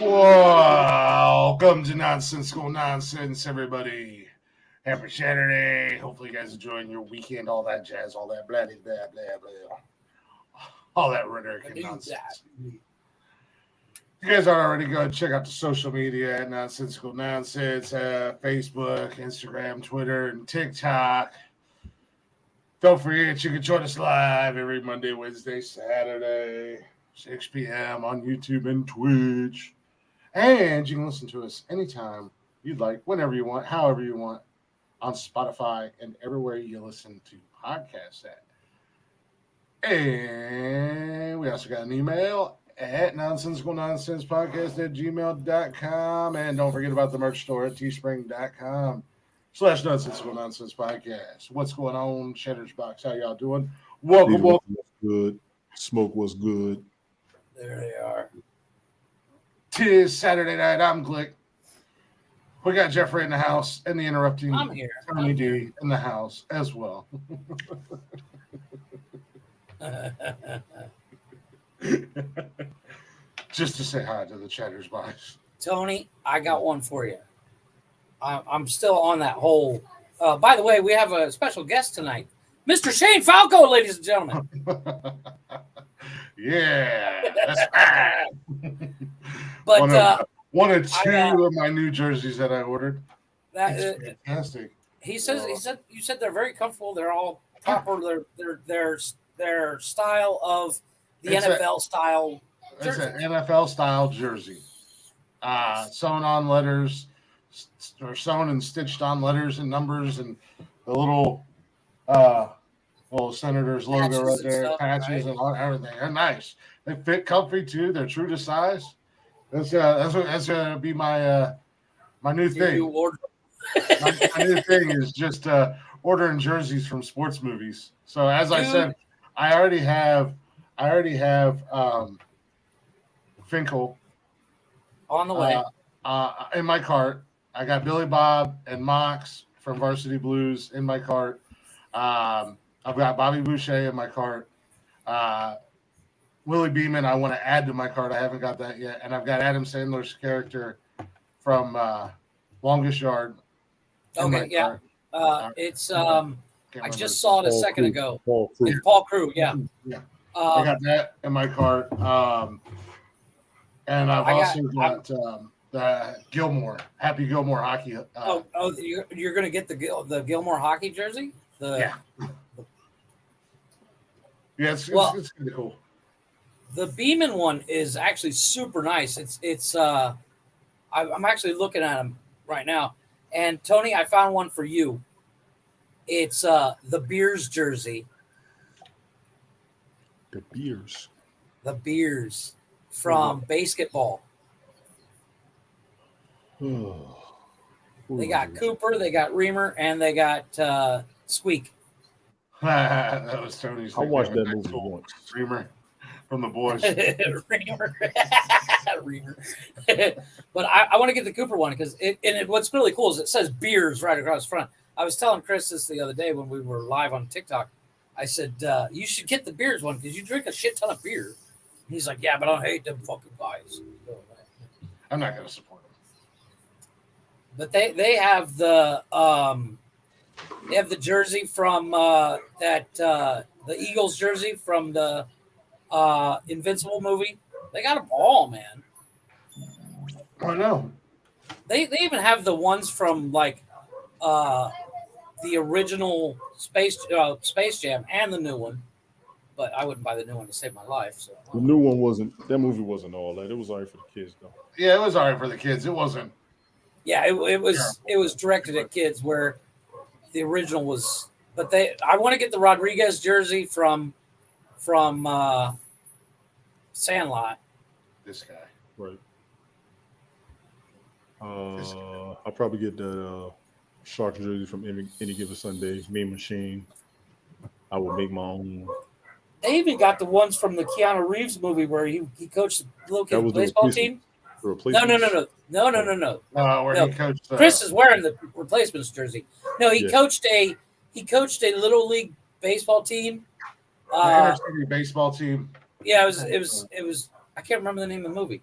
Welcome to Nonsensical Nonsense, everybody. Happy Saturday. Hopefully, you guys enjoying your weekend, all that jazz, all that blah, blah, blah, blah. All that rhetoric and nonsense. You guys are already go and check out the social media at Nonsensical Nonsense, Facebook, Instagram, Twitter, and TikTok. Don't forget, you can join us live every Monday, Wednesday, Saturday, 6 p.m. on YouTube and Twitch. And you can listen to us anytime you'd like, whenever you want, however you want, on Spotify and everywhere you listen to podcasts at. And we also got an email at nonsensicalnonsensepodcast@gmail.com. And don't forget about the merch store at teespring.com/nonsensical nonsense podcast. What's going on, Cheddar's Box? How y'all doing? Welcome. What's good? Smoke was good. There they are. Tis Saturday night. I'm Glick. We got Jeffrey in the house and the interrupting I'm here. Tony D in the house as well. Just to say hi to the Cheddar's Box. Tony, I got one for you. I'm still on that whole. By the way, we have a special guest tonight, Mr. Shane Falco, ladies and gentlemen. Yeah, that's right. But one of two of my new jerseys that I ordered. That fantastic. He said you said they're very comfortable. They're all proper. Their style of the NFL style. It's an NFL style jersey. Sewn on letters, or sewn and stitched on letters and numbers, and the little Senators logo right there, patches and everything. They're nice. They fit comfy too. They're true to size. That's gonna be my new thing. My new thing is just ordering jerseys from sports movies. So as I said, I already have Finkel on the way in my cart. I got Billy Bob and Mox from Varsity Blues in my cart. I've got Bobby Boucher in my cart. Willie Beeman, I want to add to my cart. I haven't got that yet. And I've got Adam Sandler's character from Longest Yard. Okay, yeah. It's I just saw it a second ago. It's Paul Crew, yeah. Yeah. I got that in my cart. And I've also got the Gilmore, Happy Gilmore hockey. You're going to get the Gilmore hockey jersey? Yeah, it's kind of cool. The Beeman one is actually super nice. It's I'm actually looking at them right now. And Tony, I found one for you. It's the Beers jersey. The Beers from basketball. They got Cooper, they got Reamer, and they got Squeak. That was Tony's. I watched that movie once. Reamer from the boys. Reamer. But I want to get the Cooper one because what's really cool is it says Beers right across the front. I was telling Chris this the other day when we were live on TikTok. I said, you should get the Beers one because you drink a shit ton of beer. He's like, yeah, but I hate them fucking guys. I'm not going to support them. But they have the jersey from the Eagles jersey from the Invincible movie. They got them all, man. I know. They even have the ones from like the original Space Jam and the new one. But I wouldn't buy the new one to save my life. So the new one wasn't. That movie wasn't all that. It was all right for the kids, though. Yeah, it was all right for the kids. It wasn't. Yeah, it was directed at kids, where the original was. But I want to get the Rodriguez jersey from Sandlot. This guy, right? I'll probably get the Sharks jersey from any given Sunday. Mean Machine. I will make my own. They even got the ones from the Keanu Reeves movie where he coached the little kid baseball team. No. Where he coached. Chris is wearing the replacements jersey. No, he coached a little league baseball team. Inner city baseball team. Yeah, it was. I can't remember the name of the movie,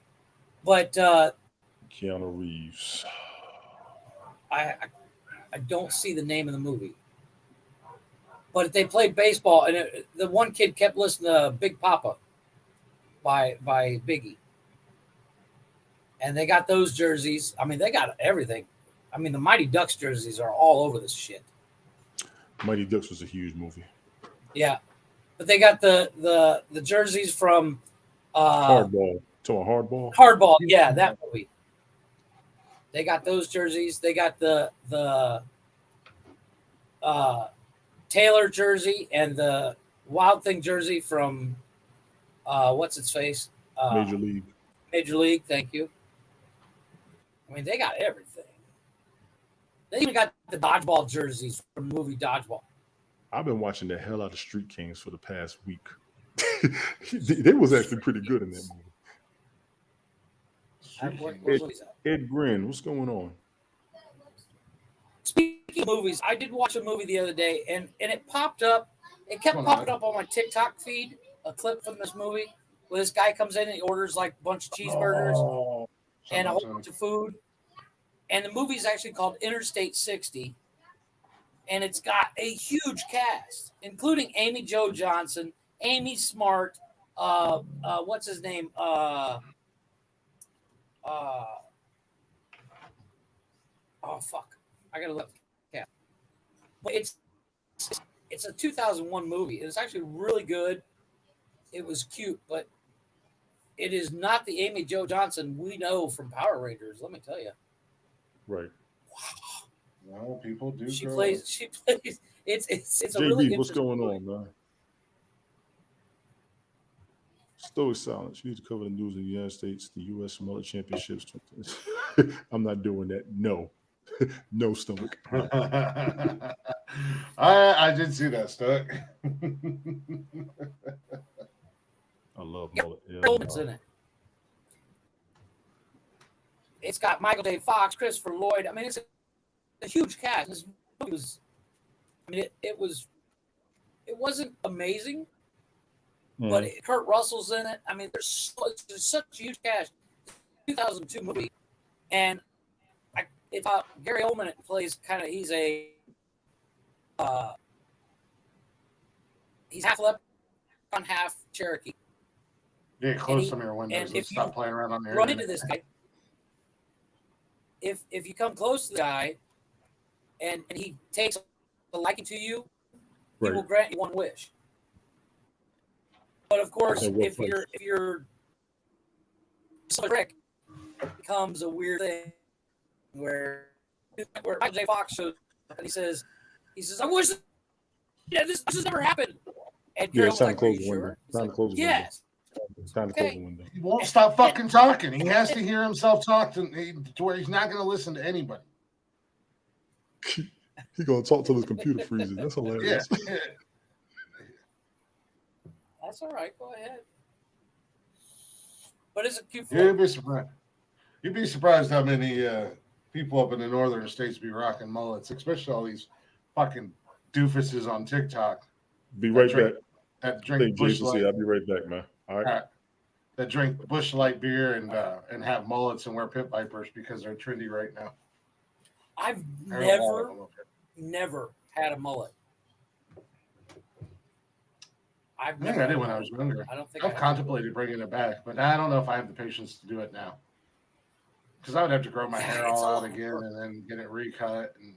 But Keanu Reeves. I don't see the name of the movie. But they played baseball, and the one kid kept listening to Big Papa by Biggie. And they got those jerseys. I mean, they got everything. I mean, the Mighty Ducks jerseys are all over this shit. Mighty Ducks was a huge movie. Yeah. But they got the jerseys from Hardball. Hardball? Hardball, yeah, that movie. They got those jerseys. They got the Taylor jersey and the Wild Thing jersey from what's its face? Major League. Major League, thank you. I mean, they got everything. They even got the dodgeball jerseys from the movie Dodgeball. I've been watching the hell out of Street Kings for the past week. they was actually pretty good in that movie. Ed Grin, what's going on? Speaking of movies, I did watch a movie the other day, and it popped up. It kept popping up on my TikTok feed, a clip from this movie where this guy comes in and he orders like a bunch of cheeseburgers and a whole bunch of food. And the movie is actually called Interstate 60. And it's got a huge cast, including Amy Jo Johnson, Amy Smart, what's his name? Oh, fuck. I got to look. Yeah. But it's a 2001 movie. It was actually really good. It was cute, but it is not the Amy Jo Johnson we know from Power Rangers, let me tell you. Right. Wow. Well, people do. She plays. It's JB, a really what's going movie. on, man? Stoic silence. You need to cover the news in the United States, the U.S. Mullet Championships. I'm not doing that. No. No, Stoic. I did see that, Stoic. I love mullet. Yeah, Moments in it. It's got Michael J. Fox, Christopher Lloyd. I mean, it's a huge cast. This movie was, I mean, it wasn't amazing, but Kurt Russell's in it. I mean, there's such a huge cast. 2002 movie, and it's Gary Oldman plays kind of. He's half Leprechaun, half Cherokee. Yeah, close some of your windows and stop playing around on the run into this guy. If you come close to the guy, and he takes a liking to you, he will grant you one wish. But of course, if you're trick, it becomes a weird thing where Michael J. Fox shows up and he says, I wish this has never happened. And it's time to close the window. Time to close the window. Yes. It's time to close the window. He won't stop fucking talking. He has to hear himself talk to where he's not going to listen to anybody. He's going to talk till his computer freezes. That's hilarious. Yeah. That's all right. Go ahead. But it's a cute film. You'd be surprised. You'd be surprised how many people up in the northern states be rocking mullets, especially all these fucking doofuses on TikTok. Be right back. That drink Busch Light. I'll be right back, man. All right. That drink Busch Light beer and have mullets and wear pit vipers because they're trendy right now. I've never had a mullet. I think I did when I was younger. I've contemplated bringing it back, but I don't know if I have the patience to do it now. Because I would have to grow my hair all out again and then get it recut. And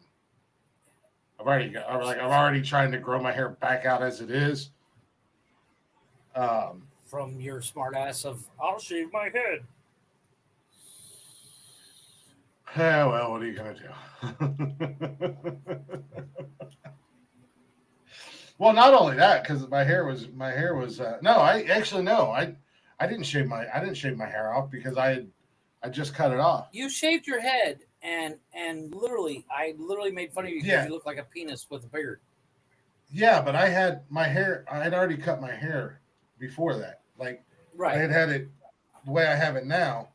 I'm already trying to grow my hair back out as it is. From your smart ass of I'll shave my head. Yeah, well, what are you gonna do? Well, not only that, because my hair was I didn't shave my hair off because I just cut it off. You shaved your head and literally I made fun of you because you look like a penis with a beard. Yeah, but I had already cut my hair before that. Like I had it the way I have it now.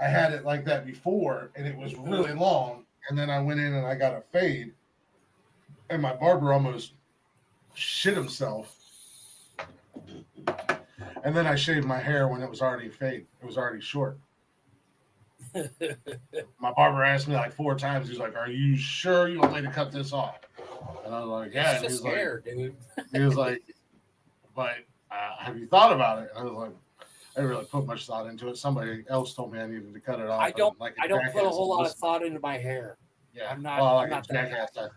I had it like that before and it was really long. And then I went in and I got a fade. And my barber almost shit himself. And then I shaved my hair when it was already fade. It was already short. My barber asked me like 4 times. He's like, "Are you sure you want me to cut this off?" And I was like, "Yeah." It's And just hair, dude. he was like, "But have you thought about it?" And I was like, "I didn't really put much thought into it. Somebody else told me I needed to cut it off." I don't. And I don't put a whole lot of listened. thought into my hair. Yeah, I'm not. well, I'm not that guy.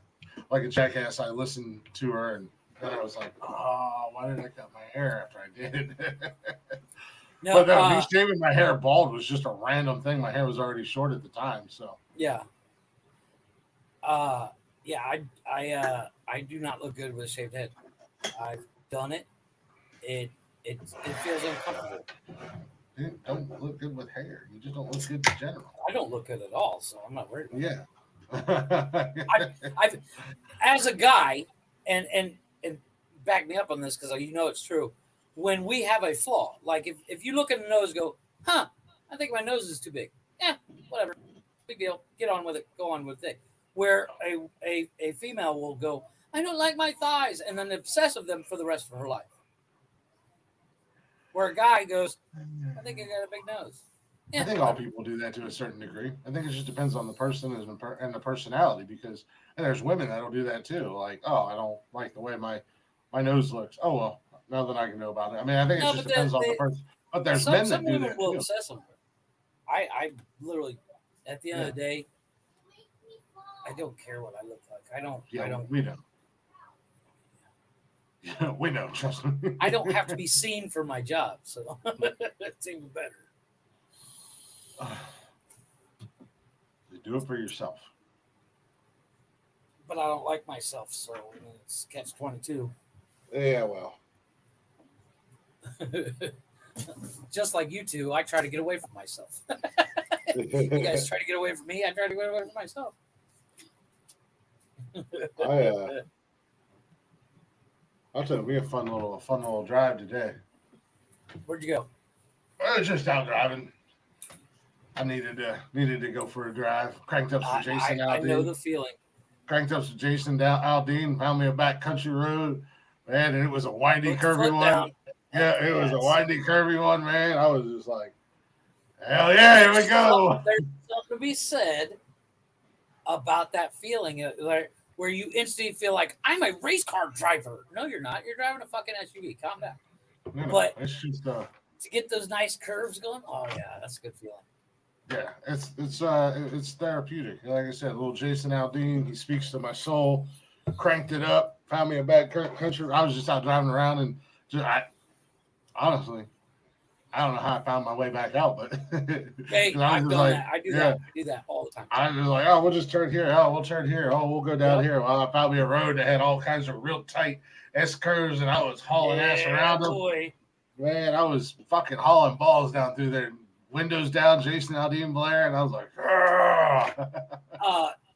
Like a jackass, I listened to her, and then I was like, "Oh, why did I cut my hair after I did?" No, But then me shaving my hair bald was just a random thing. My hair was already short at the time, so yeah. Yeah. I do not look good with a shaved head. I've done it. It feels uncomfortable. you don't look good with hair. You just don't look good in general. I don't look good at all, so I'm not worried about Yeah. it. I've as a guy, and back me up on this because you know it's true. When we have a flaw, like if you look at the nose, and go, huh? I think my nose is too big. Yeah, whatever, big deal. Get on with it. Go on with it. Where a female will go, I don't like my thighs, and then obsess of them for the rest of her life. Where a guy goes, I think I got a big nose. I Yeah, think all people do that to a certain degree. I think it just depends on the person and the personality because and there's women that'll do that too. Like, oh, I don't like the way my nose looks. Oh well, nothing I can do about it. I mean, I think it no, just but depends on the person. But there's men some that do women that will too. obsess them. I literally, at the end of the day, I don't care what I look like. I don't. We know. Yeah, we know. Trust me. I don't have to be seen for my job, so it's even better. You do it for yourself. But I don't like myself, so it's catch-22. Yeah, well. Just like you two, I try to get away from myself. You guys try to get away from me. I try to get away from myself. I'll tell you, we had a fun little drive today. Where'd you go? I was just out driving. I needed to go for a drive. Cranked up some Jason Aldean. I know the feeling. Cranked up some Jason Aldean. Found me a back country road, man, and it was a windy, curvy one. Down. Yeah, it was a windy, curvy one, man. I was just like, hell yeah, here we go. There's something to be said about that feeling, where you instantly feel like I'm a race car driver. No, you're not. You're driving a fucking SUV. Calm down. No, but it's just to get those nice curves going, oh yeah, that's a good feeling. Yeah, it's therapeutic. Like I said, little Jason Aldean, he speaks to my soul. Cranked it up, found me a back country. I was just out driving around and honestly, I don't know how I found my way back out, but hey, I've done that. I do that. I do that all the time. I was like, oh, we'll just turn here. Oh, we'll turn here. Oh, we'll go down here. Well, I found me a road that had all kinds of real tight S curves, and I was hauling ass around them. Man, I was fucking hauling balls down through there. Windows down, Jason Aldean Blair, and I was like,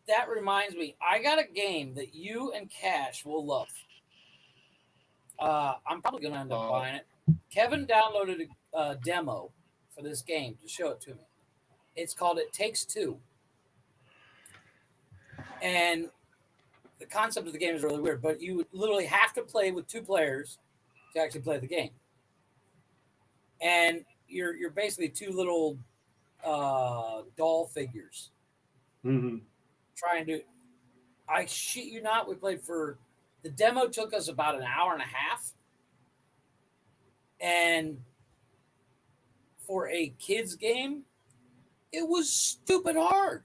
that reminds me, I got a game that you and Cash will love. I'm probably going to end up buying it. Kevin downloaded a demo for this game to show it to me. It's called It Takes Two. And the concept of the game is really weird, but you literally have to play with 2 players to actually play the game. And you're basically 2 little doll figures. Mm-hmm. Trying to, I shit you not, we played for, the demo took us about an hour and a half. And for a kid's game, it was stupid hard.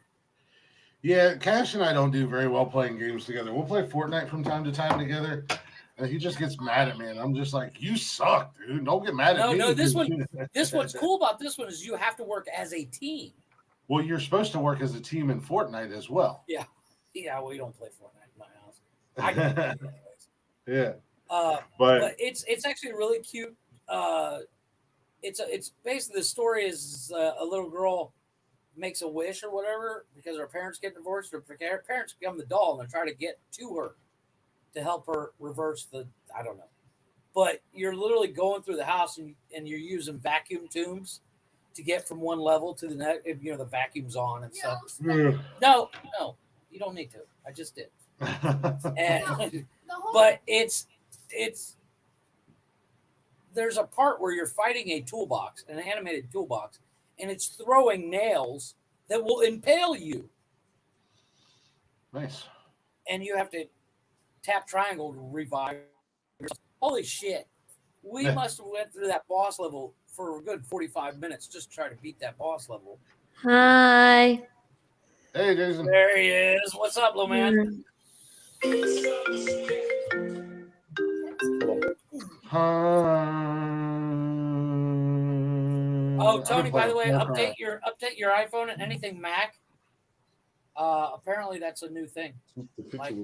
Yeah, Cash and I don't do very well playing games together. We'll play Fortnite from time to time together. And he just gets mad at me, and I'm just like, "You suck, dude! Don't get mad at me." No, this what's cool about this one is you have to work as a team. Well, you're supposed to work as a team in Fortnite as well. Yeah. We don't play Fortnite in my house. I don't play it anyways. Yeah. But it's actually really cute. It's basically the story is a little girl makes a wish or whatever because her parents get divorced. Her parents become the doll and they try to get to her to help her reverse I don't know. But you're literally going through the house and you're using vacuum tubes to get from one level to the next. The vacuum's on and stuff. No, you don't need to. I just did. But it's there's a part where you're fighting a toolbox, an animated toolbox, and it's throwing nails that will impale you. Nice. And you have to tap triangle to revive. Holy shit. We must have went through that boss level for a good 45 minutes just to try to beat that boss level. Hi. Hey, Jason. There he is. What's up, little man? Oh, Tony, by the way, update your iPhone and anything Mac. Apparently that's a new thing. Like,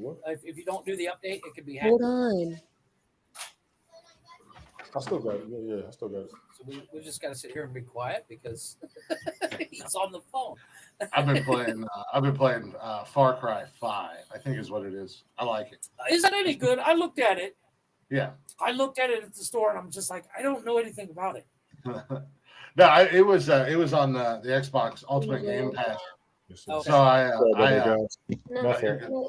if you don't do the update, it could be hacked. Hold on. I still got it. Yeah, I still got it. So we just got to sit here and be quiet because he's on the phone. I've been playing Far Cry 5. I think is what it is. I like it. Is that any good? I looked at it. Yeah. I looked at it at the store and I'm just like, I don't know anything about it. No, it was on the Xbox Ultimate Game Pass. Okay. So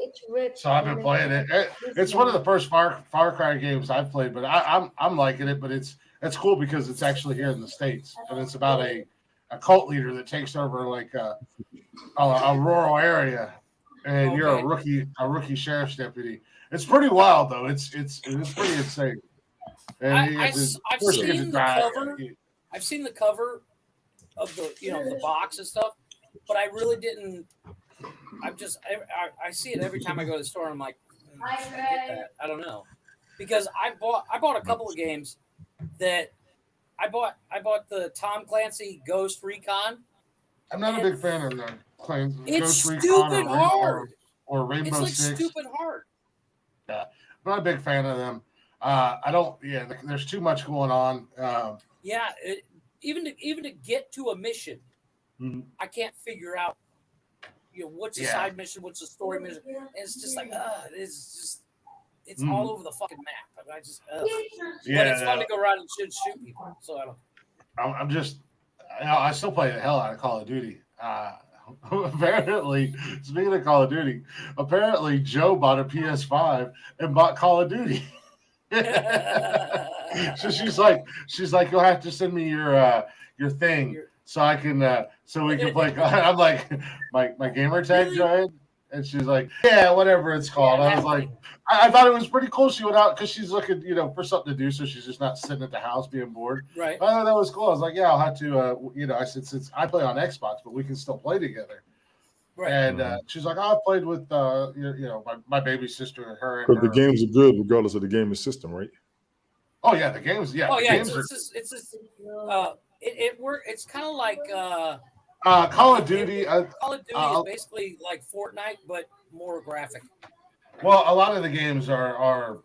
it's rich. So I've been playing it. It's one of the first Far Cry games I've played, but I'm liking it. But it's cool because it's actually here in the States, and it's about a cult leader that takes over like a rural area, and you're a rookie sheriff's deputy. It's pretty wild though. It's pretty insane. And I've seen the cover. I've seen the cover of the box and stuff, but I really didn't. I see it every time I go to the store. And I'm like, I get that. I don't know, because I bought a couple of games that I bought the Tom Clancy Ghost Recon. I'm not a big fan of the Clancy. It's Ghost stupid Recon hard. Or Rainbow Six. Six. Stupid hard. Yeah, I'm not a big fan of them. I don't. Yeah, there's too much going on. Yeah, even to get to a mission, I can't figure out. What's a side mission? What's a story mission? And it's just like, it's all over the fucking map. I just, but it's fun to go around and shoot people. So I don't. I'm just, I still play the hell out of Call of Duty. Apparently, speaking of Call of Duty, apparently Joe bought a PS5 and bought Call of Duty. So she's like, you'll have to send me your thing so I can so we can play. I'm like, my gamer tag joined, and she's like, yeah, whatever it's called. I was like, I thought it was pretty cool. She went out because she's looking, for something to do, so she's just not sitting at the house being bored. Right. I thought that was cool. I was like, yeah, I'll have to. I said, since I play on Xbox, but we can still play together. Right. And she's like, I've played with my baby sister and her. But the games are good regardless of the gaming system, right? Oh yeah, the games. Yeah. Oh yeah, it works. It's kind of like Call of Duty. Call of Duty is basically like Fortnite, but more graphic. Well, a lot of the games are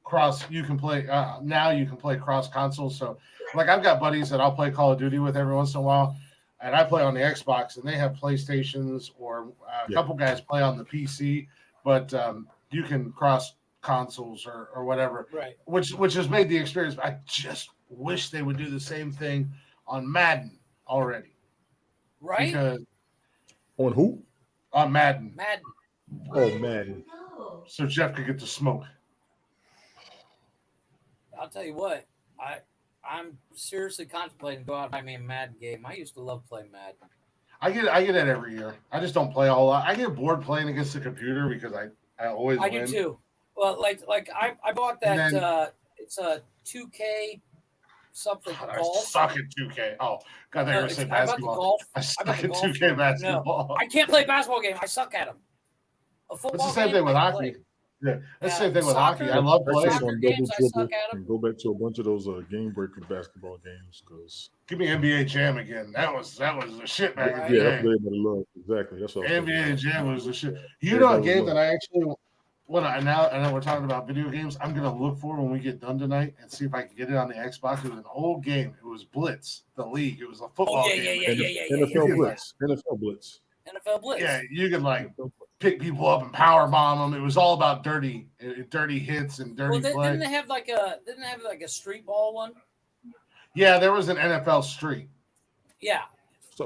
cross. You can play now. You can play cross consoles. So, like, I've got buddies that I'll play Call of Duty with every once in a while, and I play on the Xbox, and they have PlayStations, or a couple guys play on the PC. But you can cross consoles or whatever, right? Which has made the experience. I just wish they would do the same thing on Madden already, right? Because on who? On Madden. Oh, Madden. So Jeff could get to smoke. I'll tell you what, I'm seriously contemplating go out and buy me a Madden game. I used to love playing Madden. I get it every year. I just don't play a whole lot. I get bored playing against the computer because I always win. do too. Well, like I bought that. Then, it's a 2K something golf. I suck at 2K. Oh God, they were saying basketball. I suck at 2K basketball. No, I can't play basketball game. I suck at them. It's the same thing with hockey. Yeah, that's the same thing with hockey. I love playing games. I suck at them. Go back to a bunch of those game breaker basketball games. Because give me NBA Jam again. That was the shit back in the day. Yeah, everybody love exactly. That's what NBA Jam was the shit. A game that I actually. I know we're talking about video games. I'm gonna look for when we get done tonight and see if I can get it on the Xbox. It was an old game. It was Blitz, the league. It was a football game. NFL Blitz. NFL Blitz. Yeah, you can like pick people up and power bomb them. It was all about dirty hits and dirty play. Didn't they have like a street ball one? Yeah, there was an NFL Street. Yeah,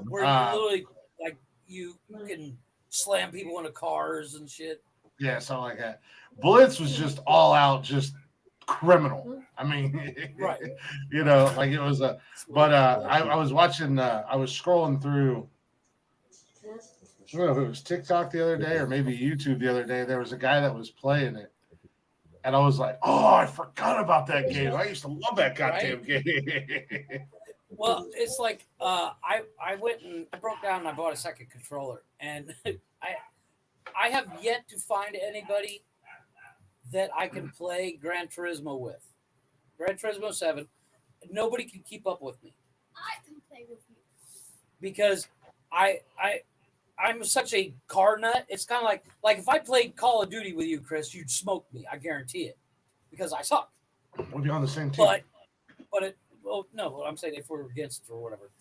where you literally like you can slam people into cars and shit. Yeah, something like that. Blitz was just all out, just criminal. I mean, right? Like it was a. But I was watching. I was scrolling through I don't know if it was TikTok the other day or maybe YouTube the other day. There was a guy that was playing it. And I was like, oh, I forgot about that game. I used to love that goddamn game. Well, it's like I went and I broke down and I bought a second controller. And I have yet to find anybody that I can play Gran Turismo with. Gran Turismo 7. Nobody can keep up with me. I can play with you. Because I'm such a car nut. It's kind of like if I played Call of Duty with you, Chris, you'd smoke me. I guarantee it, because I suck. We'll be on the same team. No, I'm saying if we're against or whatever.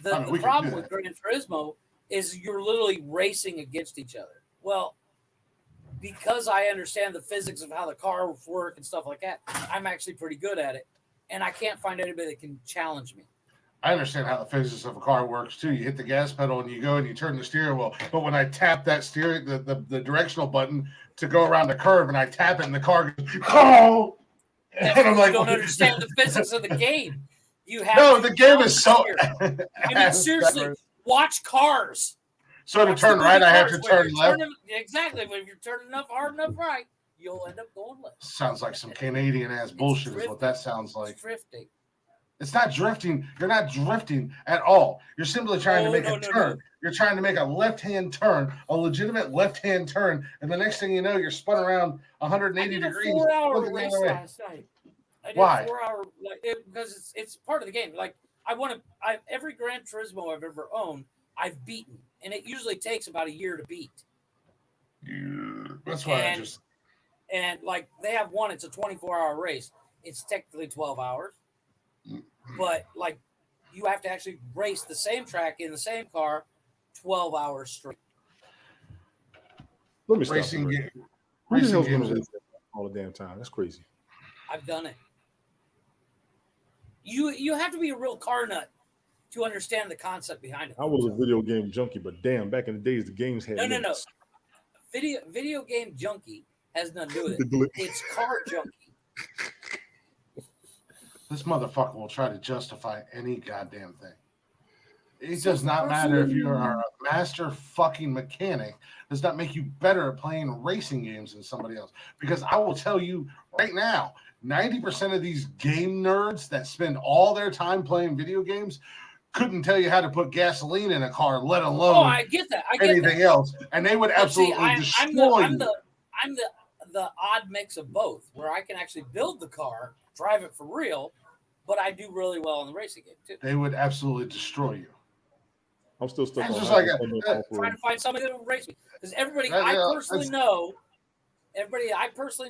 I mean, The problem with Gran Turismo is you're literally racing against each other. Well, because I understand the physics of how the cars work and stuff like that, I'm actually pretty good at it, and I can't find anybody that can challenge me. I understand how the physics of a car works too. You hit the gas pedal and you go and you turn the steering wheel. But when I tap that steering, the directional button to go around the curve, and I tap it, and the car goes, oh! And I'm like, you don't understand the physics of the game. You have no, the game is so. I mean, seriously, watch Cars. So to turn right, I have to turn left. Exactly. When you're turning hard enough right, you'll end up going left. Sounds like some Canadian ass bullshit. Is what that sounds like. It's drifting. It's not drifting. You're not drifting at all. You're simply trying to make a turn. No. You're trying to make a left-hand turn, a legitimate left-hand turn, and the next thing you know, you're spun around 180 degrees. 4-hour race last night. Why? 4-hour because it's part of the game. Like every Gran Turismo I've ever owned, I've beaten, and it usually takes about a year to beat. Yeah, that's why and like they have one. It's a 24-hour race. It's technically 12 hours. But like you have to actually race the same track in the same car 12 hours straight. Let me stop. Racing game. Who the hell's going to race all the damn time? That's crazy. I've done it. You have to be a real car nut to understand the concept behind it. I was a video game junkie, but damn, back in the days, the games had no. Video game junkie has nothing to do with it. It's car junkie. This motherfucker will try to justify any goddamn thing. It does not matter if you are a master fucking mechanic. It does not make you better at playing racing games than somebody else. Because I will tell you right now, 90% of these game nerds that spend all their time playing video games couldn't tell you how to put gasoline in a car, let alone I get that. I get anything else. And they would absolutely destroy you. I'm the odd mix of both, where I can actually build the car, drive it for real, but I do really well in the racing game too. They would absolutely destroy you. I'm still stuck on just like trying to find somebody that will race me, because everybody I personally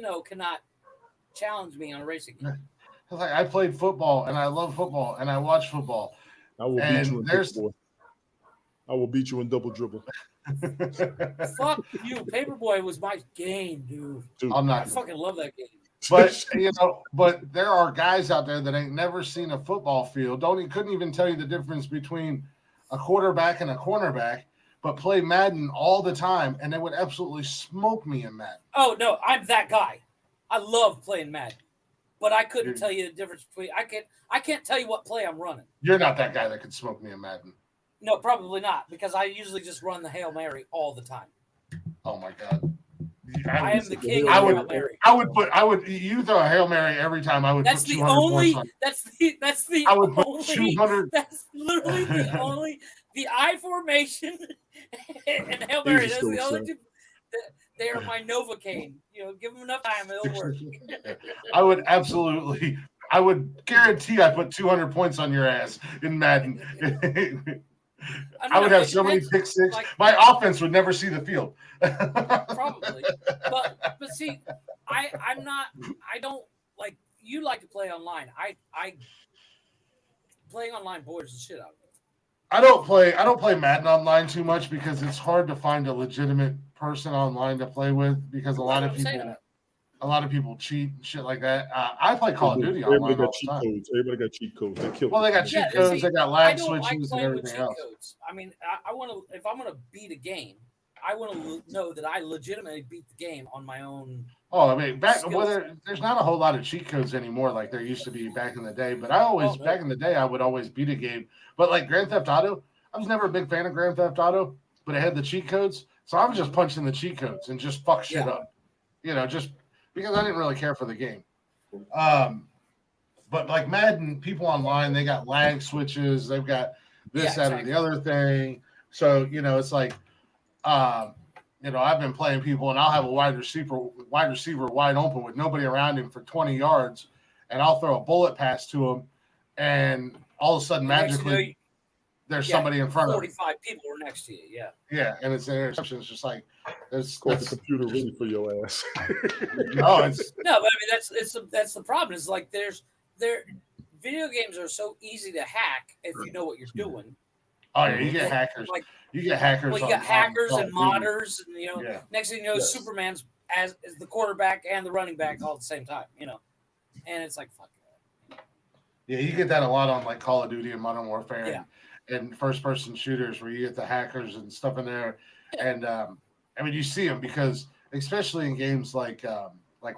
know cannot challenge me on a racing game. Like I played football and I love football and I watch football. I will beat you in dribble. I will beat you in double dribble. Fuck you, Paperboy was my game, dude. I fucking love that game. But but there are guys out there that ain't never seen a football field. Couldn't even tell you the difference between a quarterback and a cornerback, but play Madden all the time, and they would absolutely smoke me in Madden. Oh no, I'm that guy. I love playing Madden, but I couldn't tell you the difference between. I can't tell you what play I'm running. You're not that guy that could smoke me in Madden. No, probably not, because I usually just run the Hail Mary all the time. Oh my God. I am the king of Hail Mary. You throw a Hail Mary every time. I would. That's put the 200 only. points on. That's the. I would only, put 200. That's literally the only. The I formation and Hail Mary. That's the only two. They are my Novocaine. Give them enough time, it'll work. I would guarantee I put 200 points on your ass in Madden. I would have so many pick six. My offense would never see the field. Probably, but see, I'm not. I don't like. You like to play online. I playing online bores the shit out of me. I don't play Madden online too much because it's hard to find a legitimate person online to play with, because a lot of people cheat and shit like that. I play Call of Duty online all the time. Everybody got cheat codes. They got cheat codes. They got lag switches and everything else. Codes. I mean, I want to. If I'm going to beat a game, I want to know that I legitimately beat the game on my own. Oh, I mean, there's not a whole lot of cheat codes anymore like there used to be back in the day. But back in the day, I would always beat a game. But like Grand Theft Auto, I was never a big fan of Grand Theft Auto. but it had the cheat codes. So I was just punching the cheat codes and just fuck shit Yeah. up, just because I didn't really care for the game. But like Madden, people online, they got lag switches, they've got this, that, or the other thing. So, it's like, I've been playing people and I'll have a wide receiver wide open with nobody around him for 20 yards, and I'll throw a bullet pass to him, and all of a sudden, magically, there's somebody in front of him. 45 people were next to you, yeah. Yeah, and it's an interception. It's just like the computer ready for your ass. No, but I mean that's the problem. Is like video games are so easy to hack if you know what you're doing. Oh yeah, you get hackers. You get hackers. Well, you got hackers and modders, and next thing you know, Superman's as the quarterback and the running back all at the same time. And it's like fuck that. Yeah, you get that a lot on like Call of Duty and Modern Warfare and first-person shooters where you get the hackers and stuff in there. And I mean, you see them because especially in games like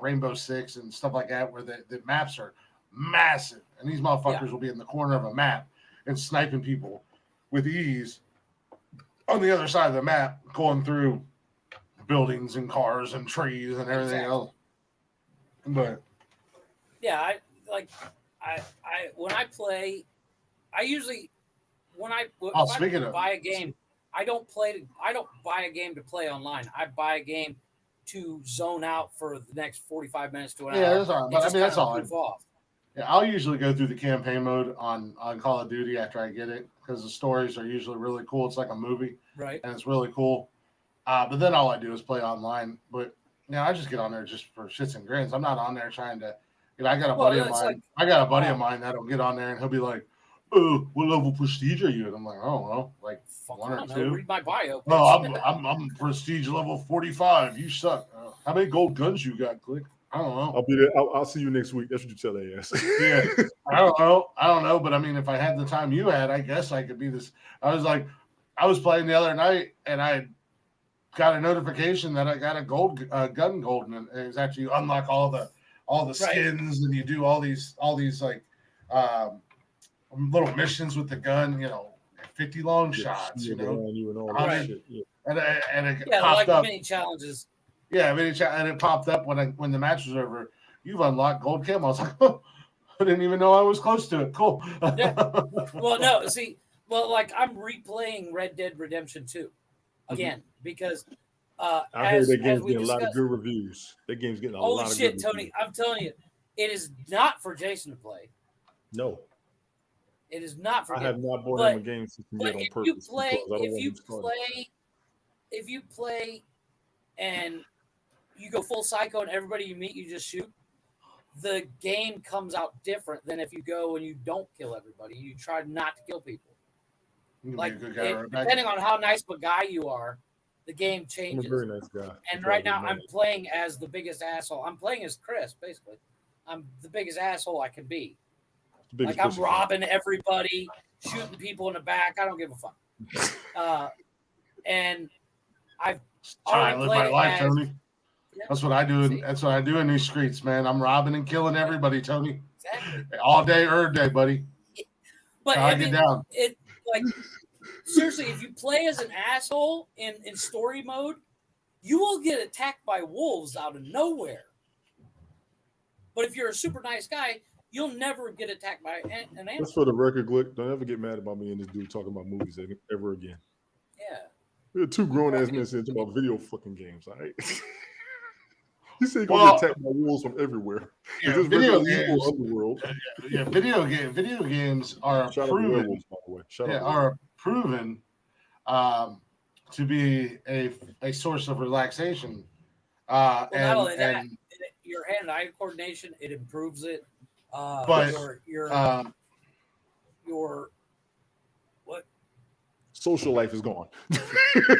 Rainbow Six and stuff like that, where the maps are massive, and these motherfuckers will be in the corner of a map and sniping people with ease on the other side of the map, going through buildings and cars and trees and everything else. But yeah, when I play, I usually buy a game, I don't buy a game to play online. I buy a game to zone out for the next 45 minutes to an hour. Yeah, that's all right. But I mean, that's all. Off. Yeah, I'll usually go through the campaign mode on Call of Duty after I get it because the stories are usually really cool. It's like a movie, right? And it's really cool. But then all I do is play online. But I just get on there just for shits and grins. I'm not on there trying to. I got a buddy of mine. I got a buddy of mine that'll get on there and he'll be like, "Oh, what level prestige are you?" And I'm like, "Oh, well, like 1 or 2." Read my bio. No, I'm prestige level 45. You suck. How many gold guns you got, Click? I don't know. I'll be there. I'll see you next week. That's what you tell that ass. Yeah, I don't know. But I mean, if I had the time you had, I guess I could be this. I was playing the other night, and I got a notification that I got a gold gun golden, and it was actually you unlock all the skins, and you do all these like little missions with the gun. 50 long shots. And all that shit. Yeah. And it popped up. Mini challenges. Yeah, and it popped up when the match was over. You've unlocked gold camo. I was like, oh, I didn't even know I was close to it. Cool. Yeah. Well, no, see, like I'm replaying Red Dead Redemption 2 again because I heard that game's getting a lot of good reviews. That game's getting a lot of good reviews. Holy shit, Tony! I'm telling you, it is not for Jason to play. No. It is not for him. I have not bought him a game since he did on purpose. If you play and you go full psycho and everybody you meet you just shoot, the game comes out different than if you go and you don't kill everybody. You try not to kill people. Like depending on how nice of a guy you are, the game changes. I'm a very nice guy. And right now I'm playing as the biggest asshole. I'm playing as Chris, basically. I'm the biggest asshole I can be. Like I'm robbing everybody, shooting people in the back. I don't give a fuck. And I've trying to live my life, Tony. Yeah. That's what I do. That's what I do in these streets, man. I'm robbing and killing everybody, Tony. Exactly. All day, every day, buddy. But I get down. It like seriously, if you play as an asshole in story mode, you will get attacked by wolves out of nowhere. But if you're a super nice guy, you'll never get attacked by an animal. Just for the record, Glick, don't ever get mad about me and this dude talking about movies ever again. Yeah. We're two grown ass men saying about video fucking games, all right? You say you're gonna get attacked by wolves from everywhere. Yeah, video games are proven. Are proven to be a source of relaxation. Not only that, your hand-eye coordination, it improves it. But your what? Social life is gone.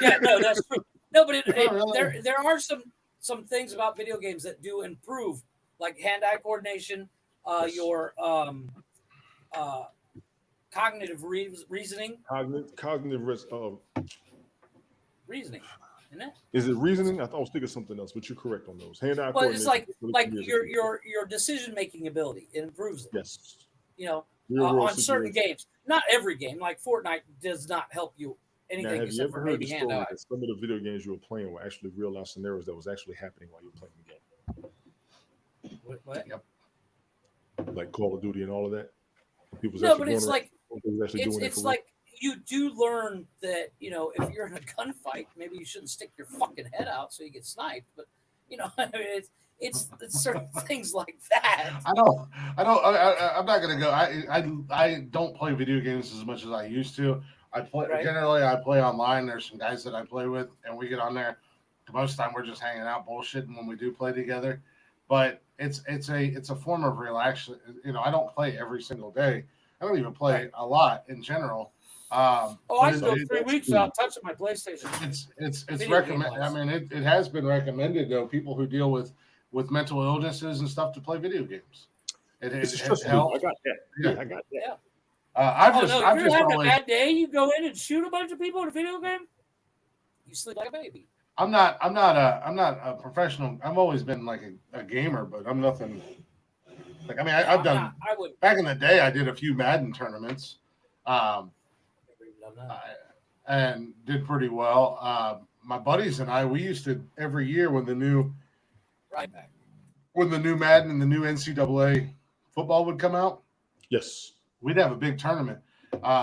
Yeah, no, that's true. No, but there are some things about video games that do improve, like hand-eye coordination, your cognitive reasoning. Cognitive reasoning, isn't it? Is it reasoning? I was thinking something else, but you're correct on those. Hand-eye well, coordination. It's like your decision-making ability. It improves it. Yes. On certain games. Not every game. Like Fortnite does not help you anything have you except for ever heard maybe the hand story eye. that some of the video games you were playing were actually real life scenarios that was actually happening while you were playing the game? What? Yep. Like Call of Duty and all of that? People was No, actually but going it's around, like people was actually doing it it's for like you do learn that if you're in a gunfight, maybe you shouldn't stick your fucking head out so you get sniped. But I mean, it's certain things like that. I'm not gonna go. I don't play video games as much as I used to. I play Right. generally. I play online. There's some guys that I play with, and we get on there. Most of the time, we're just hanging out, bullshitting when we do play together. But it's a form of relaxation. I don't play every single day. I don't even play a lot in general. I but go 3 weeks without touching my PlayStation. It's Video recommended. I game-wise. mean, it has been recommended though. People who deal with mental illnesses and stuff to play video games. it's a It stress reliever. helps. I got that. Yeah. I got that. Yeah. I've If you're just having always. a bad day, you go in and shoot a bunch of people in a video game. You sleep like a baby. I'm not a professional. I've always been like a gamer, but I'm nothing. Like I mean, I've done I would. back in the day. I did a few Madden tournaments, and did pretty well. My buddies and I, we used to every year when the new Right back. when the new Madden and the new NCAA football would come out, Yes. we'd have a big tournament.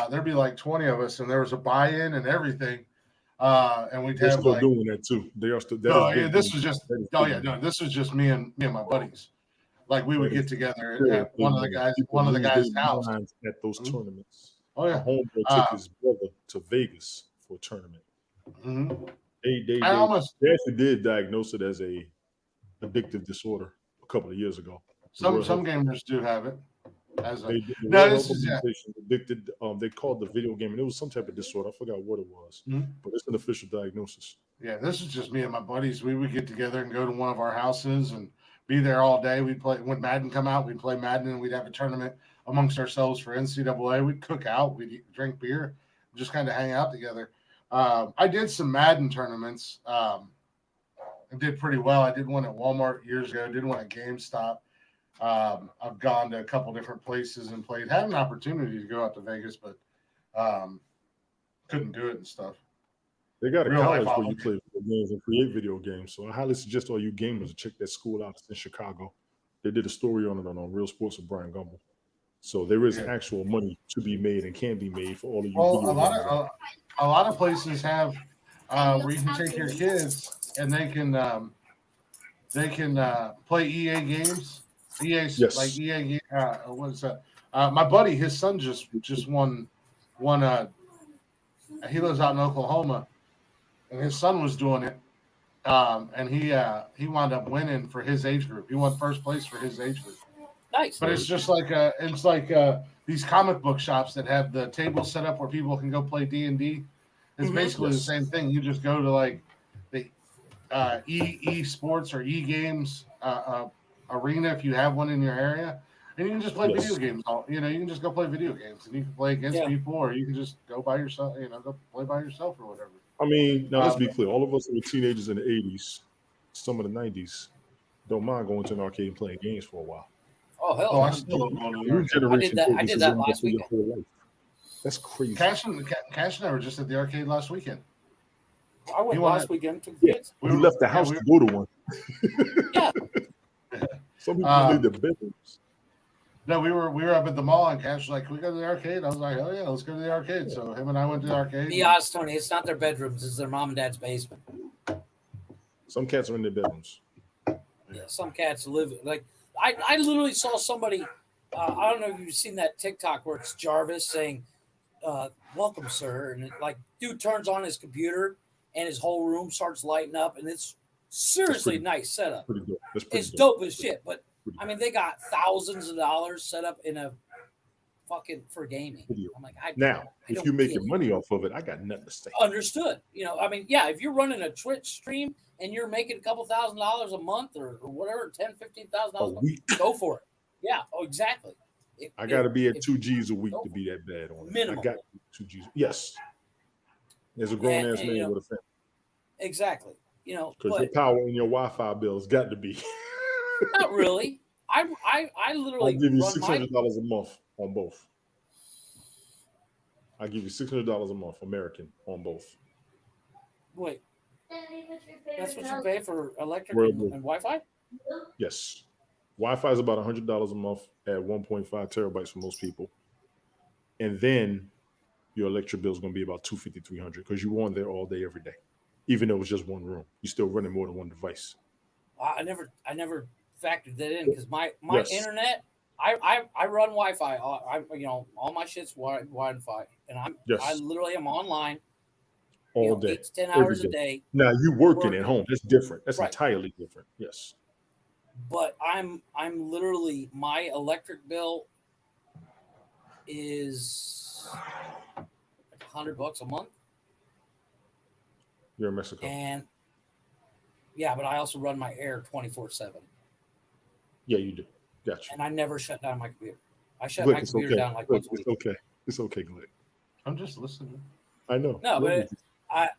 There'd be like 20 of us, and there was a buy-in and everything. And we'd They're have still like, doing that too. They are still. this was just, this was just me and my buddies. Like we would get together at one of the guys' house at those tournaments. Oh yeah, a homeboy took his brother to Vegas for a tournament. Mm-hmm. They actually did diagnose it as a addictive disorder a couple of years ago. Some gamers do have it. Addicted. They called the video game, and it was some type of disorder. I forgot what it was, but it's an official diagnosis. Yeah, this is just me and my buddies. We would get together and go to one of our houses and be there all day. We'd play when Madden come out. We'd play Madden, and we'd have a tournament amongst ourselves for NCAA. We'd cook out. We'd drink beer, just kind of hang out together. I did some Madden tournaments. I did pretty well. I did one at Walmart years ago. Did one at GameStop. I've gone to a couple different places and played. Had an opportunity to go out to Vegas, but couldn't do it and stuff. They got a college where you play video games and create video games. So I highly suggest all you gamers to check that school out. It's in Chicago. They did a story on it on Real Sports with Brian Gumbel. So there is actual money to be made and can be made for all of you. Well, a lot of places have where you can take your kids and they can play EA games. EA what is that? My buddy, his son just won. He lives out in Oklahoma, and his son was doing it, and he wound up winning for his age group. He won first place for his age group. Nice. But it's just like these comic book shops that have the table set up where people can go play D&D. It's basically the same thing. You just go to like the E Sports or E Games arena if you have one in your area, and you can just play video games. You can just go play video games, and you can play against people, or you can just go by yourself. Go play by yourself or whatever. I mean, now let's be clear. All of us who were teenagers in the '80s, some of the '90s, don't mind going to an arcade and playing games for a while. Oh hell! I still love going to the arcade. I did that last weekend. That's crazy. Cash and I were just at the arcade last weekend. I went last weekend to kids. We left the house to go to one. Yeah. Some people need the bedrooms. No, we were up at the mall, and Cash was like, "Can we go to the arcade?" I was like, "Oh yeah, let's go to the arcade." So him and I went to the arcade. Be honest, Tony. It's not their bedrooms; it's their mom and dad's basement. Some cats are in their bedrooms. Yeah, some cats live like I literally saw somebody. I don't know if you've seen that TikTok where it's Jarvis saying, "Welcome, sir," and dude turns on his computer and his whole room starts lighting up, and it's seriously nice setup. It's dope as shit, but I mean, they got thousands of dollars set up in a fucking for gaming. I'm like, if you're making money off of it, I got nothing to say. Understood. I mean, yeah, if you're running a Twitch stream and you're making a couple $1,000s a month or whatever, $10,000-$15,000 a week, go for it. Yeah, exactly. I got to be at 2 G's a week to be that bad on it. Minimum. I got 2 G's. Yes. There's a grown ass man with a family. Exactly. Because your power and your Wi-Fi bills got to be. Not really. I literally I'll give you $600 a month on both. I give you $600 a month, American, on both. Wait, that's what you pay for electric Worldly. and Wi-Fi? Yes. Wi-Fi is about $100 a month at 1.5 terabytes for most people. And then your electric bill is going to be about $250, $300 because you're on there all day, every day. Even though it's just one room, you're still running more than one device. I never factored that in because my Yes. internet, I run Wi-Fi. All my shit's Wi-Fi, and I literally am online all day, 8 to 10 hours a day. Now you working at home. That's different. That's entirely different. Yes. But I'm literally, my electric bill is like $100 a month. You're in Mexico. And yeah, but I also run my air 24/7. Yeah, you do. Gotcha. And I never shut down my computer. I shut my computer down like once a week. It's okay. It's okay, Glenn. I'm just listening. I know. No, but I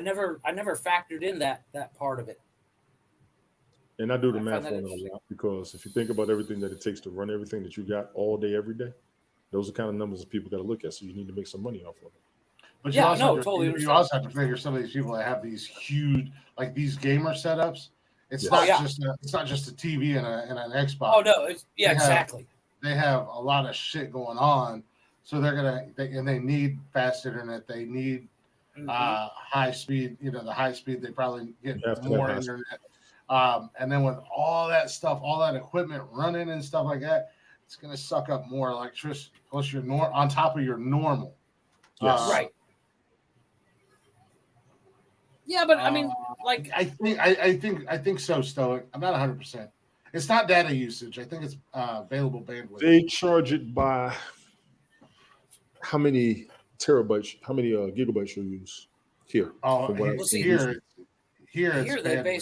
never factored in that part of it. And I do the math on it a lot because if you think about everything that it takes to run everything that you got all day, every day, those are the kind of numbers that people got to look at. So you need to make some money off of it. But you also have to figure some of these people that have these huge, like these gamer setups. It's not just a TV and an Xbox. Oh no, exactly. They have a lot of shit going on, so they need fast internet. They need high speed. The high speed. They probably get more internet. And then with all that stuff, all that equipment running and stuff like that, it's going to suck up more electricity. Plus, on top of your normal. Yes. Right. Yeah, but I mean, like I think so, Stoic. I'm not 100%. It's not data usage. I think it's available bandwidth. They charge it by how many terabytes, how many gigabytes you use here. Oh, here they have a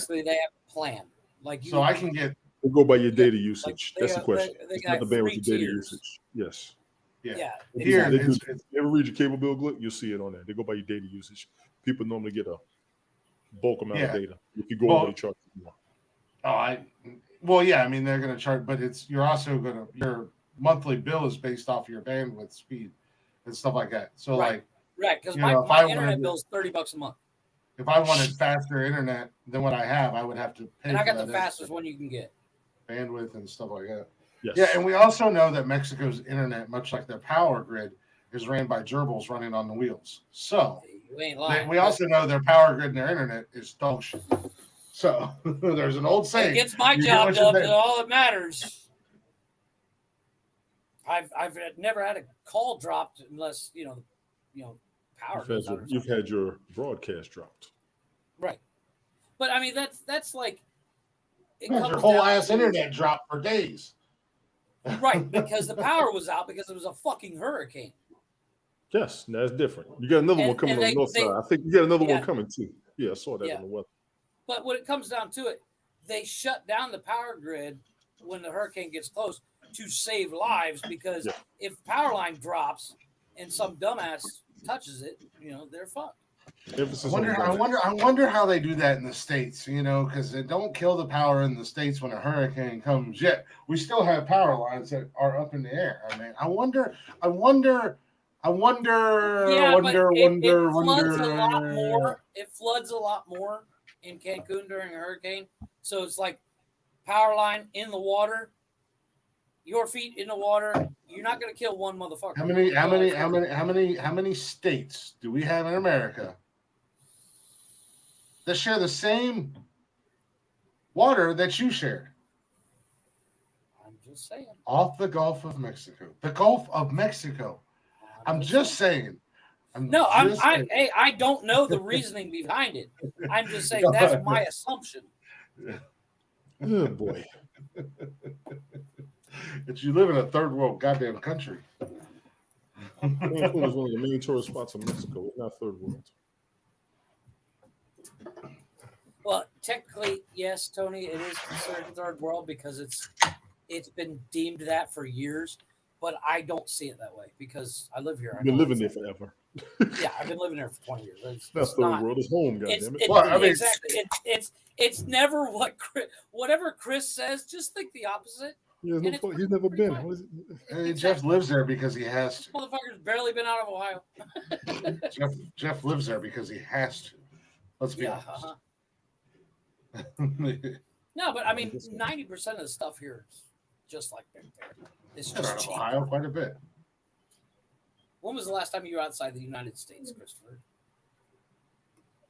plan. Like so I can get. They go by your data usage. That's the question. It's not the bandwidth of data usage. Yes. Yeah. Here, you ever read your cable bill, Glick? You'll see it on there. They go by your data usage. People normally get a bulk amount of data. If you go over, they charge you more. I mean, they're going to charge, but you're also going to, your monthly bill is based off your bandwidth speed and stuff like that. So right, because my internet bill is $30 a month. If I wanted faster internet than what I have, I would have to pay. And I got the fastest one you can get. Bandwidth and stuff like that. Yes. Yeah, and we also know that Mexico's internet, much like their power grid, is ran by gerbils running on the wheels. So you ain't lying. We also know their power grid and their internet is dog shit. So there's an old saying. It gets my job done. That's all that matters. I've never had a call dropped unless power. You've had your broadcast dropped. Right, but I mean that's like your whole ass internet dropped for days. Right, because the power was out because it was a fucking hurricane. Yes, that's different. You got another one coming on the north side. I think you got another one coming too. Yeah, I saw that on the weather. But when it comes down to it, they shut down the power grid when the hurricane gets close to save lives because if power line drops and some dumbass touches it, they're fucked. I wonder how they do that in the States, because they don't kill the power in the States when a hurricane comes yet. We still have power lines that are up in the air. I mean, I wonder. It floods a lot more in Cancun during a hurricane. So it's like power line in the water, your feet in the water. You're not going to kill one motherfucker. How many states do we have in America that share the same water that you share? I'm just saying. Off the Gulf of Mexico. The Gulf of Mexico. I'm just saying. I don't know the reasoning behind it. I'm just saying that's my assumption. Oh boy. That you live in a third world goddamn country. Cancun is one of the main tourist spots in Mexico. It's not third world. Well, technically, yes, Tony, it is considered third world because it's been deemed that for years. But I don't see it that way because I live here. I've been living there forever. Yeah, I've been living there for 20 years. That's third world. It's home, goddammit. Exactly. It's never whatever Chris says. Just think the opposite. He's never been. What is it? Hey, Jeff lives there because he has to. Motherfucker's barely been out of Ohio. Jeff lives there because he has to. Let's be honest. No, but I mean, 90% of the stuff here is just like Big Bear. It's just cheap. Ohio quite a bit. When was the last time you were outside the United States, Christopher?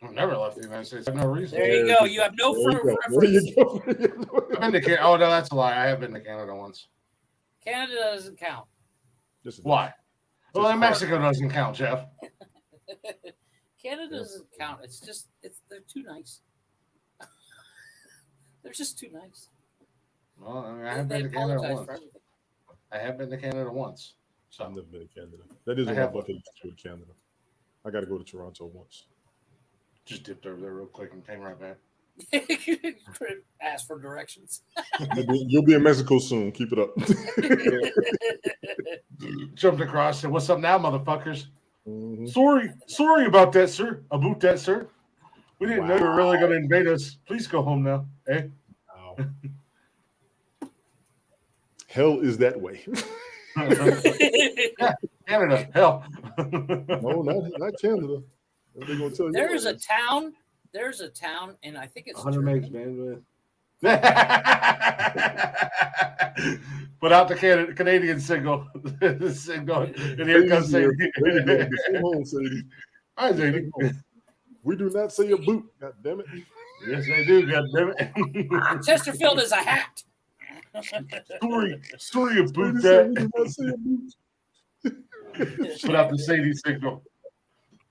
I've never left the United States. I have no reason. There you go. You have no reference. I've been to Canada. Oh, no, that's a lie. I have been to Canada once. Canada doesn't count. Why? Well, then Mexico doesn't count, Jeff. Canada doesn't count. They're too nice. They're just too nice. Well, I mean, I have been to Canada once. I have been to Canada once. So I've never been to Canada. That is on my bucket list to Canada. I got to go to Toronto once. Just dipped over there real quick and came right back. Ask for directions. You'll be in Mexico soon. Keep it up. Jumped across. Said, "What's up now, motherfuckers?" Mm-hmm. Sorry about that, sir. About that, sir. We didn't know you were really going to invade us. Please go home now. Eh? Wow. Hell is that way. Yeah, Canada. Hell. No, not Canada. They're gonna tell you There's a town, and I think it's 100 megs bandwidth. Put out the Canadian signal. And here comes Sadie. Hi, Sadie. We do not say a boot. God damn it. Yes, they do. God damn it. Chesterfield is a hat. Story of boot that. We do not say a boot. Put out the Sadie signal.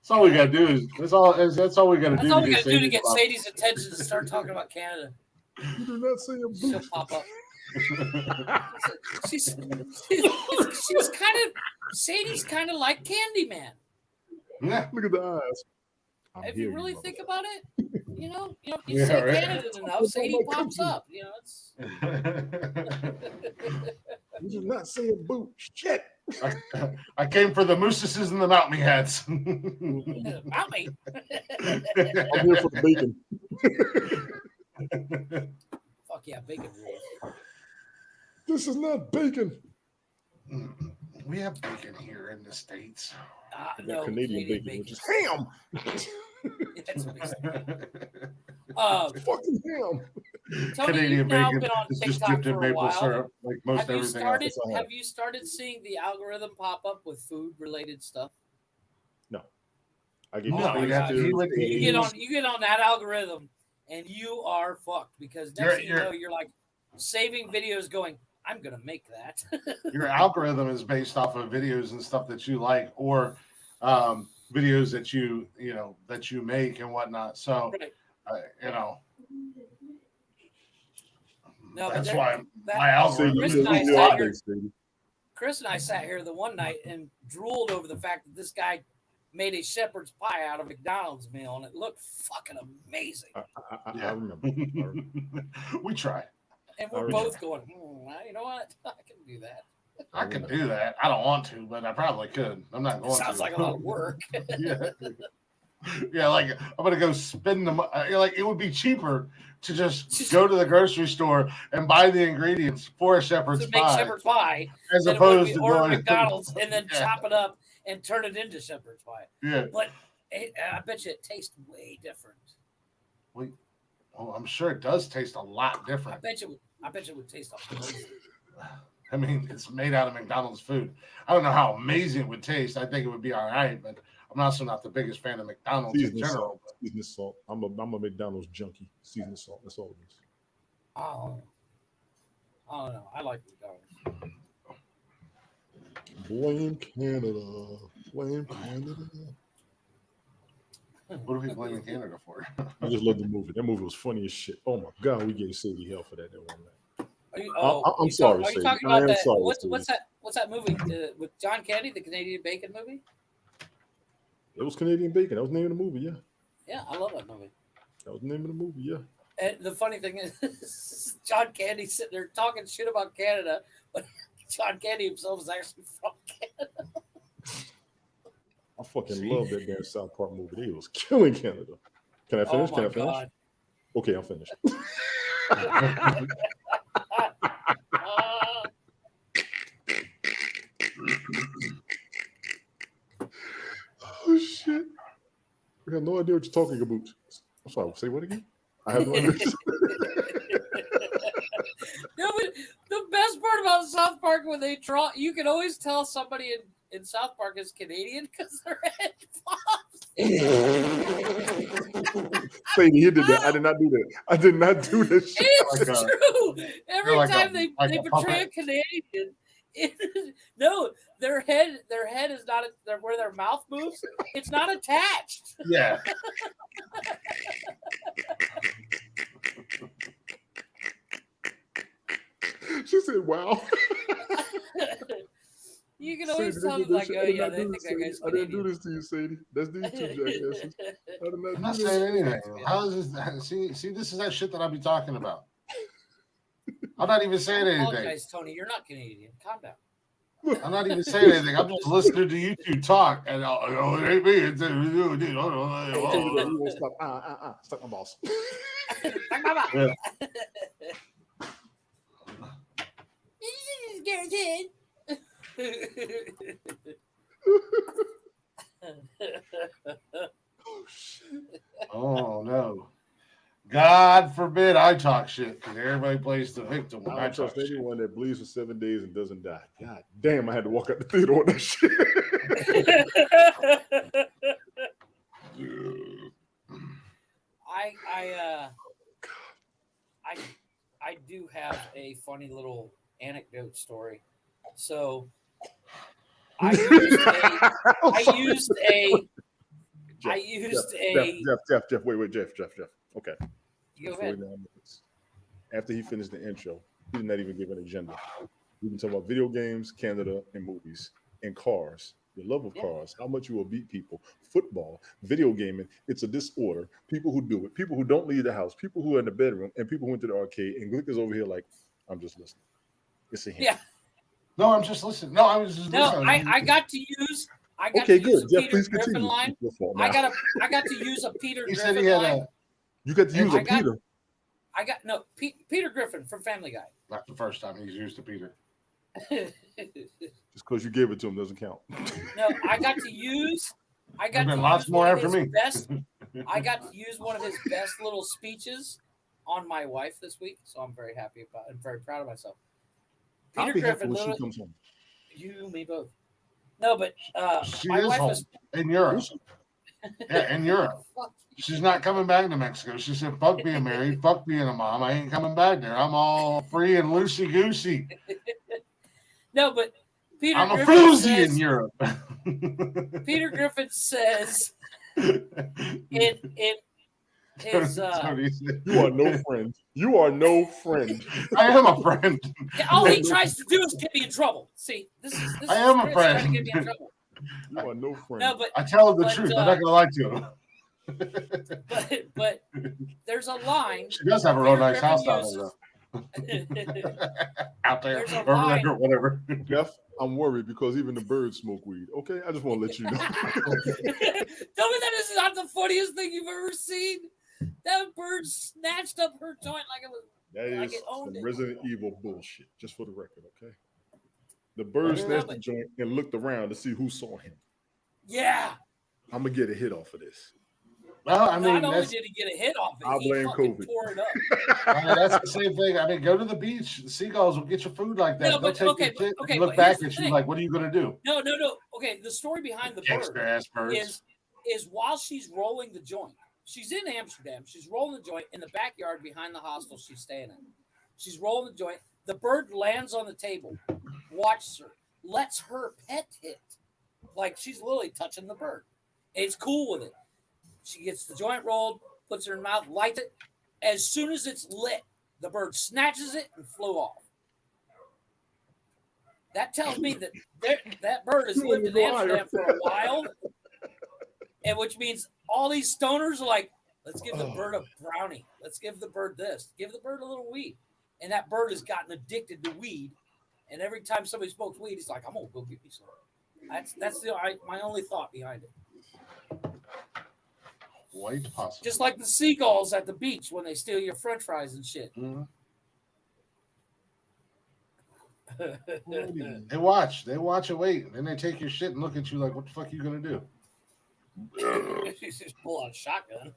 That's all we gotta do that's all we gotta do. That's all we gotta do to get Sadie's attention to start talking about Canada. You do not say a boot. She'll pop up. she's Sadie's kind of like Candyman. Yeah. Look at the eyes. If you really think about it, you say right. Canada enough, Sadie pops up. It's. You do not say a boot. Shit. I came for the mooses and the mountain hats. Mounty. I'm here for the bacon. Fuck yeah, bacon rolls. This is not bacon. We have bacon here in the States. No, Canadian bacon, which is ham. Fucking ham. Tony, Canadian you've now bacon been on is TikTok just dipped in for a maple while. syrup, like most everything else. Have you started seeing the algorithm pop up with food related stuff? No. I get you get on that algorithm and you are fucked because next thing you know, you're like saving videos going, I'm gonna make that. Your algorithm is based off of videos and stuff that you like, or videos that you make and whatnot. So, no, that's why my algorithm. Chris and I sat here the one night and drooled over the fact that this guy made a shepherd's pie out of McDonald's meal, and it looked fucking amazing. I remember. We tried. And we're both going, you know what? I can do that. I could do that. I don't want to, but I probably could. I'm not going to. Sounds like a lot of work. Yeah, like I'm going to go spend the money. Like it would be cheaper to just go to the grocery store and buy the ingredients for a shepherd's pie. To make shepherd's pie. As opposed to order McDonald's and then chop it up and turn it into shepherd's pie. Yeah. But I bet you it tastes way different. Oh, I'm sure it does taste a lot different. I bet you it would taste amazing. I mean, it's made out of McDonald's food. I don't know how amazing it would taste. I think it would be all right, but I'm also not the biggest fan of McDonald's in general. Seasoned salt. I'm a McDonald's junkie. Seasoned salt. That's all it is. Oh, I don't know. I like McDonald's. Blame Canada. Blame Canada. What are we blaming Canada for? I just love the movie. That movie was funny as shit. Oh my god, we gave Sadie hell for that one night. I'm sorry, Sadie. Talking about that? What's that movie with John Candy, the Canadian Bacon movie? It was Canadian Bacon. That was the name of the movie. Yeah. Yeah, I love that movie. That was the name of the movie. Yeah. And the funny thing is, John Candy sitting there talking shit about Canada, but John Candy himself is actually from Canada. I fucking love that damn South Park movie. They was killing Canada. Can I finish? Can I finish? God. Okay, I'll finish. I have no idea what you're talking about. I'm sorry. Say what again? I have no idea. No, but the best part about South Park when they draw, you can always tell somebody in South Park is Canadian because their head flops. Sadie, he did that. I did not do that. I did not do that shit. It's true. Every like time they a portray a puppet. Canadian, no, their head is not where their mouth moves. It's not attached. Yeah. She said, "Wow." You can always Sadie, tell them like, oh yeah, they think that guy's I didn't do Canadian. this to you, Sadie. That's these two jackasses. I did I'm not not do this. saying anything. How is this? See, this is that shit that I'll be talking about. I'm not even saying I anything. apologize, Tony. You're not Canadian. Calm down. I'm not even saying anything. I'm just listening to you two talk, and oh, it ain't me. It's Hey, you won't stop. Stop my boss. Yeah. Oh no! God forbid I talk shit because everybody plays the victim when I I don't trust talk shit. anyone that bleeds for 7 days and doesn't die. God damn, I had to walk out the theater on that shit. I do have a funny little anecdote story. So I used a Jeff, wait, Jeff. Okay. Go ahead. After he finished the intro, he did not even give an agenda. We can talk about video games, Canada, and movies, and cars. Your love of cars, how much you will beat people, football, video gaming. It's a disorder. People who do it, people who don't leave the house, people who are in the bedroom, and people who went to the arcade. And Glick is over here like, I'm just listening. It's a hint. Yeah. No, I'm just listening. No, I was just listening. I got to use. Okay, good. Jeff, Peter please Griffin continue. line. I got to use a Peter He said Griffin he had line. You got to use a Peter. Peter Griffin from Family Guy. Not the first time he's used to Peter. Just because you gave it to him doesn't count. No, I got to use. I got There's to been lots use more one after of his me. best. I got to use one of his best little speeches on my wife this week, so I'm very happy about it. I'm very proud of myself. I'll Peter be happy Griffin, when she comes home. you, me both. No, but She my is wife home was in Europe. Yeah, in Europe. She's not coming back to Mexico. She said, fuck being married, fuck being a mom. I ain't coming back there. I'm all free and loosey-goosey. No, but Peter I'm a Griffin floozy says, in Europe. Peter Griffin says in his You are no friend. You are no friend. I am a friend. all he tries to do is get me in trouble. See, this is I am a Chris friend. trying to get me in trouble. You are no friend. No, but I tell him the truth. I'm not gonna lie to him. but there's a line. She does have a real nice house out uses, there, though. Out there, There's a over line. there, whatever. Jeff, I'm worried because even the birds smoke weed. Okay, I just want to let you know. Tell me that is not the funniest thing you've ever seen. That bird snatched up her joint like it was. That like is it owned some it. Resident Evil bullshit, just for the record, okay? The bird snatched the joint and looked around to see who saw him. Yeah. I'm going to get a hit off of this. Well, I mean, not only did he get a hit off it, I'll he blame fucking COVID. tore it up. that's the same thing. I mean, go to the beach. The seagulls will get your food like that. No, They'll but- take okay, your shit but- and look but back here's at the you thing. like, what are you going to do? No. Okay, the story behind the Gangster bird ass birds. is while she's rolling the joint, she's in Amsterdam. She's rolling the joint in the backyard behind the hostel she's staying in. She's rolling the joint. The bird lands on the table, watches her, lets her pet hit, like she's literally touching the bird. And it's cool with it. She gets the joint rolled, puts it in her mouth, lights it. As soon as it's lit, the bird snatches it and flew off. That tells me that that bird has lived in Amsterdam for a while, and which means all these stoners are like, let's give the bird a brownie. Let's give the bird this. Give the bird a little weed. And that bird has gotten addicted to weed. And every time somebody smokes weed, he's like, I'm going to go get me some. That's my only thought behind it. White possum. Just like the seagulls at the beach when they steal your french fries and shit. Mhm. They watch and wait. Then they take your shit and look at you like, what the fuck are you going to do? Just pull out a shotgun.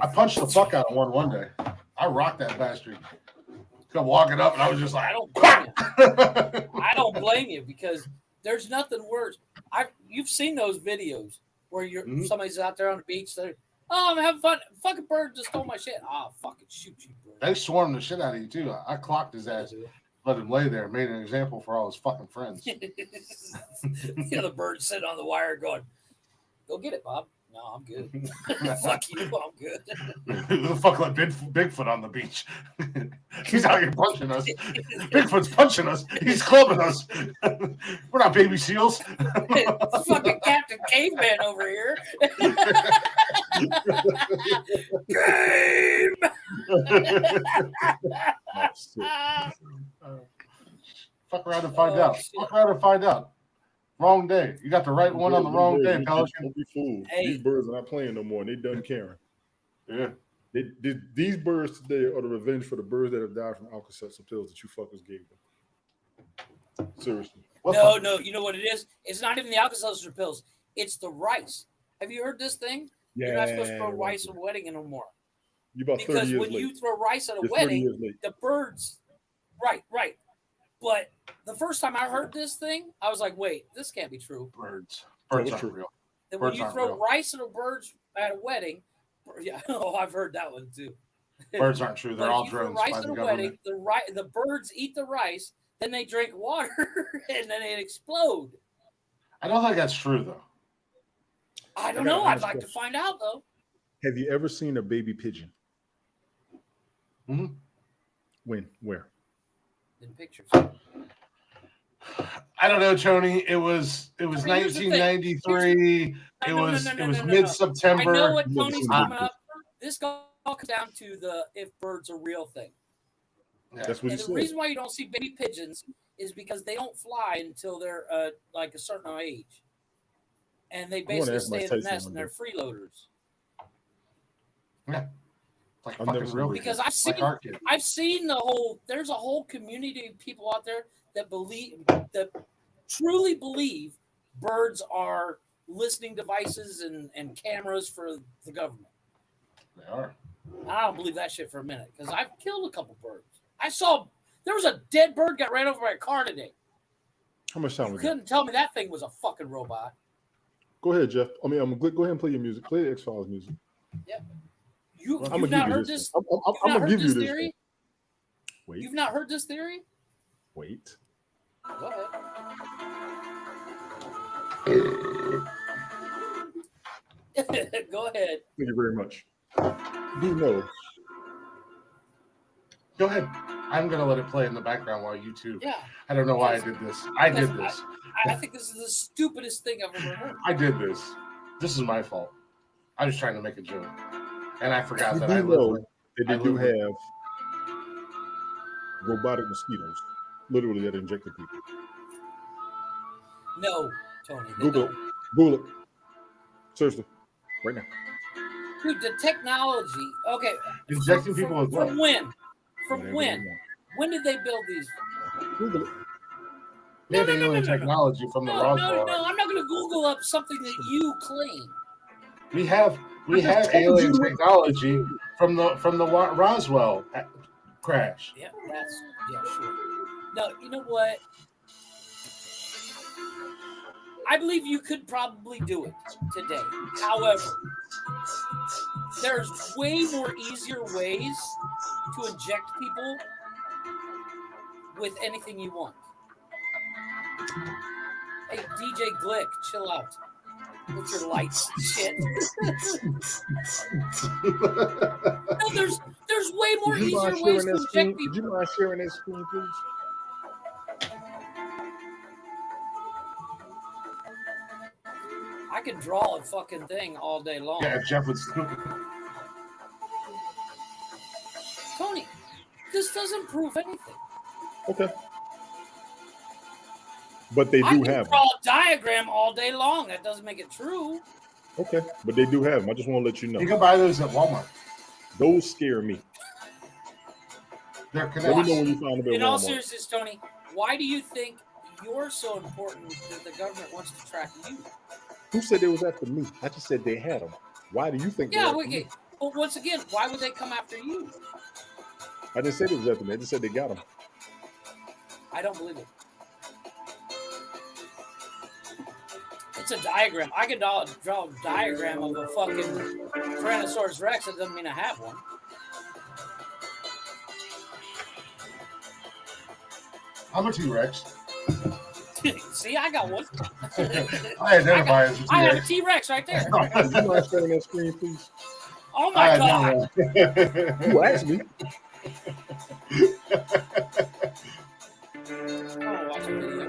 I punched the fuck out of one day. I rocked that bastard. Come walking up, and I was just like, I don't blame you. I don't blame you because there's nothing worse. You've seen those videos where somebody's out there on the beach. They're, I'm having fun. Fucking bird just stole my shit. Fucking shoot you, bird. They swarmed the shit out of you too. I clocked his ass, let him lay there, made an example for all his fucking friends. The bird sitting on the wire going, "Go get it, Bob." No, I'm good. Fuck you, I'm good. Who the fuck let Bigfoot on the beach? He's out here punching us. Bigfoot's punching us. He's clubbing us. We're not baby seals. It's fucking Captain Caveman over here. Game! Fuck around and find out. Shit. Fuck around and find out. Wrong day. You got the right one on the wrong day, Pelican. Don't be fooled. Hey. These birds are not playing no more, and they done caring. Yeah. These birds today are the revenge for the birds that have died from Alka-Seltzer pills that you fuckers gave them. Seriously. No, you know what it is? It's not even the Alka-Seltzer pills. It's the rice. Have you heard this thing? Yeah, You're not supposed to throw rice at a wedding anymore. You about 30 Because years when late. you throw rice at a You're 30 wedding, years late. the birds, right. But the first time I heard this thing, I was like, wait, this can't be true. Birds That's aren't true. real. That when Birds you aren't throw real. rice at a wedding, yeah, I've heard that one too. Birds aren't true. They're But all if you throw drones rice by at the a government. wedding, the birds eat the rice, then they drink water, and then it explode. I don't think that's true, though. I don't I got know. an I'd honest like to question. find out though. Have you ever seen a baby pigeon? Mhm. When? Where? In pictures. I don't know, Tony. It was Here's the thing. 1993. It No, was no. mid-September. I know what Never Tony's seen coming that. up. This all comes down to the if birds are real thing. Yeah. That's what he And the said. reason why you don't see baby pigeons is because they don't fly until they're like a certain age, and they I wanna basically ask Mike stay in the Tyson nest one and they're day. freeloaders. Yeah. It's like I've fucking never seen real it. Because kids. I've Like our kid. seen there's a whole community of people out there that truly believe birds are listening devices and cameras for the government. They are. I don't believe that shit for a minute because I've killed a couple birds. I saw there was a dead bird got ran over by a car today. How much time You we got? couldn't tell me that thing was a fucking robot. Go ahead, Jeff. I mean, go ahead and play your music. Play the X-Files music. You've I'm not heard this? I'm You've gonna not give heard you this this theory? one. Wait. You've not heard this theory? Wait. Go ahead. Go ahead. Thank you very much. You know, Go ahead. I'm going to let it play in the background while you two. Yeah. I don't know why I did this. I did this. I think this is the stupidest thing I've ever heard. I did this. This is my fault. I was trying to make a joke. And I forgot you that do I know live with. that they I do live with- have robotic mosquitoes, literally that injected people. No, Tony. they Google it. don't. Google it. Seriously, right now. Dude, the technology. Okay. Injecting people with From what? when? From Whatever when? you want. When did they build these? Google it. They have No. alien technology from the No, Roswell. I'm not going to Google up something that you claim. We have I just told alien you. technology from the Roswell crash. Yeah, sure. No, you know what? I believe you could probably do it today. However, there's way more easier ways to inject people with anything you want. Hey, DJ Glick, chill out with your lights and shit. No, there's way more Would you mind easier ways sharing to that screen? inject Would people. you mind sharing that screen, please? I can draw a fucking thing all day long. Yeah, Jeff would. Tony, this doesn't prove anything. Okay. But they I do can have them. draw a diagram all day long. That doesn't make it true. Okay. But they do have them. I just want to let you You know. can buy those at Walmart. Those scare me. They're Let me connected. know when you find them In at all Walmart. seriousness, Tony, why do you think you're so important that the government wants to track you? Who said they was after me? I just said they had them. Why do you think? Yeah, well, once again, why would they come after you? I didn't say they was after me. I just said they got them. I don't believe it. It's a diagram. I can draw a diagram of a fucking Tyrannosaurus Rex. That doesn't mean I have one. I'm a T-Rex. See, I got one. I identify as a T-Rex. I have a T-Rex right there. You mind sharing that screen, please? Oh my god! You asked me. Oh, watch a video.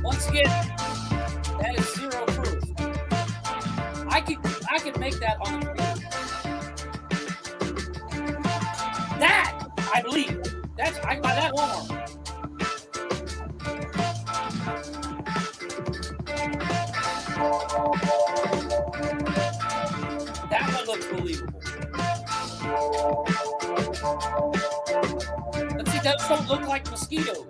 Once again, that is zero proof. I could make that on the computer. That I believe. I buy that Walmart. That one looks believable. But see, those don't look like mosquitoes.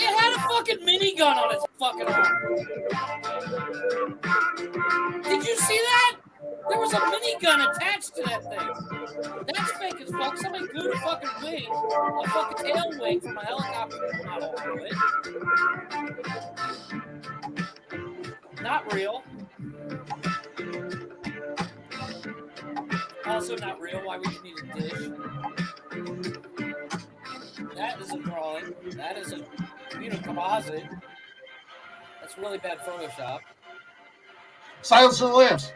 It had a fucking minigun on its fucking arm. Did you see that? There was a minigun attached to that thing. That's fake as fuck. Somebody glued a fucking wing, a fucking tail wing from a helicopter. Not all of it. Not real. Also not real. Why would you need a dish? That is a drawing. That is a composite. That's really bad Photoshop. Silence of the Lambs.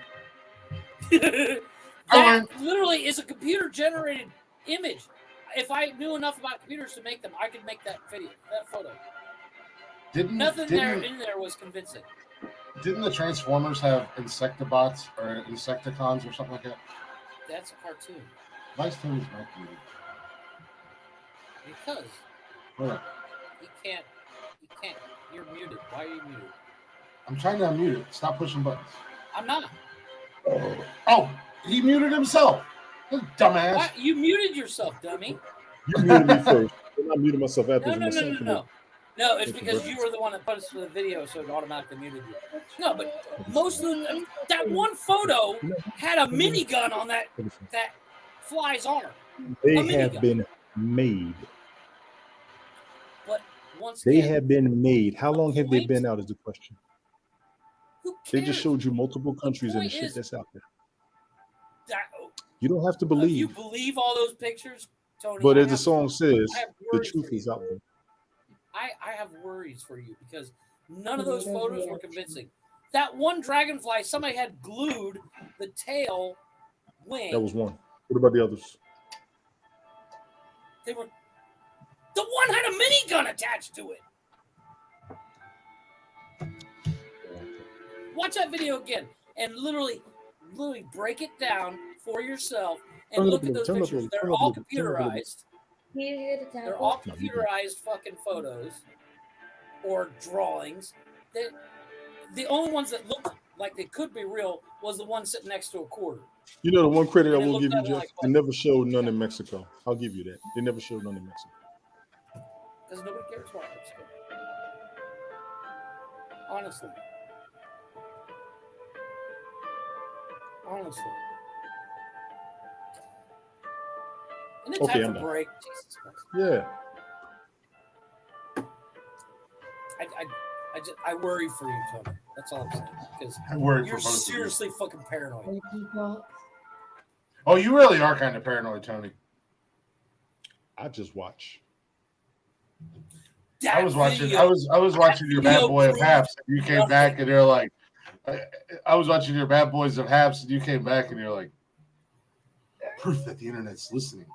That literally is a computer-generated image. If I knew enough about computers to make them, I could make that video, that photo. Nothing in there was convincing. Didn't the Transformers have Insectobots or Insecticons or something like that? That's a cartoon. Why is Tony's mic muted? Because What? you can't. You're muted. Why are you muted? I'm trying to unmute it. Stop pushing buttons. I'm not. Oh, he muted himself. Dumbass. What? You muted yourself, dummy. You muted me first. And I muted myself after. No. No, it's because you were the one that put us to the video, so it automatically muted you. No, but most of them, that one photo had a minigun on that fly's arm. They have been made. But once they again, have been made. How long have they been out is the question. Who cares? They just showed you multiple countries and the shit that's out there. That, You don't have to believe. You believe all those pictures, Tony? But as the song says, the worries truth is out there. I have worries for you because none of those photos were convincing. That one dragonfly, somebody had glued the tail wing. That was one. What about the others? The one had a minigun attached to it. Watch that video again and literally break it down for yourself and look at those pictures. They're all computerized. They're all computerized fucking photos or drawings. The only ones that looked like they could be real was the one sitting next to a quarter. You know, the one credit I will give you, Jeff, they never showed none in Mexico. I'll give you that. They never showed none in Mexico. Because nobody cares about Mexico. Honestly. And it's time for break. Jesus Christ. Yeah. I worry for you, Tony. That's all I'm saying. Because you're seriously fucking paranoid. Oh, you really are kind of paranoid, Tony. I just watch. I was watching your Bad Boy of Haps, and you came back and you're like, I was watching your Bad Boys of Haps, and you came back and you're like, proof that the internet's listening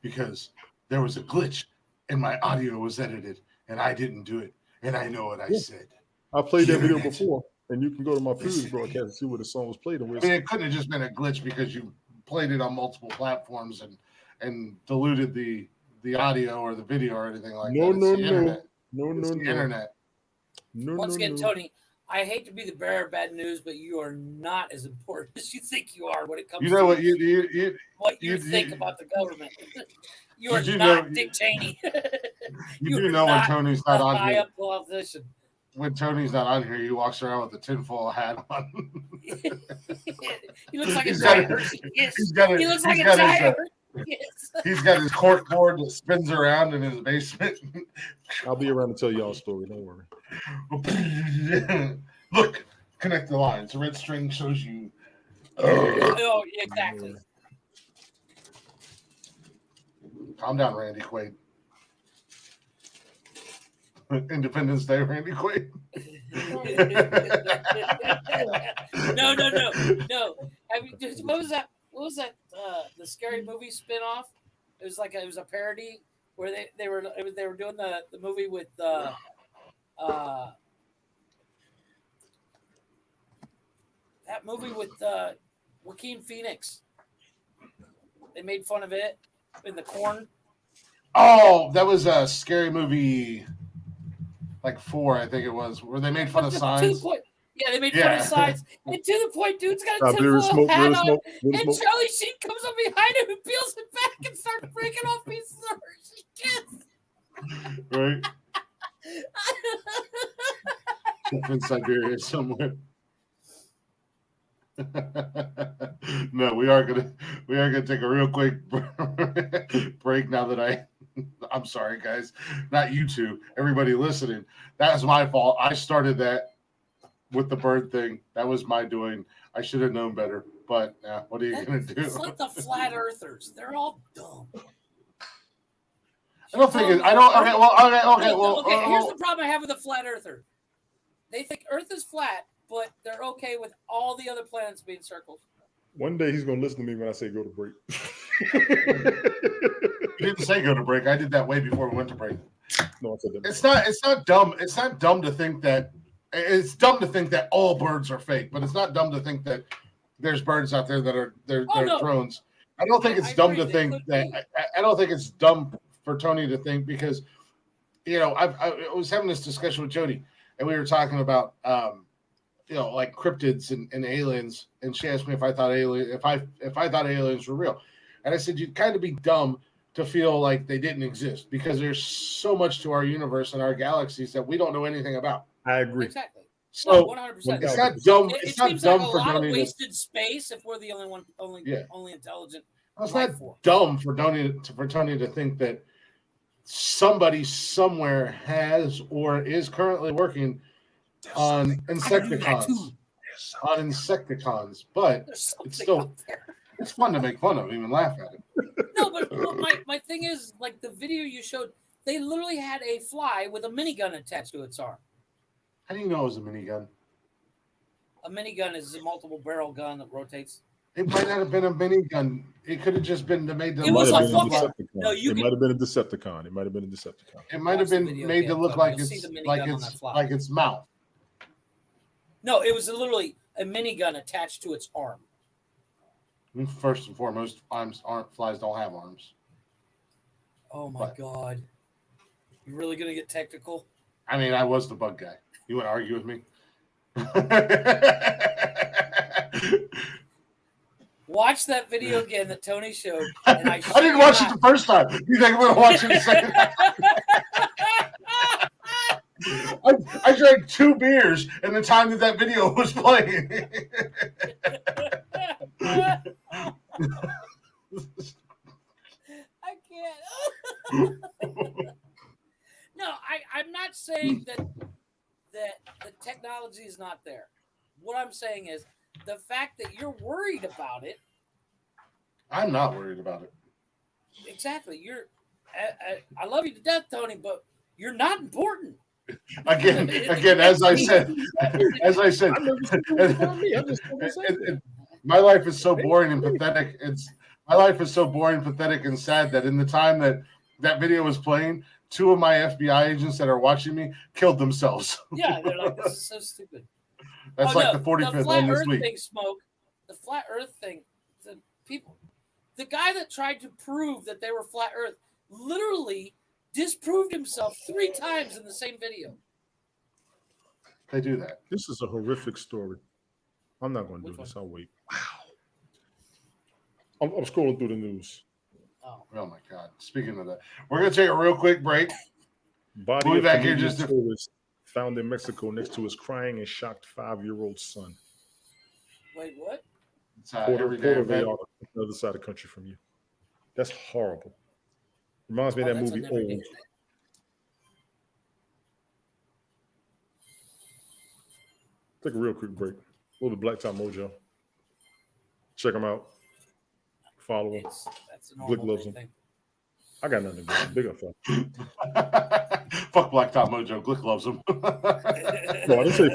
because there was a glitch and my audio was edited and I didn't do it and I know what I said. I played that video before, and you can go to my previous broadcast and see where the song was played. And it couldn't have just been a glitch because you played it on multiple platforms and diluted the audio or the video or anything like that. No, It's no, the no. internet. No, It's no, the no. internet. No, Once no, again, no. Tony, I hate to be the bearer of bad news, but you are not as important as you think you are when it comes You know to what you think about the government. You are do not know- Dick Cheney. You are do know when not Tony's a not on high here. up politician. When Tony's not on here, he walks around with a tinfoil hat on. He looks like a He's got giant it. Hershey kiss. He's got it. He looks like He's a got his, giant Hershey kiss. He's got his cork board that spins around in his basement. I'll be around to tell y'all a story. Don't worry. Look, connect the lines. The red string shows you. Oh, exactly. Calm down, Randy Quaid. Independence Day, Randy Quaid. No. Have you, what was that? What was that? The Scary Movie spinoff? It was like it was a parody where they were doing the movie with that movie with Joaquin Phoenix. They made fun of it in the corn. Oh, that was a Scary Movie, like 4, I think it was, where they made fun of signs. Yeah, they made fun of signs. And to the point, dude's got a There is tinfoil smoke. hat There is on. smoke. There is And smoke. Charlie Sheen comes up behind him and peels it back and starts breaking off pieces of Hershey Kiss. Right? Up in Siberia somewhere. No, we are gonna take a real quick break now that I'm sorry, guys. Not you two, everybody listening. That was my fault. I started that with the bird thing. That was my doing. I should have known better. But what are you gonna do? It's like the flat earthers. They're all dumb. I don't think it. I don't. Okay. Well. Okay. Here's the problem I have with the flat earther. They think Earth is flat, but they're okay with all the other planets being circles. One day he's gonna listen to me when I say go to break. You didn't say go to break. I did that way before we went to break. No, I said that. It's not dumb. It's not dumb to think that. It's dumb to think that all birds are fake, but it's not dumb to think that there's birds out there that are drones. I don't think it's dumb to think that. I don't think it's dumb for Tony to think because, I was having this discussion with Jody, and we were talking about, like cryptids and aliens, and she asked me if I thought aliens were real, and I said you'd kind of be dumb to feel like they didn't exist because there's so much to our universe and our galaxies that we don't know anything about. I agree. Exactly. So 100%. it's not dumb. It It's not seems dumb like a for lot of Tony. wasted space if we're the only intelligent. It's not dumb for Tony to think that somebody somewhere has or is currently working on Insecticons. But it's fun to make fun of, even laugh at it. No, but my thing is, like the video you showed, they literally had a fly with a minigun attached to its arm. How do you know it was a minigun? A minigun is a multiple barrel gun that rotates. It might not have been a minigun. It could have just been made to It was look a like fucking. No, it might have been a Decepticon. It might have been a Decepticon. It might have been made to look like its mouth. No, it was literally a minigun attached to its arm. First and foremost, flies don't have arms. Oh my God! You really gonna get technical? I mean, I was the bug guy. You want to argue with me? Watch that video again that Tony showed. And I didn't watch it the first time. You think I'm going to watch it the second time? I drank 2 beers in the time that video was playing. I can't. No, I'm not saying that the technology is not there. What I'm saying is the fact that you're worried about it. I'm not worried about it. Exactly. I love you to death, Tony, but you're not important. Again, as I said, my life is so boring and pathetic. My life is so boring, pathetic, and sad that in the time that video was playing, 2 of my FBI agents that are watching me killed themselves. Yeah, they're like, this is so stupid. That's the 45th one this week. Thing, Smoke. The flat Earth thing. The people. The guy that tried to prove that they were flat Earth literally disproved himself 3 times in the same video. They do that. This is a horrific story. I'm not going to do this. I'll wait. Wow. I'm scrolling through the news. Oh my God. Speaking of that, we're going to take a real quick break. Body we'll be of back here Canadian just tourist found in Mexico next to his crying and shocked 5-year-old son. Wait, what? It's Puerto Vallarta, the other side of the country from you. That's horrible. Reminds me of that movie Old. Take a real quick break. A little bit Black Top Mojo. Check them out. Follow them. Glick loves them. I got nothing to do. Big up, fuck. Fuck Black Top Mojo. Glick loves him. No, I didn't say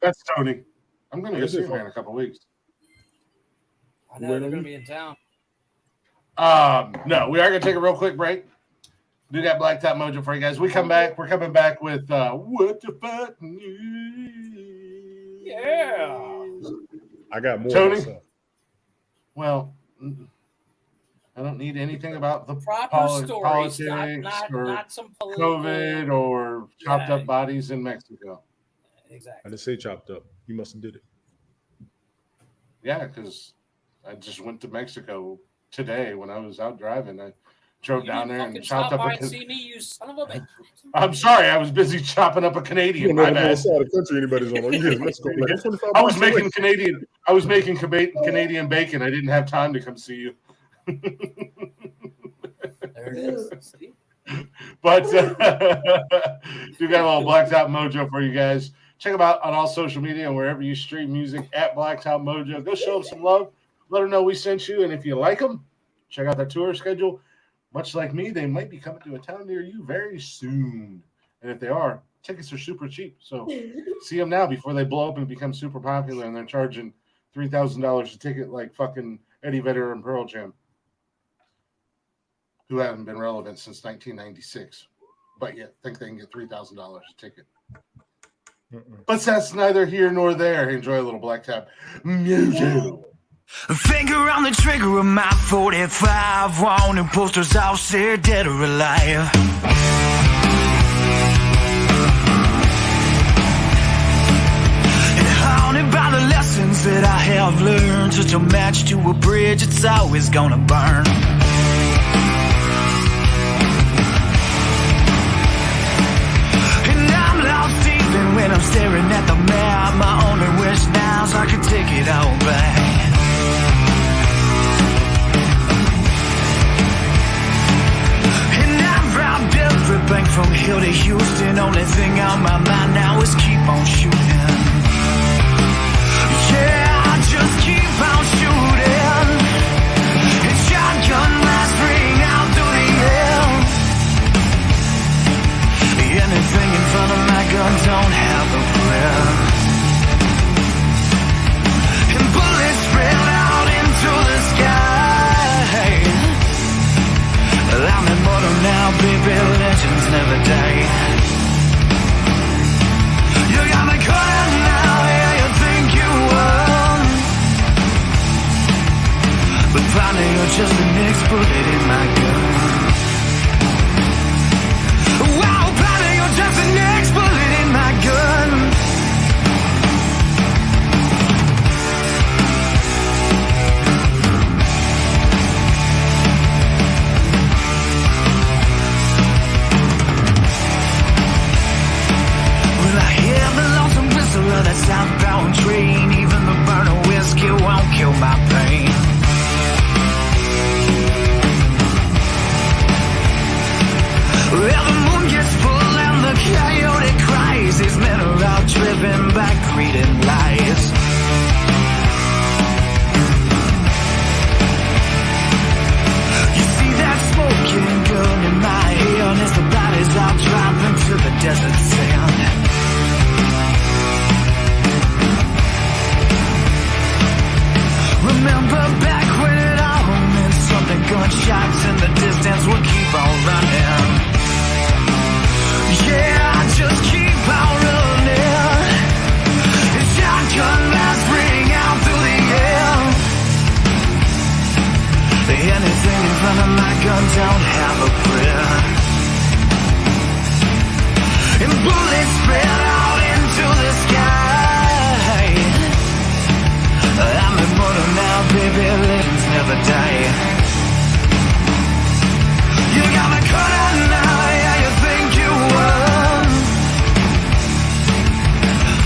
that's Tony. I'm going to go see him in a couple of weeks. I know they're going to be in town. No, we are going to take a real quick break. Do that Black Top Mojo for you guys. We come back. We're coming back with What the Fuck News. Yeah. I got more. Tony? Well, I don't need anything about the proper stories, politics or not some political... COVID or chopped up bodies in Mexico. Exactly. I didn't say chopped up. You must have did it. Yeah, because I just went to Mexico today when I was out driving. I drove down there and chopped up a... See me, you son of a bitch. I'm sorry, I was busy chopping up a Canadian. My bad. Side of the country anybody's on. You hear Mexico. I was making Canadian. I was making Canadian bacon. I didn't have time to come see you. There it is. See? But do got a little Black Top Mojo for you guys. Check them out on all social media and wherever you stream music at Black Top Mojo. Go show them some love. Let them know we sent you. And if you like them, check out their tour schedule. Much like me, they might be coming to a town near you very soon. And if they are, tickets are super cheap. So see them now before they blow up and become super popular and they're charging $3,000 a ticket like fucking Eddie Vedder and Pearl Jam, who haven't been relevant since 1996. But yet think they can get $3,000 a ticket. But that's neither here nor there. Enjoy a little Black Top Mojo. Finger on the trigger of my 45. Wanting posters out there, dead or alive. And haunted by the lessons that I have learned. Just a match to a bridge, it's always gonna burn. And I'm lost even when I'm staring at the map. My only wish now is I can take it all back. Everything from here to Houston, only thing on my mind now is keep on shooting. Yeah, just keep on shooting. And shotgun blast ring out through the air. Anything in front of my gun don't have a prayer. And bullets spread out into the sky. I'm immortal now, baby, legends never die. You got me caught now, yeah, you think you won. But finally you're just the next bullet in my gun. Wow, finally you're just the next bullet in my gun. That southbound train, even the burn of whiskey won't kill my pain. Well, the moon gets full and the coyote cries. These men are out driven by greed and lies. You see that smoking gun in my hand as the bodies all drop into the desert sand. Remember back when it all meant something. Gunshots in the distance will keep on running. Yeah, just keep on running. And shotgun blast ring out through the air. Everything in front of my gun don't have a prayer. And bullets spread out into the sky. I'm immortal now, baby, legends never die. You got me caught out now, yeah, you think you won.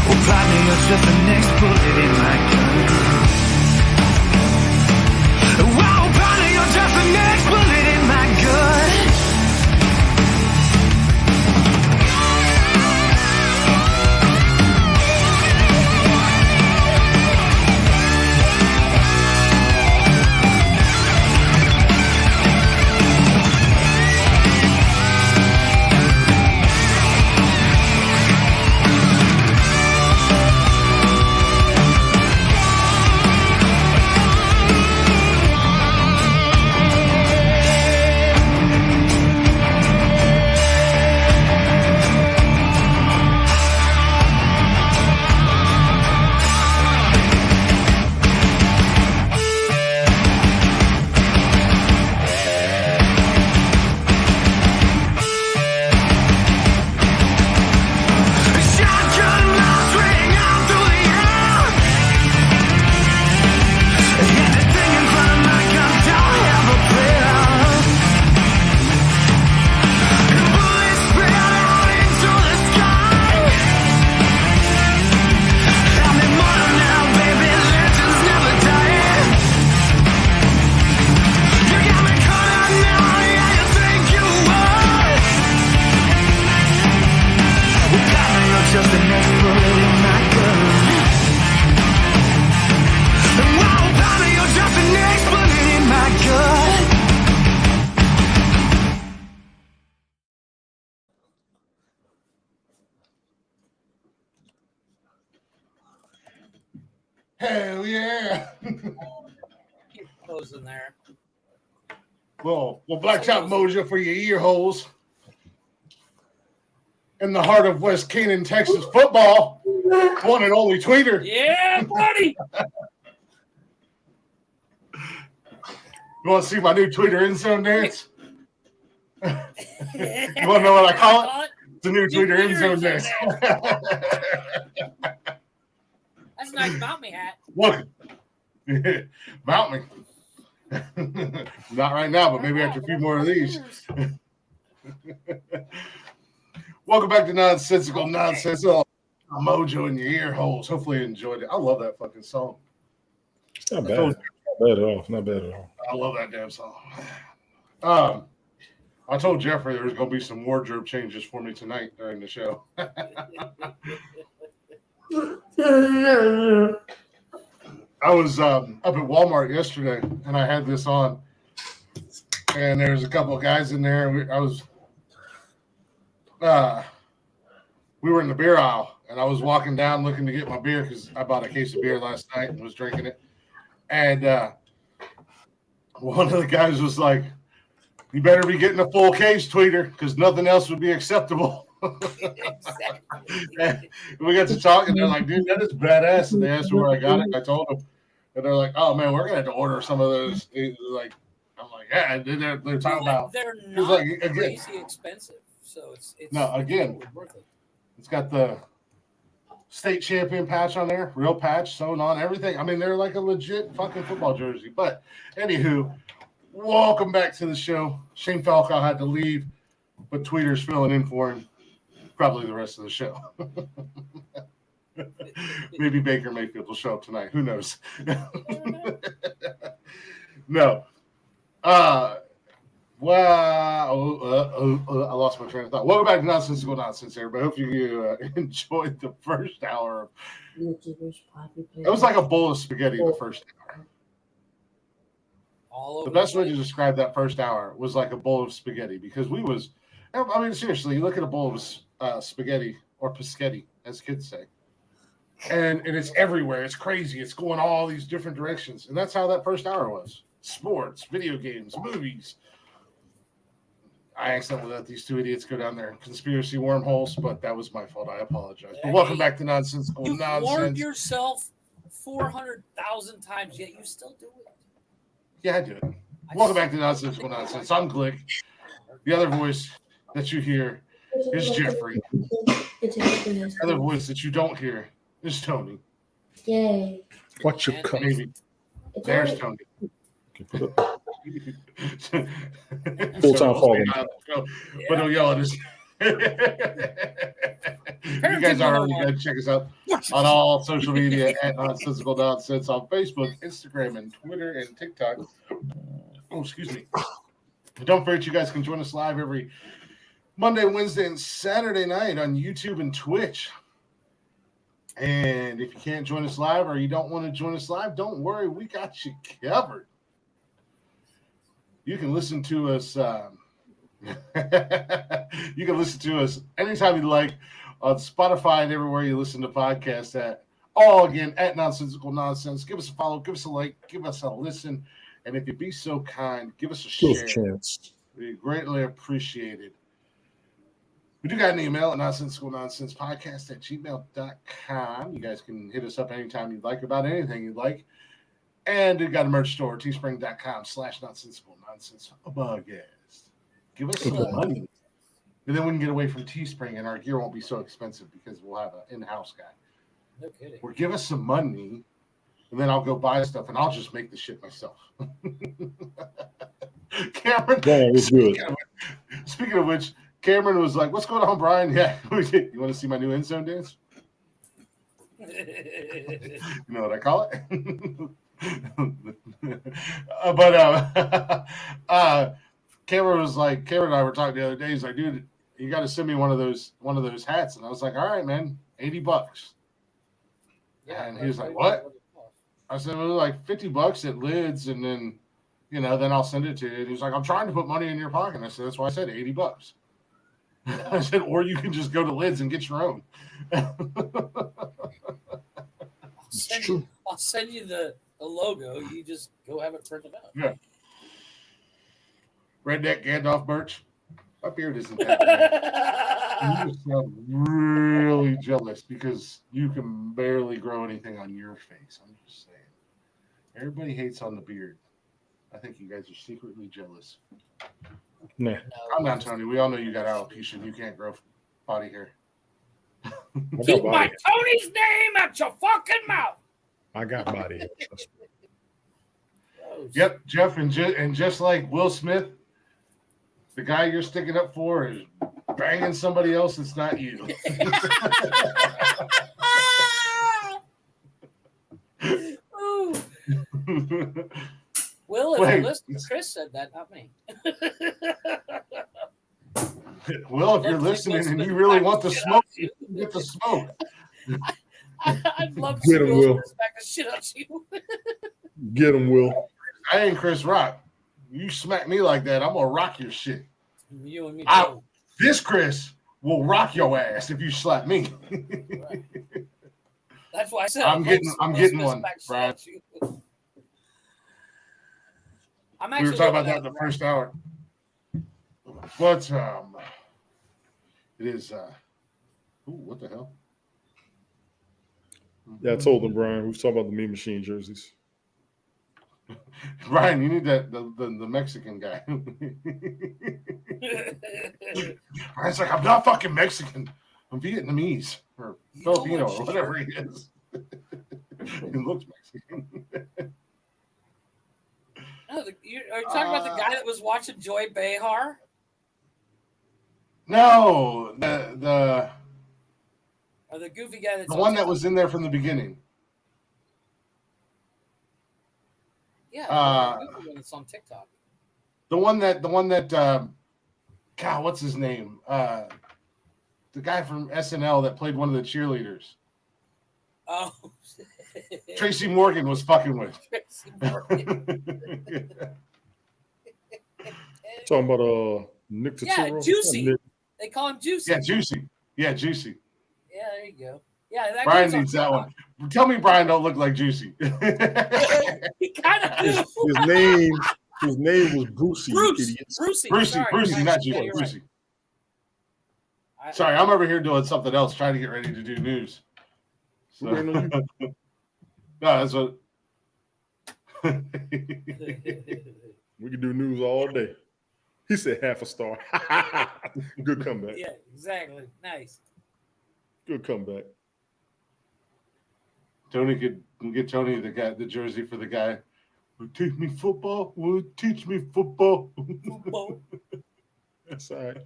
Well, partner, you're just the next bullet in my gun. Wow, partner, you're just the next bullet in my gun. Just the next bullet in my gun. Wow, Bobby, you're just the next bullet in my gun. Hell yeah. Keep closing there. Well, Blacktop Mojo for your ear holes. In the heart of West Canaan, Texas football, one and only tweeter. Yeah, buddy. You want to see my new tweeter end zone dance? You want to know what I call it? It's a new tweeter end zone dance. That's a nice mount me hat. Look, mount me. Not right now, but maybe after a few more of these. Welcome back to Nonsensical Nonsense. Oh, Mojo in your ear holes. Hopefully you enjoyed it. I love that fucking song. It's not bad. Not bad at all. Not bad at all. I love that damn song. I told Jeffrey there was going to be some wardrobe changes for me tonight during the show. I was up at Walmart yesterday, and I had this on, and there's a couple of guys in there. We were in the beer aisle, and I was walking down looking to get my beer because I bought a case of beer last night and was drinking it. And one of the guys was like, "You better be getting a full case, tweeter, because nothing else would be acceptable." And we got to talking. They're like, "Dude, that is badass." And they asked me where I got it. I told them, and they're like, "Oh man, we're gonna have to order some of those." Like, I'm like, "Yeah." They're talking about. They're not like, crazy expensive, so it's no, again, worth it. It's got the state champion patch on there, real patch sewn on everything. I mean, they're like a legit fucking football jersey. But anywho, welcome back to the show. Shane Falco had to leave, but Tweeter's filling in for him. Probably the rest of the show. Maybe Baker Mayfield will show up tonight. Who knows? No. I lost my train of thought. Welcome back to Nonsensical Nonsense, everybody. Hope you enjoyed the first hour. It was like a bowl of spaghetti the first hour. All over the best way to describe that first hour was like a bowl of spaghetti because I mean, seriously, you look at a bowl of spaghetti or paschetti, as kids say, and it's everywhere. It's crazy. It's going all these different directions. And that's how that first hour was. Sports, video games, movies. I accidentally let these two idiots go down there conspiracy wormholes, but that was my fault. I apologize. But welcome back to Nonsensical Nonsense. You warned yourself 400,000 times, yet you still do it. Yeah, I do it. Welcome back to Nonsensical Nonsense. I'm Glick. The other voice that you hear is Jeffrey. The other voice that you don't hear is Tony. Yay. Watch your cup. Maybe. There's Tony. Full-time father. But don't yell at us. You guys are already going to check us out on all social media at Nonsensical Nonsense on Facebook, Instagram, and Twitter, and TikTok. Oh, excuse me. Don't forget, you guys can join us live every Monday, Wednesday, and Saturday night on YouTube and Twitch. And if you can't join us live or you don't want to join us live, don't worry. We got you covered. You can listen to us. You can listen to us anytime you like on Spotify and everywhere you listen to podcasts at. All again at Nonsensical Nonsense. Give us a follow, give us a like, give us a listen, and if you'd be so kind, give us a share. Chance. We greatly appreciate it. We do got an email at nonsensicalnonsenspodcast@gmail.com. You guys can hit us up anytime you'd like about anything you'd like. And we got a merch store, teespring.com/nonsensical nonsense podcast. Give us some money. And then we can get away from Teespring and our gear won't be so expensive because we'll have an in-house guy. No kidding. Or give us some money and then I'll go buy stuff and I'll just make the shit myself. Cameron, speaking of which, Cameron was like, "What's going on, Brian?" Yeah, you want to see my new end zone dance? You know what I call it? Cameron was like, Cameron and I were talking the other day. He's like, "Dude, you got to send me one of those hats." And I was like, "All right, man, $80." Yeah, and he was like, "What?" I said, "Well, like $50 at Lids, and then, then I'll send it to you." And he's like, "I'm trying to put money in your pocket." And I said, "That's why I said $80." I said, "Or you can just go to Lids and get your own." I'll send you the logo. You just go have it printed out. Yeah. Redneck Gandalf merch. My beard isn't that bad. You sound really jealous because you can barely grow anything on your face. I'm just saying. Everybody hates on the beard. I think you guys are secretly jealous. Nah. Calm down, Tony. We all know you got alopecia and you can't grow body hair. Keep my Tony's name out your fucking mouth. I got body hair. Yep, Jeff, and just like Will Smith, the guy you're sticking up for is banging somebody else that's not you. Will, if you listen, Chris said that, not me. Will, if you're listening and you really want the smoke, you can get the smoke. I'd love to see Will smack the shit out of you. Get him, Will. I ain't Chris Rock. You smack me like that, I'm gonna rock your shit. You and me. This Chris will rock your ass if you slap me. Right. That's why I said I'm getting one, Brian. We were talking about that in the first hour. But it is what the hell? Yeah, I told him, Brian. We was talking about the Mean Machine jerseys. Brian, you need the Mexican guy. Brian's like, "I'm not fucking Mexican. I'm Vietnamese or Filipino or whatever he is." He looks Mexican. No, are you talking about the guy that was watching Joy Behar? No, the or the goofy guy that's the one that was in there from the beginning. Yeah, the goofy one that's on TikTok. The one that God, what's his name? The guy from SNL that played one of the cheerleaders. Oh, Tracy Morgan was fucking with. Tracy Morgan. Talking about Nick Totoro. Yeah, Juicy. They call him Juicy. Yeah, Juicy. Yeah, Juicy. Yeah, there you go. Yeah, that Brian needs that one. Tell me Brian don't look like Juicy. He kind of his name was Brucey. Brucey, not Juicy. Brucey. Right. Sorry, I'm over here doing something else, trying to get ready to do news. So, no, that's what. We can do news all day. He said half a star. Good comeback. Yeah, exactly. Nice. Good comeback. Tony could get Tony the jersey for the guy who teach me football. Would teach me football. Football. That's all right.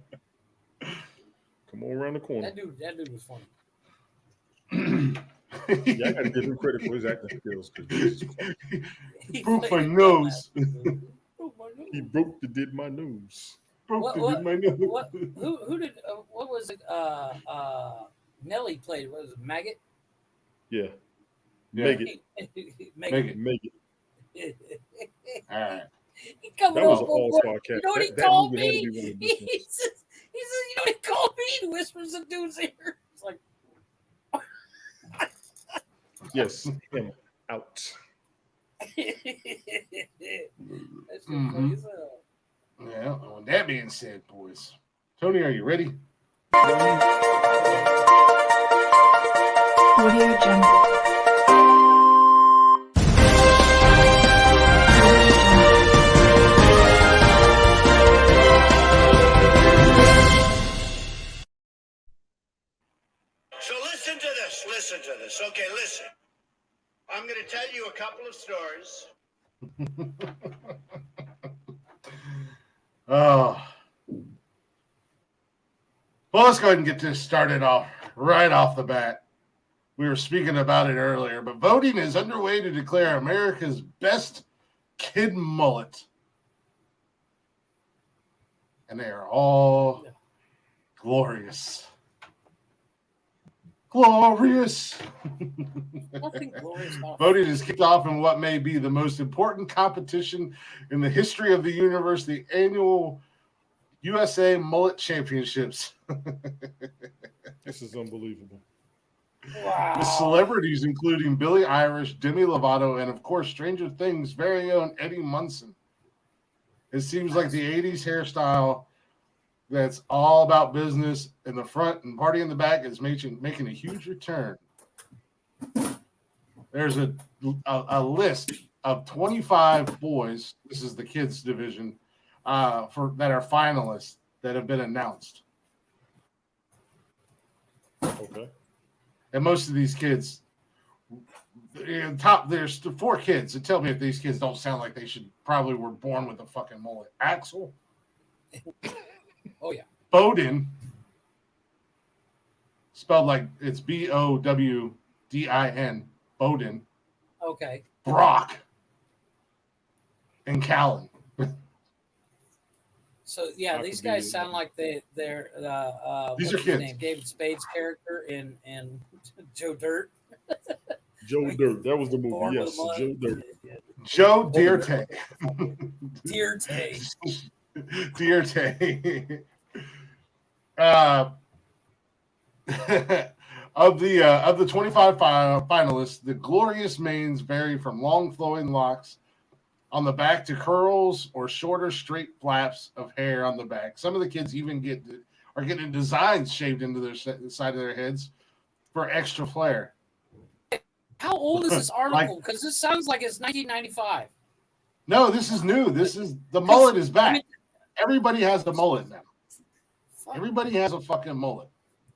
Come on around the corner. That dude was funny. Yeah, I got to give him credit for his acting skills. He broke my nose. He did my nose. Did my nose. Who did? What was it? Nelly played. What was it? Maggot. Yeah. Maggot. Maggot. All right. That was an all-star cast. You know what he called me? He says, you know what he called me? He whispers in dude's ear. It's like, yes, him out. That's funny as hell. Yeah. With that being said, boys, Tony, are you ready? Audio Jungle. So listen to this. Okay, listen. I'm going to tell you a couple of stories. Oh. Well, let's go ahead and get this started off right off the bat. We were speaking about it earlier, but voting is underway to declare America's best kid mullet. And they are all glorious. Glorious. Nothing glorious about Voting is kicked off in what may be the most important competition in the history of the universe, the annual USA Mullet Championships. This is unbelievable. Wow. With celebrities including Billie Eilish, Demi Lovato, and of course Stranger Things' very own Eddie Munson. It seems like the 80s hairstyle that's all about business in the front and party in the back is making a huge return. There's a list of 25 boys. This is the kids division that are finalists that have been announced. Okay. And most of these kids, there's 4 kids. And tell me if these kids don't sound like they probably were born with a fucking mullet. Axel. Oh, yeah. Bowden, spelled like it's Bowdin, Bowden. Okay. Brock, and Callan. So yeah, these guys sound like they're These what's are his kids. name? David Spade's character in Joe Dirt. Joe Dirt. That was the movie. Born Yes, with Joe Dirt. Joe Dierte. Dierte. Dierte. Of the 25 finalists, the glorious manes vary from long flowing locks on the back to curls or shorter straight flaps of hair on the back. Some of the kids even are getting designs shaved into the side of their heads for extra flair. How old is this article? Because this sounds like it's 1995. No, this is new. The mullet is back. I mean, everybody has the mullet now. Everybody has a fucking mullet.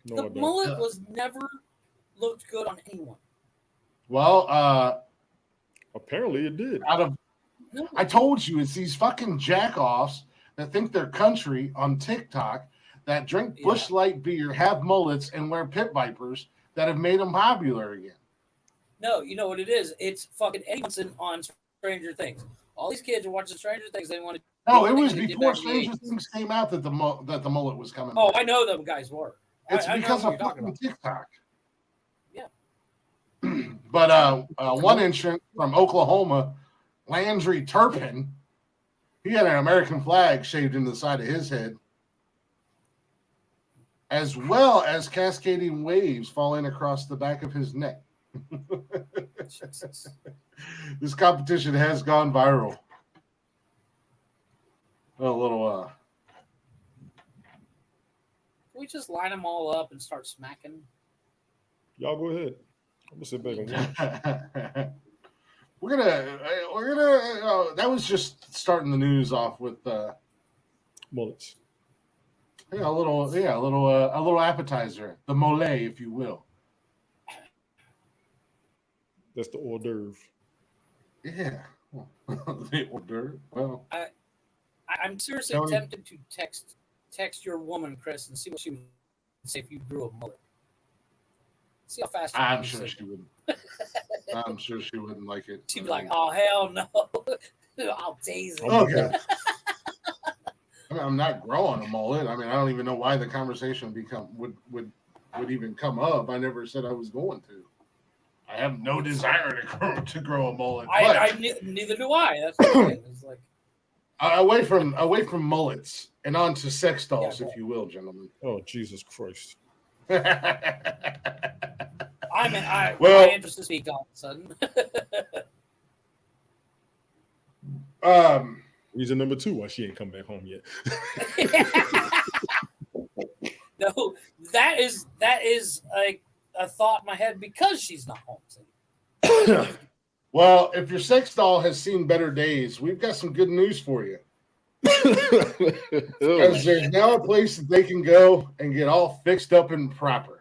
The mullet was never looked good on anyone. Well, apparently it did. I told you, it's these fucking jack-offs that think they're country on TikTok that drink Busch Light beer, have mullets, and wear pit vipers that have made them popular again. No, you know what it is? It's fucking Eddie Munson on Stranger Things. All these kids are watching Stranger Things. They want to. No, it was before Stranger Things came out that the mullet was coming. Oh, I know them guys were. It's because of fucking TikTok. Yeah. But one entrant from Oklahoma, Landry Turpin, he had an American flag shaved into the side of his head, as well as cascading waves falling across the back of his neck. This competition has gone viral. A little Can we just line them all up and start smacking? Y'all go ahead. I'm gonna sit back and watch. we're gonna was just starting the news off with Mullets. a little appetizer, the mole, if you will. That's the hors d'oeuvre. Yeah, the hors d'oeuvre. Well, I'm seriously Tony? tempted to text your woman, Chris, and see what she would say if you grew a mullet. See how fast. I'm sure she wouldn't. I'm sure she wouldn't like it. She'd be like, "Oh hell no, I'll tase it." Okay. I mean, I'm not growing a mullet. I mean, I don't even know why the conversation would even come up. I never said I was going to. I have no desire to grow a mullet. Neither do I. That's what I'm saying. It's like away from mullets and on to sex dolls, Yeah, if you will, gentlemen. Oh, Jesus Christ. my interest to speak all of a sudden. Reason number 2 why she ain't come back home yet. No, that is like a thought in my head because she's not home. Well, if your sex doll has seen better days, we've got some good news for you. Because there's now a place that they can go and get all fixed up and proper.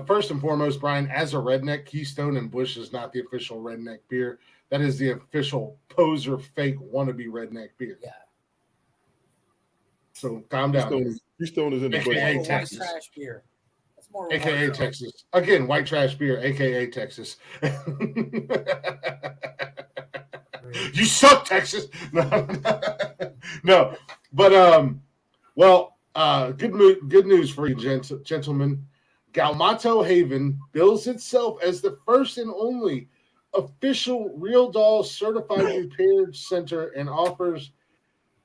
First and foremost, Brian, as a redneck, Keystone and Busch is not the official redneck beer. That is the official poser, fake, wannabe redneck beer. Yeah. So calm down. Keystone is in the AKA White Texas. trash beer. That's more AKA Texas. Again, white trash beer, AKA Texas. You suck, Texas. No. But good news for you, gentlemen. Galmato Haven bills itself as the first and only official Real Doll certified repair center and offers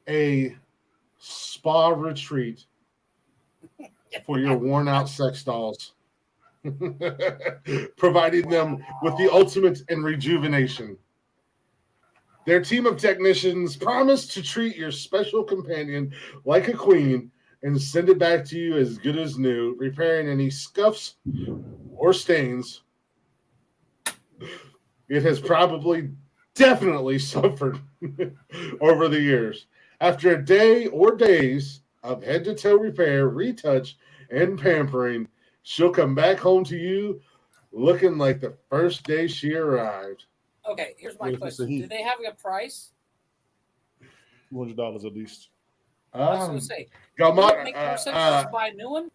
a spa retreat for your worn out sex dolls, providing them with the ultimate in rejuvenation. Their team of technicians promise to treat your special companion like a queen and send it back to you as good as new, repairing any scuffs or stains it has definitely suffered over the years. After a day or days of head-to-toe repair, retouch, and pampering, she'll come back home to you looking like the first day she arrived. Okay, here's my question. Do they have a price? $200 at least. I was going to say, Galmato, make more sense to buy a new one?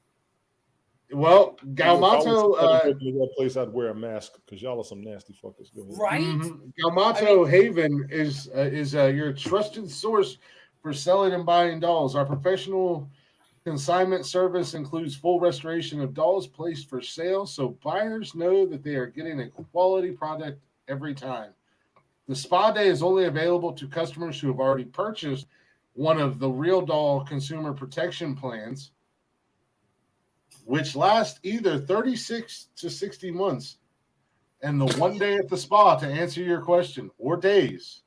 Well, Galmato, that place I'd wear a mask because y'all are some nasty fuckers. Right? Mm-hmm. Galmato Haven is your trusted source for selling and buying dolls. Our professional consignment service includes full restoration of dolls placed for sale, so buyers know that they are getting a quality product every time. The spa day is only available to customers who have already purchased one of the Real Doll consumer protection plans, which last either 36 to 60 months. And the one day at the spa, to answer your question, or days,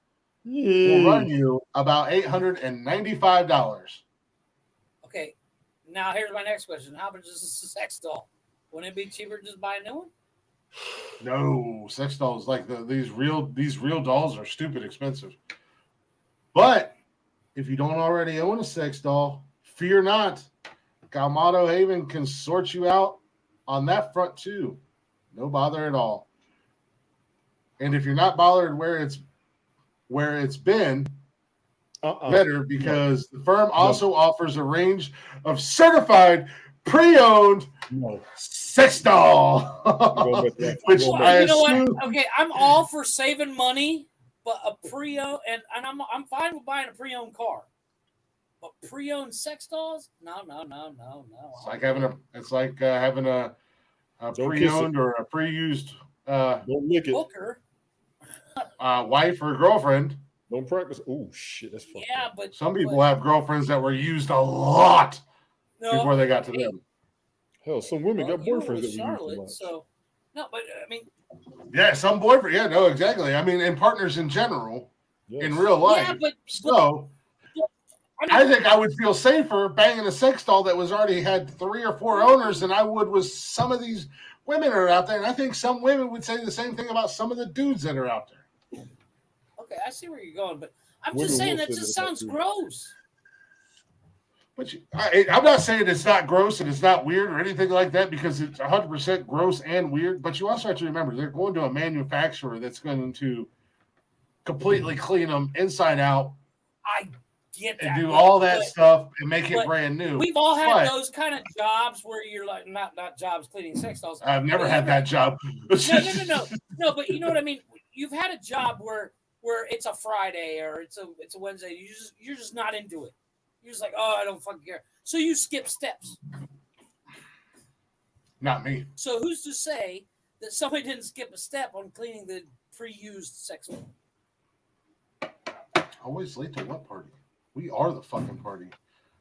will run you about $895. Okay, now here's my next question. How much is a sex doll? Wouldn't it be cheaper to just buy a new one? No, sex dolls like these real dolls are stupid expensive. But if you don't already own a sex doll, fear not. Galmato Haven can sort you out on that front too. No bother at all. And if you're not bothered where it's been, better, because the firm also offers a range of certified pre-owned sex doll. Which I assume... what? Okay, I'm all for saving money, but a pre-owned and I'm fine with buying a pre-owned car. But pre-owned sex dolls? No. It's like having a pre-owned or a pre-used booker. Wife or girlfriend. Don't practice. Oh shit, that's fucked. Yeah, but some people have girlfriends that were used a lot before they got to them. Hell, some women got boyfriends that Charlotte, used so no, but I mean, yeah, some boyfriend. Yeah, no, exactly. I mean, and partners in general in real life. Yeah, I think I would feel safer banging a sex doll that was already had 3 or 4 owners than I would with some of these women are out there, and I think some women would say the same thing about some of the dudes that are out there. Okay, I see where you're going, but I'm Women just saying will that say just that about sounds dudes. gross. But I'm not saying it's not gross and it's not weird or anything like that, because it's 100% gross and weird. But you also have to remember they're going to a manufacturer that's going to completely clean them inside out I get that. and do all that but stuff and make it but brand new. We've all had But those kind of jobs where you're like, not jobs cleaning sex dolls. I've never But had that job. No, but you know what I mean. You've had a job where it's a Friday or it's a Wednesday. You're just not into it. You're just like, oh, I don't fucking care. So you skip steps. Not me. So who's to say that somebody didn't skip a step on cleaning the pre-used sex doll? Always late to what party? We are the fucking party.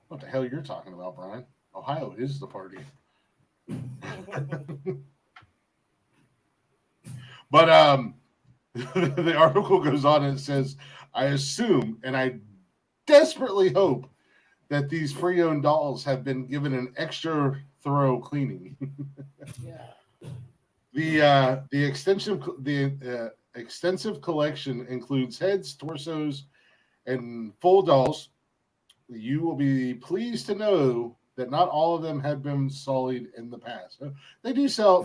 What the hell you're talking about, Brian? Ohio is the party. But the article goes on and it says, I assume and I desperately hope that these pre-owned dolls have been given an extra thorough cleaning. Yeah. The extensive collection includes heads, torsos, and full dolls. You will be pleased to know that not all of them have been sullied in the past. They do sell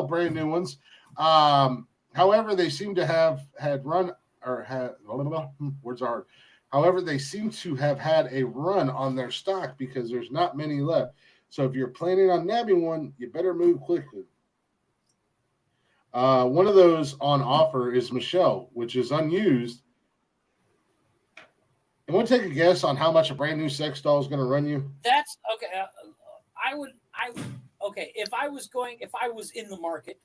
brand new ones. However, they seem to have had run or had words are hard. However, they seem to have had a run on their stock because there's not many left. So if you're planning on nabbing one, you better move quickly. One of those on offer is Michelle, which is unused. I want to take a guess on how much a brand new sex doll is going to run you. That's okay. Okay. If I was in the market,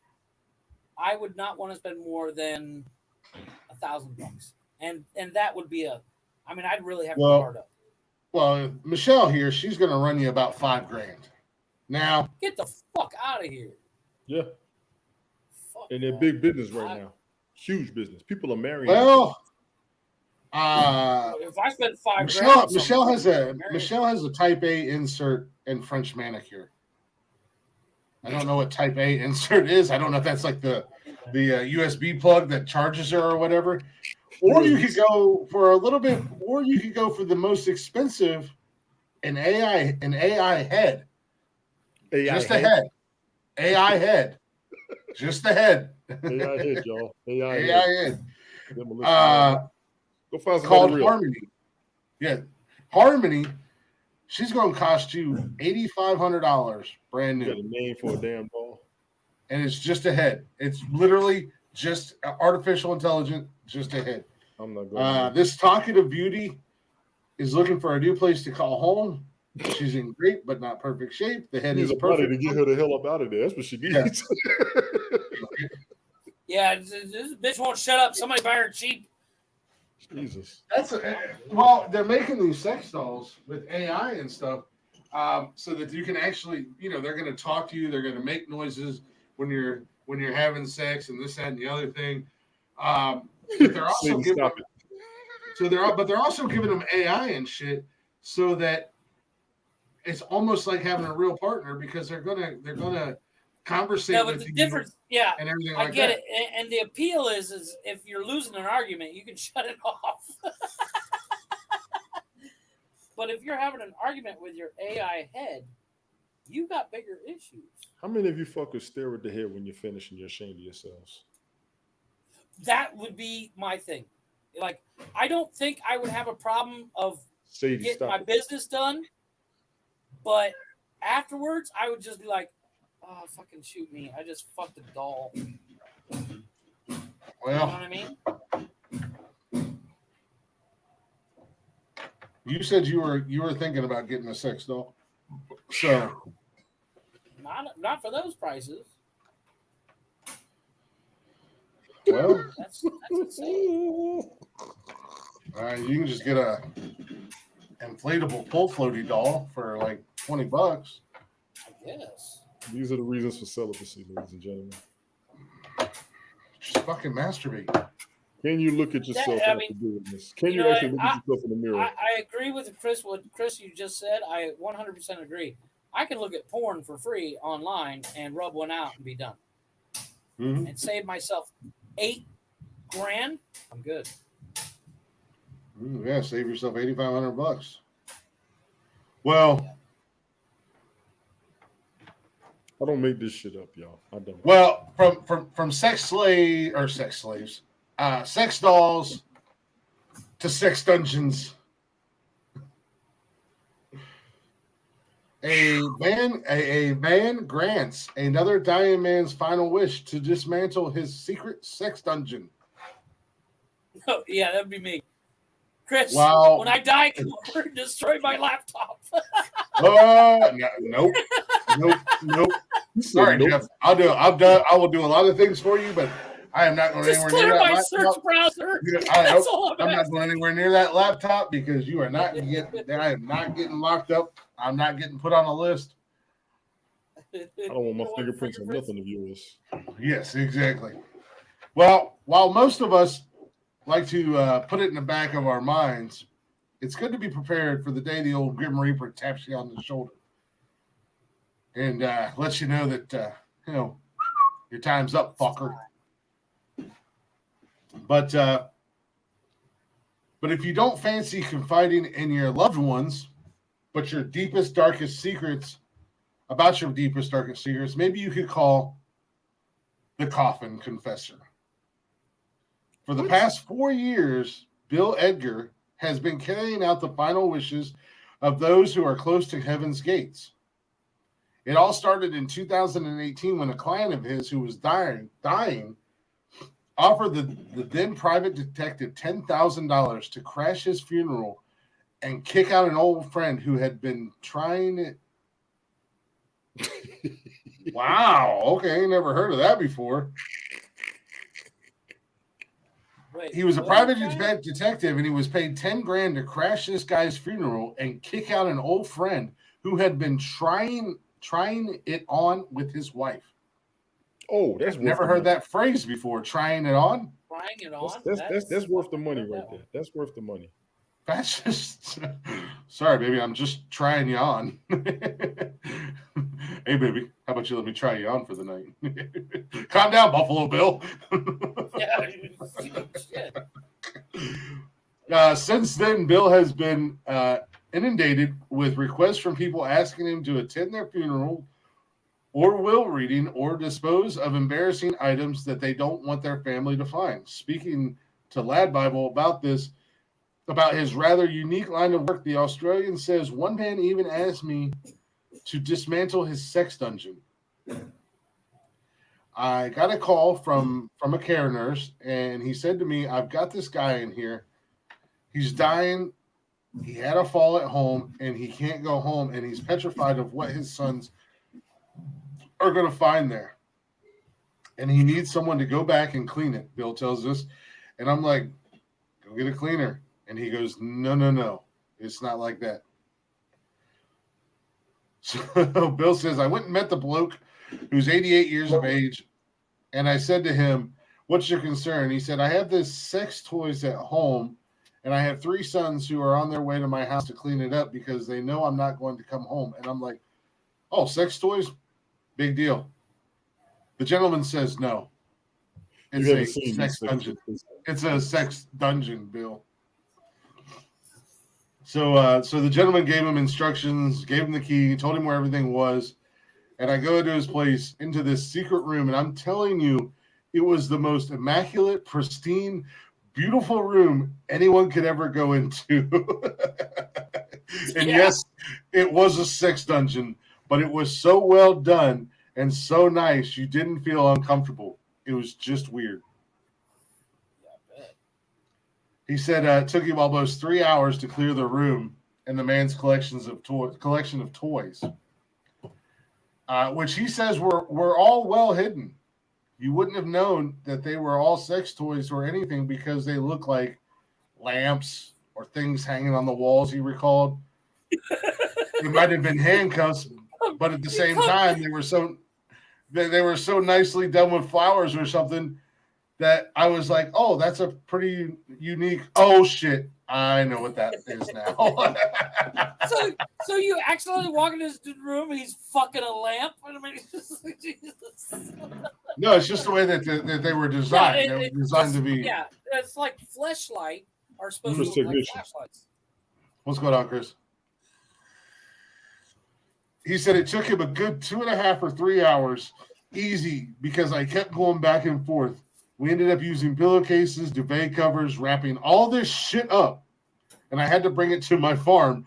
I would not want to spend more than $1,000, and that would be I'd really have to hard up. Well, Michelle here, she's going to run you about $5,000. Now, get the fuck out of here. Yeah. Fuck and they're that. big business right now. Huge business. People are marrying. Well, if I spend $5,000, Michelle has a Type A insert and French manicure. I don't know what Type A insert is. I don't know if that's like the USB plug that charges her or whatever. Or you could go for a little bit, or you could go for the most expensive, an AI head. Just a head. AI head. Just the head. AI head, y'all. AI head. Go find called real. Harmony. Yeah. Harmony. She's going to cost you $8,500 brand new. You got a name for a damn doll. And it's just a head. It's literally just artificial intelligence, just a head. I'm not going this talkative beauty is looking for a new place to call home. She's in great but not perfect shape. The head is perfect to get her the hell up out of there. That's what she needs. Yeah, this bitch won't shut up. Somebody buy her cheap. Jesus. Well, they're making these sex dolls with AI and stuff, so that you can actually, they're going to talk to you. They're going to make noises when you're having sex and this, that, and the other thing. But they're also they're also giving them AI and shit, so that it's almost like having a real partner, because they're gonna conversate with the you. Difference, yeah, and everything I like get that. it. And the appeal is if you're losing an argument, you can shut it off. But if you're having an argument with your AI head, you got bigger issues. How many of you fuckers stare at the head when you're finished and you're ashamed of yourselves? That would be my thing. Like, I don't think I would have a problem of getting my business done, but afterwards I would just be like, oh, fucking shoot me. I just fucked a doll. Well, you know what I mean? You said you were thinking about getting a sex doll. So not for those prices. Well, that's insane. You can just get a inflatable pull floaty doll for like $20. I guess. These are the reasons for celibacy, ladies and gentlemen. Just fucking masturbate. Can you look at yourself after doing this? Can you actually look at yourself in the mirror? I agree with Chris. What Chris you just said, I 100% agree. I can look at porn for free online and rub one out and be done, and save myself $8 grand. I'm good. Yeah, save yourself $8,500. Well, I don't make this shit up, y'all. I don't. Well, from sex slaves, sex dolls to sex dungeons. A man grants another dying man's final wish to dismantle his secret sex dungeon. Oh, yeah, that'd be me. Chris, Wow. when I die, come over and destroy my laptop. Nope. Sorry, nope. Jeff. I will do a lot of things for you, but I am not going Just anywhere near clear that my laptop. search browser. That's all I'm not going anywhere near that laptop because you are not getting. I am not getting locked up. I'm not getting put on a list. I don't want my fingerprints on nothing of yours. Yes, exactly. Well, while most of us like to put it in the back of our minds, it's good to be prepared for the day the old Grim Reaper taps you on the shoulder and lets you know that your time's up, fucker. But if you don't fancy confiding in your loved ones, but your deepest, darkest secrets, maybe you could call the Coffin Confessor. For the past 4 years, Bill Edgar has been carrying out the final wishes of those who are close to heaven's gates. It all started in 2018 when a client of his who was dying offered the then private detective $10,000 to crash his funeral and kick out an old friend who had been trying it. Wow. Okay. Never heard of that before. Wait, he was a private detective and he was paid 10 grand to crash this guy's funeral and kick out an old friend who had been trying it on with his wife. Oh, that's never heard that phrase before. Trying it on. Trying it on. That's worth the money right there. That's worth the money. That's just sorry, baby. I'm just trying you on. Hey, baby, how about you let me try you on for the night? Calm down, Buffalo Bill. Since then, Bill has been inundated with requests from people asking him to attend their funeral or will reading or dispose of embarrassing items that they don't want their family to find. Speaking to Lad Bible about his rather unique line of work, the Australian says, one man even asked me to dismantle his sex dungeon. I got a call from a care nurse, and he said to me, I've got this guy in here. He's dying. He had a fall at home, and he can't go home, and he's petrified of what his sons are going to find there. And he needs someone to go back and clean it, Bill tells us. And I'm like, go get a cleaner. And he goes, no, it's not like that. So Bill says, I went and met the bloke who's 88 years of age. And I said to him, what's your concern? He said, I have this sex toys at home. And I have 3 sons who are on their way to my house to clean it up because they know I'm not going to come home. And I'm like, oh, sex toys? Big deal. The gentleman says no. It's a sex dungeon. It's a sex dungeon, Bill. So the gentleman gave him instructions, gave him the key, told him where everything was. And I go into his place, into this secret room. And I'm telling you, it was the most immaculate, pristine, beautiful room anyone could ever go into. And yes, it was a sex dungeon, but it was so well done and so nice, you didn't feel uncomfortable. It was just weird. He said it took him almost 3 hours to clear the room and the man's collection of toys, which he says were all well hidden. You wouldn't have known that they were all sex toys or anything because they look like lamps or things hanging on the walls, he recalled. It might have been handcuffs, but at the same time, they were so nicely done with flowers or something that I was like, oh, that's a pretty unique. Oh, shit. I know what that is now. So you accidentally walk into his room and he's fucking a lamp. I mean, Jesus. No, it's just the way that they were designed. Yeah, they were designed to be. Yeah, it's like fleshlight are supposed Chris to look like Technician. flashlights. What's going on, Chris? He said it took him a good 2.5 or 3 hours, easy, because I kept going back and forth. We ended up using pillowcases, duvet covers, wrapping all this shit up, and I had to bring it to my farm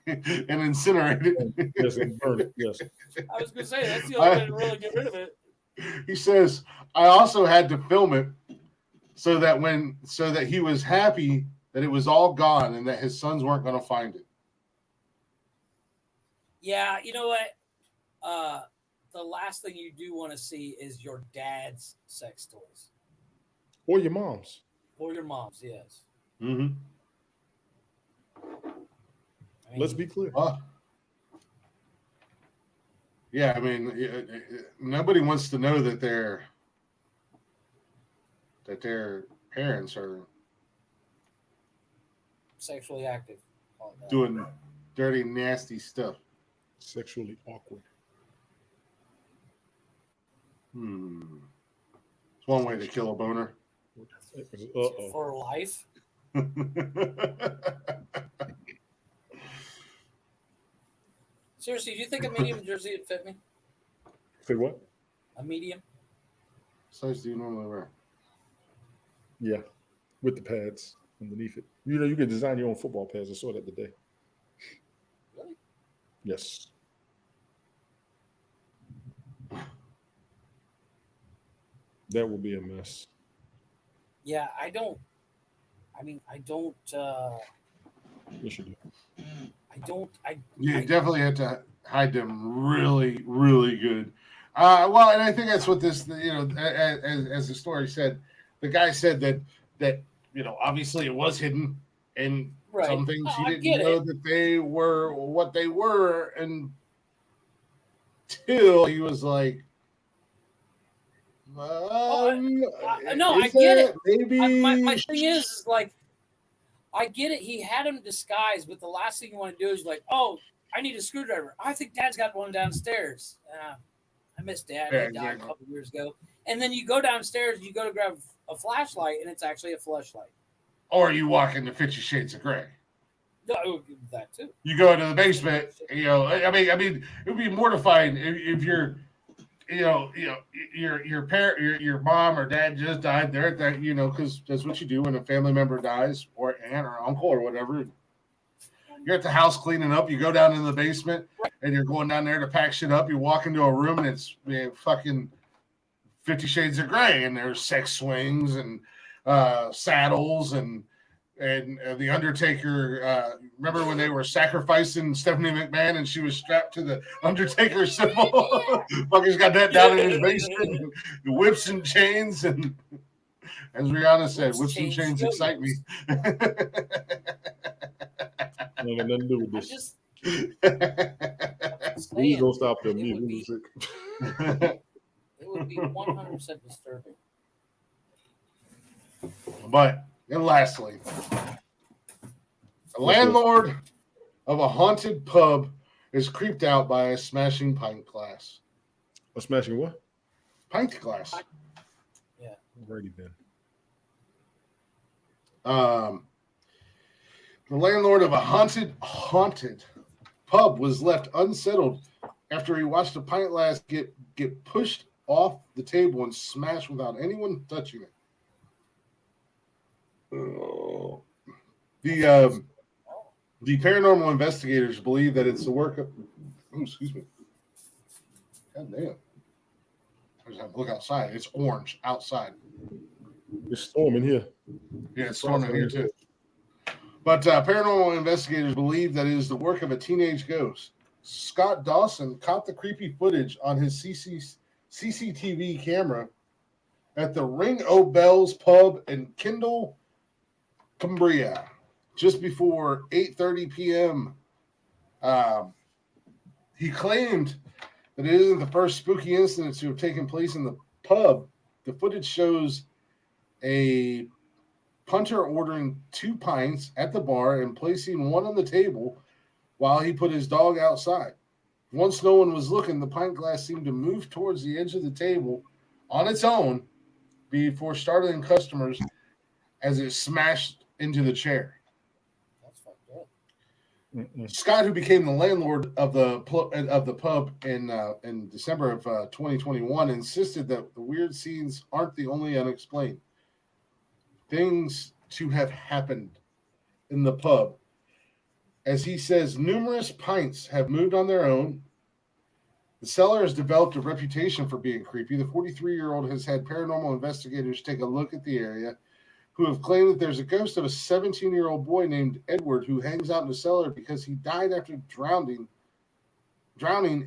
and incinerate it. Yes, and burn it. Yes. I was going to say that's the only way to really get rid of it. He says I also had to film it so that he was happy that it was all gone and that his sons weren't going to find it. Yeah, you know what? The last thing you do want to see is your dad's sex toys. Or your mom's. Or your mom's, yes. Mm-hmm. I mean, Let's be clear. Yeah, I mean, nobody wants to know that their parents are sexually active. Doing dirty, nasty stuff. Sexually awkward. It's one way to kill a boner. For life. Seriously, do you think a medium jersey would fit me? Say what? A medium? What size do you normally wear? Yeah, with the pads underneath it. You know, you can design your own football pads. I saw that today. Really? Yes. That will be a mess. Yeah, I don't. Yes, you do. You definitely have to hide them really, really good. Well, and I think that's what this, as the story said, the guy said that obviously it was hidden, and right. Some things he didn't know that they were what they were until he was like, no, I get it. Maybe my thing is like, I get it. He had him disguised, but the last thing you want to do is like, oh, I need a screwdriver. I think Dad's got one downstairs. I miss Dad. He died a couple years ago. And then you go downstairs and you go to grab a flashlight, and it's actually a flashlight. Or you walk into 50 Shades of Grey. No, that too. You go into the basement. I mean, it would be mortifying if you're. Your parent, your mom or dad just died. They're at that, because that's what you do when a family member dies, or aunt or uncle or whatever. You're at the house cleaning up. You go down in the basement, and you're going down there to pack shit up. You walk into a room, and it's fucking 50 Shades of Grey, and there's sex swings and saddles and the Undertaker. Remember when they were sacrificing Stephanie McMahon and she was strapped to the Undertaker symbol? Fucker's got that down in his basement. The whips and chains, and as Rihanna said, whips and chains excite me. Nothing to do with this. Please don't stop the music. It would be 100% disturbing. But. And lastly, a landlord of a haunted pub is creeped out by a smashing pint glass. A smashing what? Pint glass. Yeah. Alrighty then. The landlord of a haunted pub was left unsettled after he watched a pint glass get pushed off the table and smashed without anyone touching it. The paranormal investigators believe that it's the work of. Oh, excuse me. God damn! I just have to look outside. It's orange outside. It's storming here. Yeah, it's storming here too. But paranormal investigators believe that it is the work of a teenage ghost. Scott Dawson caught the creepy footage on his CCTV camera at the Ring O' Bells pub in Kendall, Cumbria, just before 8:30 p.m. He claimed that it isn't the first spooky incident to have taken place in the pub. The footage shows a punter ordering 2 pints at the bar and placing one on the table while he put his dog outside. Once no one was looking, the pint glass seemed to move towards the edge of the table on its own before startling customers as it smashed into the chair. That's fucked up. Scott, who became the landlord of the pub in December of 2021, insisted that the weird scenes aren't the only unexplained things to have happened in the pub. As he says, numerous pints have moved on their own. The cellar has developed a reputation for being creepy. The 43-year-old has had paranormal investigators take a look at the area, who have claimed that there's a ghost of a 17-year-old boy named Edward who hangs out in the cellar because he died after drowning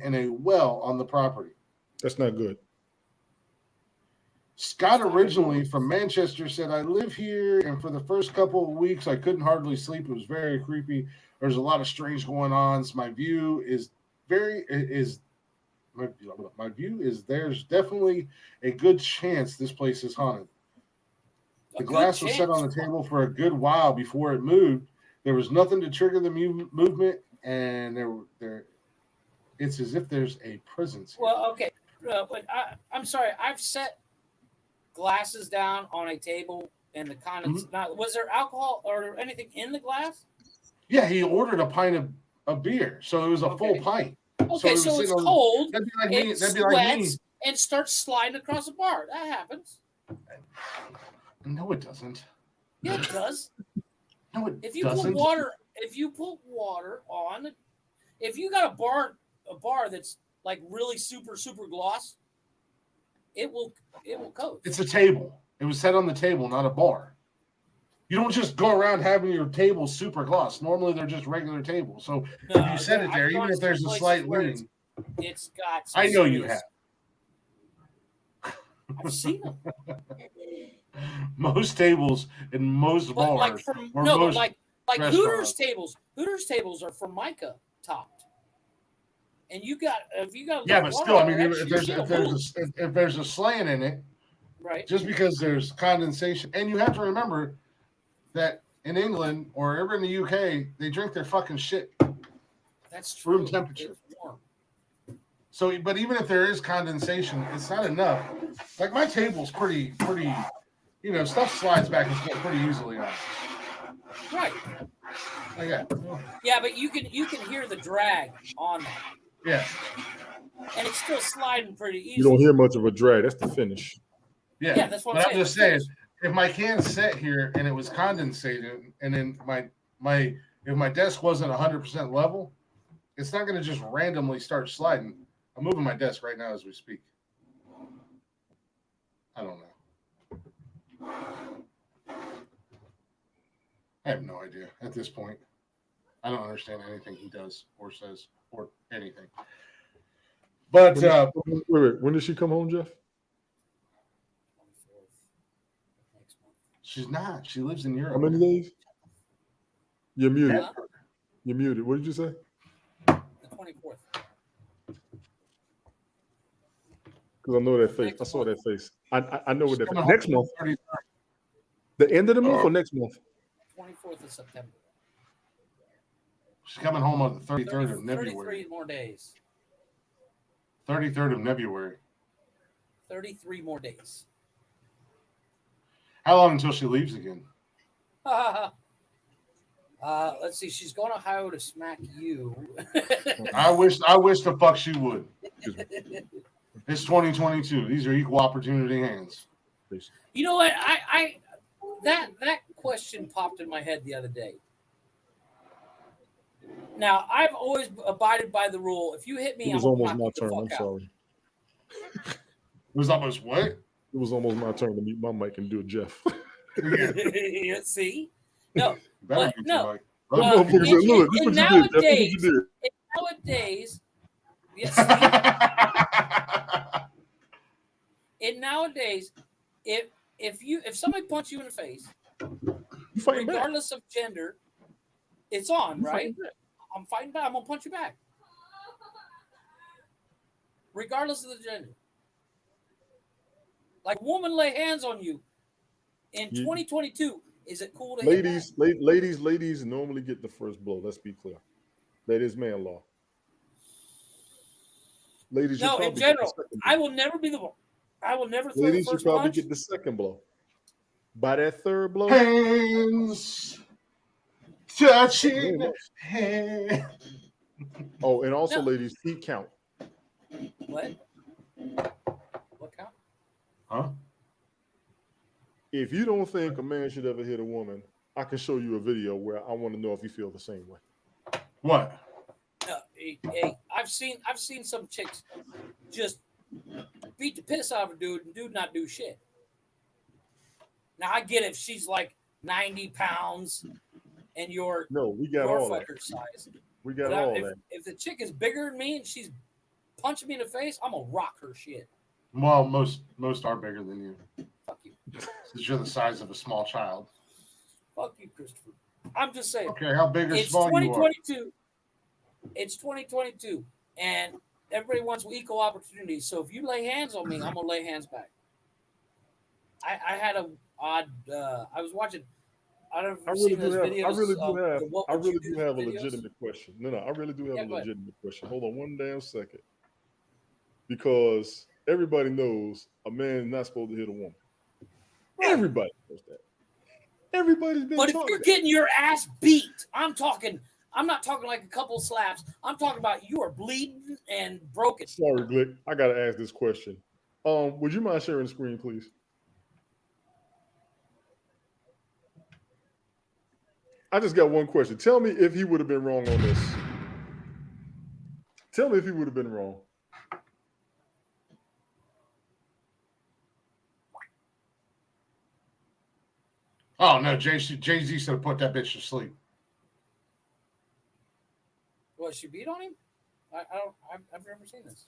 in a well on the property. That's not good. Scott, originally from Manchester, said, I live here, and for the first couple of weeks, I couldn't hardly sleep. It was very creepy. There's a lot of strange going on. So my view is there's definitely a good chance this place is haunted. The glass was set on the table for a good while before it moved. There was nothing to trigger the movement, and it's as if there's a presence here. Well, okay. But I'm sorry. I've set glasses down on a table and the condensate. Now, was there alcohol or anything in the glass? Yeah, he ordered a pint of beer, so it was a full pint. Okay, so it's cold. That'd be like me. That'd be like me. And starts sliding across the bar. That happens. No, it doesn't. Yeah, it does. No, it if you doesn't. If you put water on, if you got a bar that's like really super gloss, it will coat. It's a table. It was set on the table, not a bar. You don't just go around having your table super gloss. Normally, they're just regular tables. So if you set it there, even if there's a slight leaning, it's got. I know you have. I've seen them. Most tables in most bars, like Hooters tables. Hooters tables are Formica topped, and if you got but still, I mean, if there's a slant in it, right? Just because there's condensation, and you have to remember that in England or ever in the UK, they drink their fucking shit. That's true. Room temperature. So, but even if there is condensation, it's not enough. Like my table's pretty. Stuff slides back and forth pretty easily on it. Right. Okay. Yeah, but you can hear the drag on that. Yeah. And it's still sliding pretty easily. You don't hear much of a drag. That's the finish. Yeah, that's what I'm just saying. If my can's set here and it was condensated, and then if my desk wasn't 100% level, it's not going to just randomly start sliding. I'm moving my desk right now as we speak. I don't know. I have no idea at this point. I don't understand anything he does or says or anything. But wait, when did she come home, Jeff? She's not. She lives in Europe. How many days? You're muted. Huh? You're muted. What did you say? The 24th. Because I know that face. I saw that face. I know what that face. Next month. The end of the month or next month? 24th of September. She's coming home on the 33rd of February. 33 more days. 33rd of February. 33 more days. How long until she leaves again? Let's see. She's going to Ohio to smack you. I wish the fuck she would. It's 2022. These are equal opportunity hands. You know what? I that question popped in my head the other day. Now, I've always abided by the rule. If you hit me, it was almost my turn. I'm sorry. It was almost what? It was almost my turn to mute my mic and do it, Jeff. See? No. But, no. Nowadays, yes. And nowadays, if somebody punches you in the face, regardless of gender, it's on, right? I'm fighting back. I'm gonna punch you back, regardless of the gender. Like, woman lay hands on you in 2022. Is it cool to hit that? ladies normally get the first blow. Let's be clear. That is man law. Ladies, No, in general, I will never be the one. I will never throw the ladies, you first probably punch. get the second blow. By that third blow, Hands touching hands. Oh, and also, No. ladies, feet count. What? What count? Huh? If you don't think a man should ever hit a woman, I can show you a video where I want to know if you feel the same way. What? Hey, I've seen some chicks just beat the piss out of a dude and dude not do shit. Now I get if she's like 90 pounds and you're we got all that. Size. We got all that. If the chick is bigger than me and she's punching me in the face, I'm gonna rock her shit. Well, most are bigger than you. Fuck you. Because you're the size of a small child. Fuck you, Christopher. I'm just saying. Okay, how big or It's small you are? 2022. It's 2022, and everybody wants equal opportunity. So if you lay hands on me, I'm gonna lay hands back. I had a odd. I was watching. I really do have a legitimate question. No, I really do have a legitimate question. Hold on one damn second. Because everybody knows a man is not supposed to hit a woman. Right. Everybody knows that. Everybody's been. But if you're getting your ass beat, I'm not talking like a couple slaps. I'm talking about you are bleeding and broken. Sorry, Glick. I gotta ask this question. Would you mind sharing the screen, please? I just got one question. Tell me if he would have been wrong on this. Tell me if he would have been wrong. Oh no, Jay-Z should have put that bitch to sleep. What, she beat on him? I've never seen this.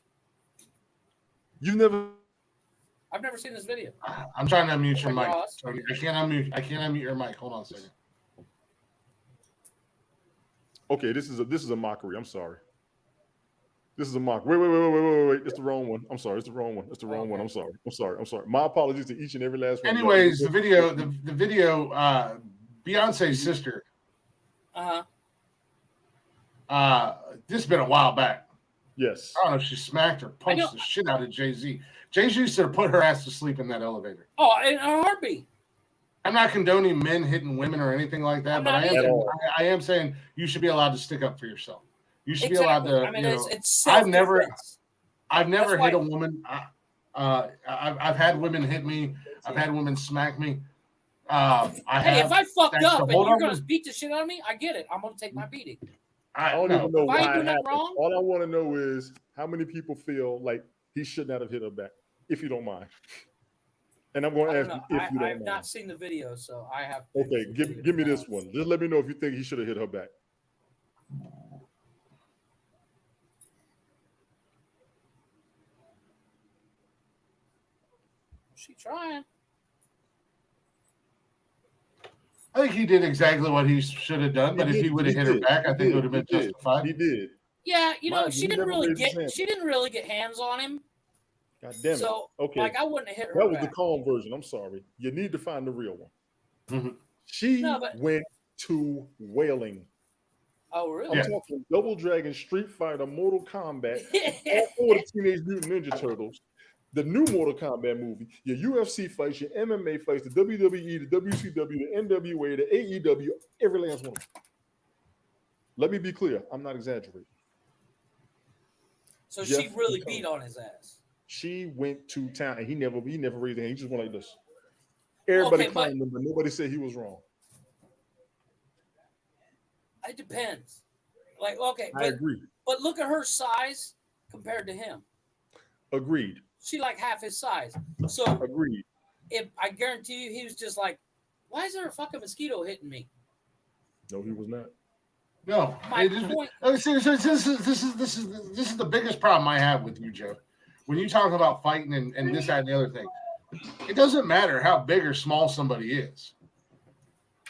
I've never seen this video. I'm trying to unmute your mic, Tony. I can't unmute your mic. Hold on a second. Okay, this is a mockery. I'm sorry. This is a mockery. Wait. It's the wrong one. I'm sorry. It's the wrong one. It's the wrong one. I'm sorry. My apologies to each and every last one. Anyways, the video, Beyonce's sister. This has been a while back. Yes. I don't know if she smacked or punched the shit out of Jay-Z. Jay-Z should have put her ass to sleep in that elevator. Oh, in a heartbeat. I'm not condoning men hitting women or anything like that, but I am saying you should be allowed to stick up for yourself. You should be allowed to. I mean, it's I've never hit a woman. I've had women hit me. I've had women smack me. If I fucked up and you're gonna beat the shit out of me, I get it. I'm gonna take my beating. I don't even know why. Wrong? All I want to know is how many people feel like he should not have hit her back, if you don't mind. And I'm going to ask you if you don't mind. I've not seen the video, so I have. Okay, give me this one. Just let me know if you think he should have hit her back. She trying. I think he did exactly what he should have done, but if he would have hit her back, I think it would have been justified. He did. Yeah, she didn't really get hands on him. God damn it. So, okay. I wouldn't have hit her. That was the calm version. I'm sorry. You need to find the real one. Mm-hmm. She went to wailing. Oh, really? I'm talking Double Dragon, Street Fighter, Mortal Kombat, all four of the Teenage Mutant Ninja Turtles, the new Mortal Kombat movie, your UFC fights, your MMA fights, the WWE, the WCW, the NWA, the AEW, every last one. Let me be clear. I'm not exaggerating. So she really beat on his ass. She went to town, and he never raised a hand. He just went like this. Everybody claimed him, but nobody said he was wrong. It depends. I agree. But look at her size compared to him. Agreed. She like half his size. So agreed. If I guarantee you, he was just like, "Why is there a fucking mosquito hitting me?" No, he was not. No. This is the biggest problem I have with you, Joe. When you talk about fighting and this, that, and the other thing, it doesn't matter how big or small somebody is.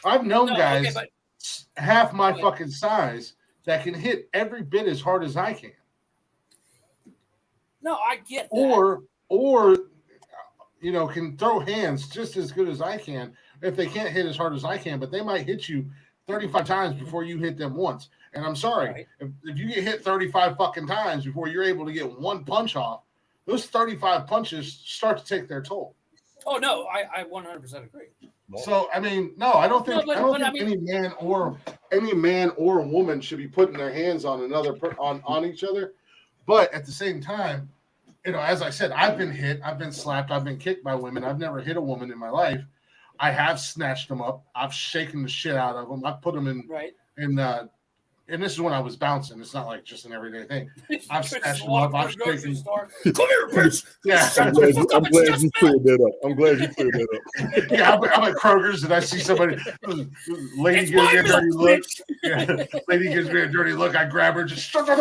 I've known guys half my fucking size that can hit every bit as hard as I can. No, I get that. Or can throw hands just as good as I can if they can't hit as hard as I can, but they might hit you 35 times before you hit them once. And I'm sorry, Right. if you get hit 35 fucking times before you're able to get one punch off, those 35 punches start to take their toll. Oh no, I 100% agree. So I mean, no, I don't think I mean, any man or woman should be putting their hands on on each other. But at the same time, as I said, I've been hit, I've been slapped, I've been kicked by women. I've never hit a woman in my life. I have snatched them up. I've shaken the shit out of them. I've put them and this is when I was bouncing. It's not like just an everyday thing. I've snatched them up. I've shaken. Come here, bitch. Yeah. I'm glad you cleared that up. Yeah, I'm at Kroger's and I see somebody. Lady gives me a dirty look. Yeah. Lady gives me a dirty look. I grab her, just fucking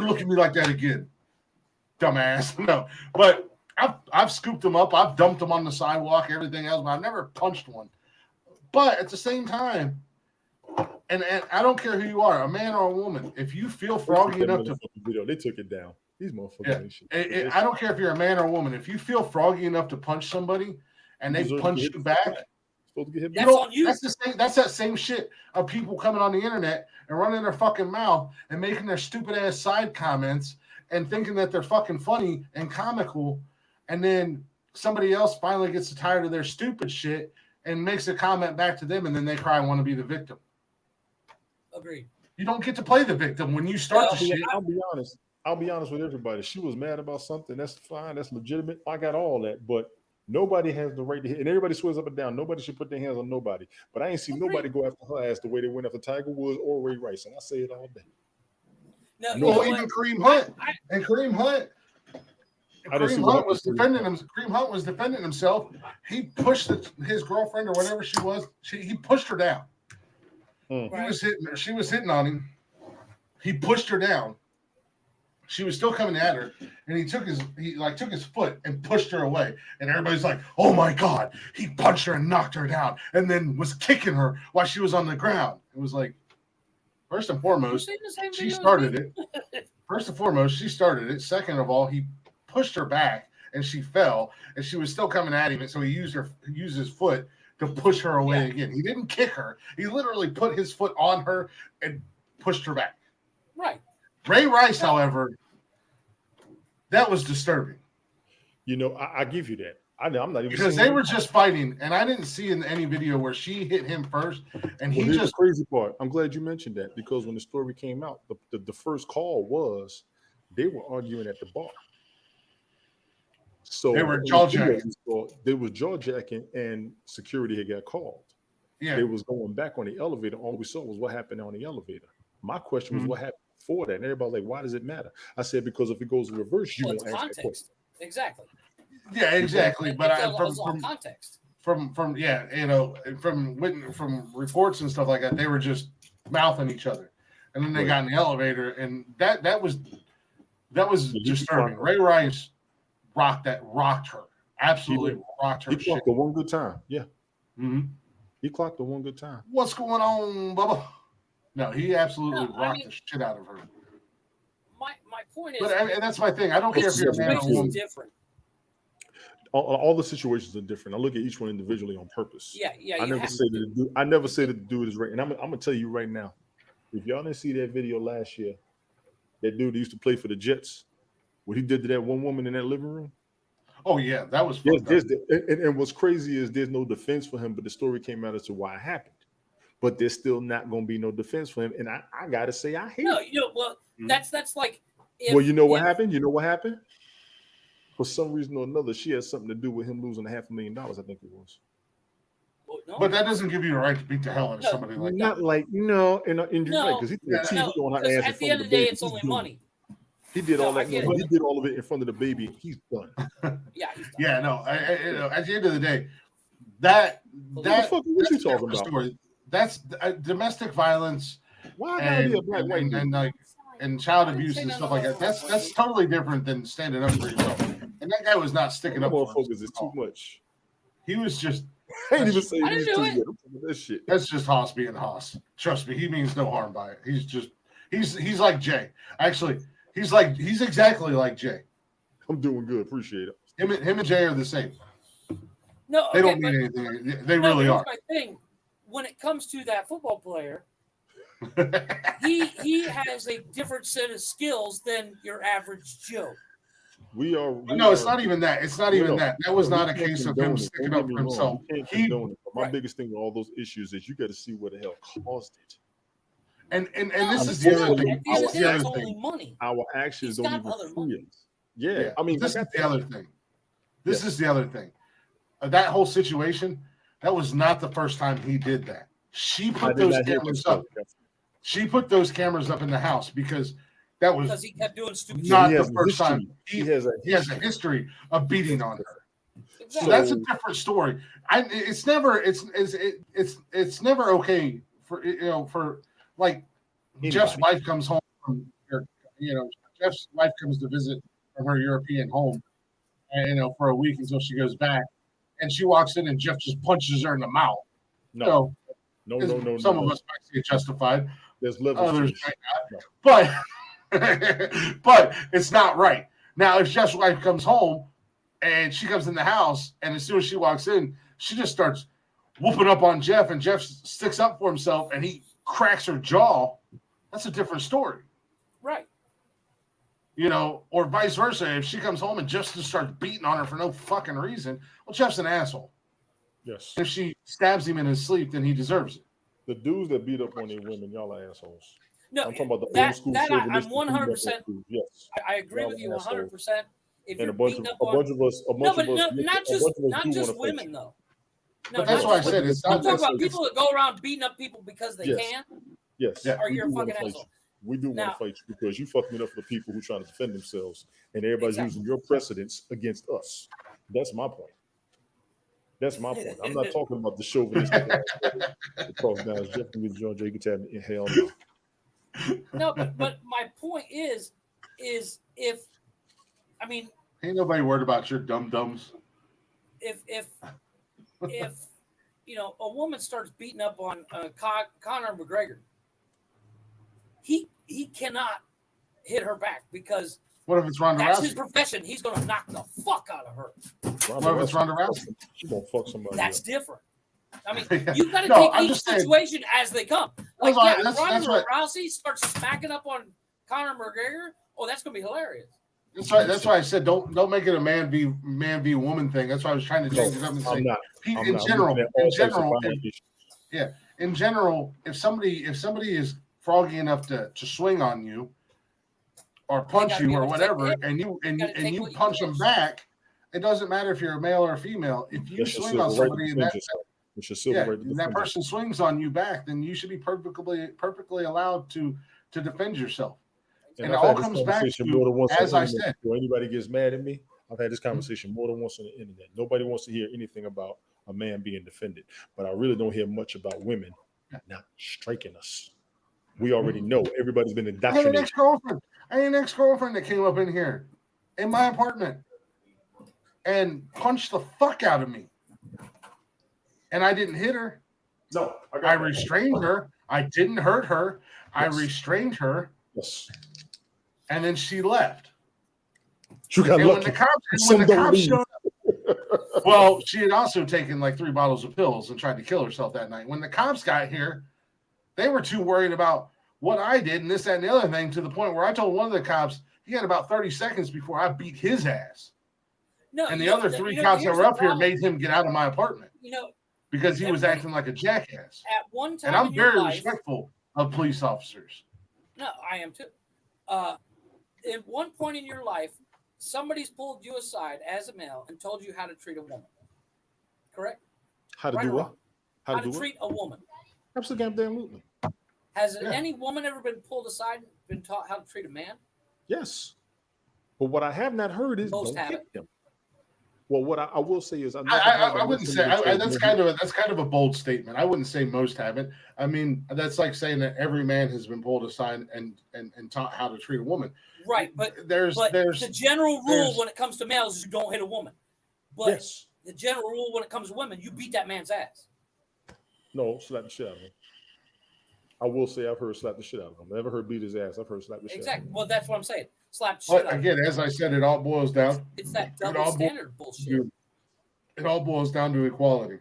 look at me like that again, dumbass. No, but I've scooped them up. I've dumped them on the sidewalk. Everything else, but I've never punched one. But at the same time. And I don't care who you are, a man or a woman. If you feel froggy enough to video, they took it down. These motherfuckers. Yeah. I don't care if you're a man or a woman. If you feel froggy enough to punch somebody and they punch you back, that's the same. That's that same shit of people coming on the internet and running their fucking mouth and making their stupid ass side comments and thinking that they're fucking funny and comical, and then somebody else finally gets tired of their stupid shit and makes a comment back to them, and then they cry and want to be the victim. Agreed. You don't get to play the victim when you start the shit. I'll be honest with everybody. She was mad about something. That's fine. That's legitimate. I got all that. But nobody has the right to hit. And everybody swears up and down. Nobody should put their hands on nobody. But I ain't seen nobody go after her ass the way they went after Tiger Woods or Ray Rice. And I say it all day. No, even Kareem Hunt. And Kareem Hunt. Kareem Hunt was defending himself. He pushed his girlfriend or whatever she was. He pushed her down. She was hitting on him. He pushed her down. She was still coming at her, and he took his foot and pushed her away. And everybody's like, "Oh my God!" He punched her and knocked her down, and then was kicking her while she was on the ground. It was like, first and foremost, she started it. First and foremost, she started it. Second of all, he pushed her back, and she fell, and she was still coming at him, and so he used his foot to push her away again. He didn't kick her. He literally put his foot on her and pushed her back. Right. Ray Rice, however, that was disturbing. I give you that. I'm not even because they were just fighting, and I didn't see in any video where she hit him first, and here's the crazy part. I'm glad you mentioned that because when the story came out, the first call was they were arguing at the bar. So they were jaw jacking. They was jaw jacking, and security had got called. Yeah, they was going back on the elevator. All we saw was what happened on the elevator. My question was what happened before that, and everybody's like, "Why does it matter?" I said because if it goes in reverse, you won't ask that question. Exactly. Yeah, exactly. But from reports and stuff like that, they were just mouthing each other, and then they got in the elevator, and that was disturbing. Ray Rice rocked her, absolutely rocked her. He clocked the one good time. Yeah. Mm-hmm. He clocked the one good time. What's going on, Bubba? No, he absolutely rocked the shit out of her. My point is, but and that's my thing. I don't care if you're a man or woman. Different. All the situations are different. I look at each one individually on purpose. Yeah. I never say that the dude is right. And I'm gonna tell you right now, if y'all didn't see that video last year, that dude used to play for the Jets, what he did to that one woman in that living room. Oh yeah, that was. And what's crazy is there's no defense for him, but the story came out as to why it happened. But there's still not going to be no defense for him, and I gotta say I hate. No, that's like. What happened? You know what happened? For some reason or another, she has something to do with him losing $500,000. I think it was. Well, no. But that doesn't give you the right to beat the hell out of somebody like that. Not like because he did TV on her ass. At the end of the day, it's only money. He did all that. He did all of it in front of the baby. He's done. Yeah, no. At the end of the day, what you talking about? Story, that's domestic violence. Why gotta be a black white and child abuse and stuff like that. That's totally different than standing up for yourself. And that guy was not sticking up for himself. Is too much. He was just. I ain't even saying he's too good. This shit. That's just Haas being Haas. Trust me, he means no harm by it. He's like Jay. Actually, he's exactly like Jay. I'm doing good. Appreciate it. Him and Jay are the same. No, They okay, don't need anything. They really here's are. my thing. When it comes to that football player, he has a different set of skills than your average Joe. It's not even that. It's not even that. That was not a case of him sticking up for himself. My biggest thing with all those issues is you got to see what the hell caused it. And this is the other thing. It's only money. Our actions don't even free us. Yeah, I mean, this is the other thing. This is the other thing. That whole situation, that was not the first time he did that. She put those cameras up. She put those cameras up in the house because he kept doing stupid not shit. the first time. He has a history of beating on her. Exactly. So that's a different story. It's never okay for like Jeff's wife comes home from Jeff's wife comes to visit from her European home, and for a week until she goes back, and she walks in and Jeff just punches her in the mouth. No. Some of us might say justified. There's levels. Others might not. But it's not right. Now, if Jeff's wife comes home and she comes in the house, and as soon as she walks in, she just starts whooping up on Jeff, and Jeff sticks up for himself, and he cracks her jaw. That's a different story. Right. Or vice versa. If she comes home and Jeff just starts beating on her for no fucking reason, well, Jeff's an asshole. Yes. If she stabs him in his sleep, then he deserves it. The dudes that beat up on their women, y'all are assholes. No, I'm talking about the old school. I'm 100%. Yes, I agree with you 100%. If and you're a bunch of us, not just women though. No, but that's why I said it's not. I'm talking about people that go around beating up people because they can. Yes. Or you're a fucking asshole. We do want to fight you because you fucking it up for the people who are trying to defend themselves, and everybody's using your precedents against us. That's my point. I'm not talking about the chauvinistic cross guys. Jeff can get John J. Guitar in hell no. No, but my point is if ain't nobody worried about your dum-dums. If a woman starts beating up on Conor McGregor, he cannot hit her back because what if it's Ronda Rousey? That's his profession. He's going to knock the fuck out of her. What if it's Ronda Rousey? She's going to fuck somebody. That's up. different. You've got to take each situation as they come. Like, Ronda Rousey starts smacking up on Conor McGregor. Oh, that's going to be hilarious. That's why I said don't make it a man v woman thing. That's why I was trying to change it up and say in general, if somebody is froggy enough to swing on you or punch you or whatever, and you punch them back, it doesn't matter if you're a male or a female. If you swing on somebody and that person swings on you back, then you should be perfectly allowed to defend yourself. And it all comes back to, as I said, before anybody gets mad at me, I've had this conversation more than once on the internet. Nobody wants to hear anything about a man being defended, but I really don't hear much about women not striking us. We already know. Everybody's been indoctrinated. I had an ex-girlfriend that came up in here in my apartment and punched the fuck out of me. And I didn't hit her. No. I restrained her. I didn't hurt her. Yes. I restrained her. Yes. And then she left. She got lucky. When the cops showed up, well, she had also taken like 3 bottles of pills and tried to kill herself that night. When the cops got here, they were too worried about what I did and this, that, and the other thing, to the point where I told one of the cops he had about 30 seconds before I beat his ass. No, and the other 3 cops that were up here made him get out of my apartment. Because he was acting like a jackass. At one time, and I'm very respectful of police officers. No, I am too. At one point in your life, somebody's pulled you aside as a male and told you how to treat a woman. Correct? How to do what? How to treat a woman. Absolutely. Has any woman ever been pulled aside and been taught how to treat a man? Yes. But what I have not heard is most don't hit him. Well, what I will say is I wouldn't say that's kind of a bold statement. I wouldn't say most haven't. I mean, that's like saying that every man has been pulled aside and taught how to treat a woman. Right, but there's the general rule when it comes to males is you don't hit a woman. But the general rule when it comes to women, you beat that man's ass. No, slap the shit out of him. I will say I've heard slap the shit out of him. I never heard beat his ass. I've heard slap the shit out of him. Well, that's what I'm saying. slap the shit But out of again, you. as I said, it all boils down. It's that all double boils standard bullshit. It all boils down to equality,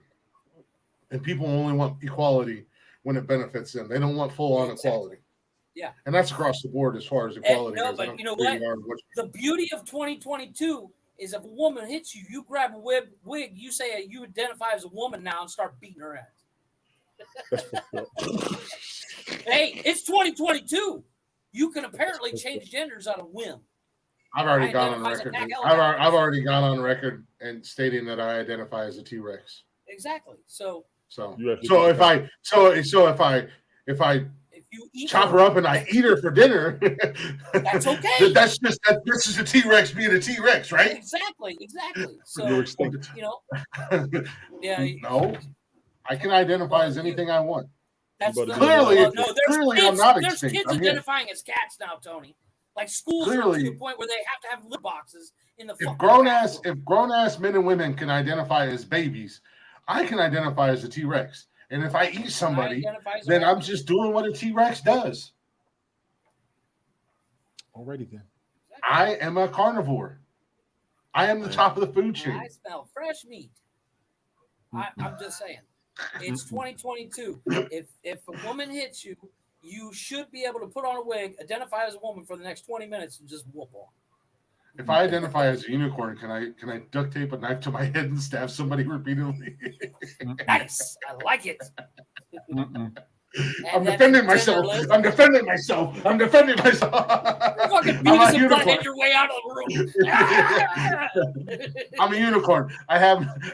and people only want equality when it benefits them. They don't want full-on equality. Yeah, and that's across the board as far as equality goes. But you know what? The beauty of 2022 is if a woman hits you, you grab a wig, you say you identify as a woman now, and start beating her ass. Hey, it's 2022. You can apparently change genders on a whim. I've already gone on record. I've already gone on record and stating that I identify as a T-Rex. Exactly. So if you chop her up and I eat her for dinner, that's okay. This is a T-Rex being a T-Rex, right? Exactly. So you know, yeah. No, I can identify as anything I want. That's clearly. There's I'm not there's extinct. kids identifying as cats now, Tony. Like schools are to the point where they have to have litter boxes in the. If grown ass men and women can identify as babies, I can identify as a T-Rex. And if I eat somebody, then I'm just doing what a T-Rex does. Alrighty then. I am a carnivore. I am the top of the food chain. I smell fresh meat. I'm just saying. It's 2022. If a woman hits you, you should be able to put on a wig, identify as a woman for the next 20 minutes, and just whoop on. If I identify as a unicorn, can I duct tape a knife to my head and stab somebody repeatedly? Nice. I like it. I'm defending myself. I'm defending myself. You're fucking Beavis and Butthead your way out of the room. I'm a unicorn. I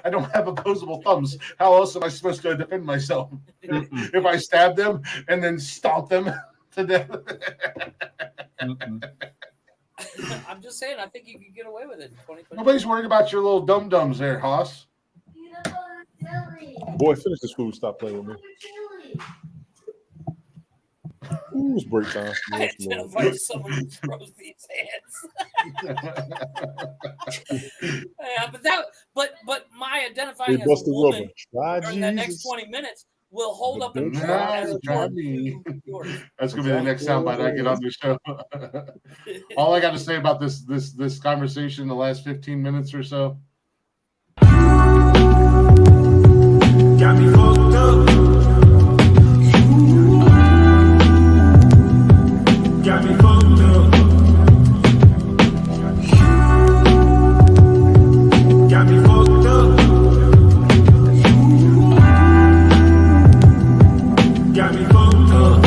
don't have opposable thumbs. How else am I supposed to defend myself? If I stab them and then stomp them to death. I'm just saying, I think you can get away with it in 2020. Nobody's worried about your little dum-dums there, Haas. Boy, finish this food. Stop playing with me. Ooh, it's break time. I identify as someone who throws these hands. Yeah, but my identifying as a woman during the next 20 minutes will hold up and as a That's gonna be the next soundbite I get on the show. All I got to say about this conversation, the last 15 minutes or so. Got me fucked up. Got me fucked up. Got me fucked up. Got me fucked up.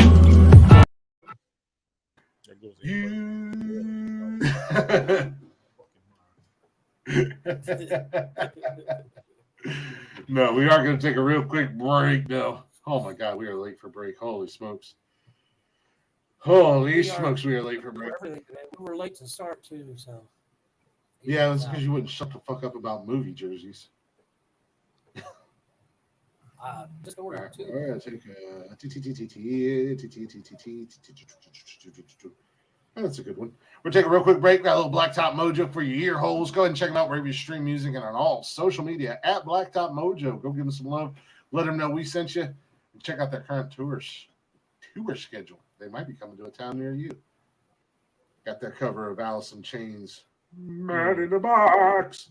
No, we are going to take a real quick break, though. Oh, my God, we are late for break. Holy smokes. We are late for break. We were late to start, too, so. Yeah, that's because you wouldn't shut the fuck up about movie jerseys. Just order two. All right, take that's a good one. We'll take a real quick break. Got a little Blacktop Mojo for your ear holes. Go ahead and check them out wherever you stream music and on all social media at Blacktop Mojo. Go give them some love. Let them know we sent you. And check out their current tour schedule. They might be coming to a town near you. Got their cover of Alice in Chains. Mad in the Box.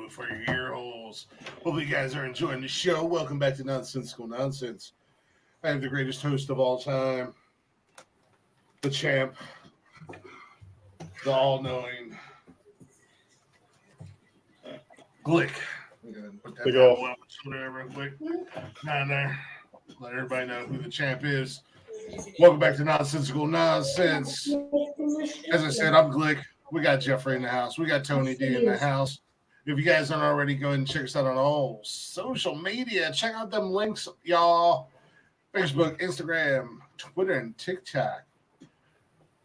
For your ear holes. Hopefully you guys are enjoying the show. Welcome back to Nonsensical Nonsense. I have the greatest host of all time, the champ, the all-knowing Glick. Put that down there real quick. Down there. Let everybody know who the champ is. Welcome back to Nonsensical Nonsense. As I said, I'm Glick. We got Jeffrey in the house. We got Tony D in the house. If you guys aren't already, go ahead and check us out on all social media. Check out them links, y'all. Facebook, Instagram, Twitter, and TikTok.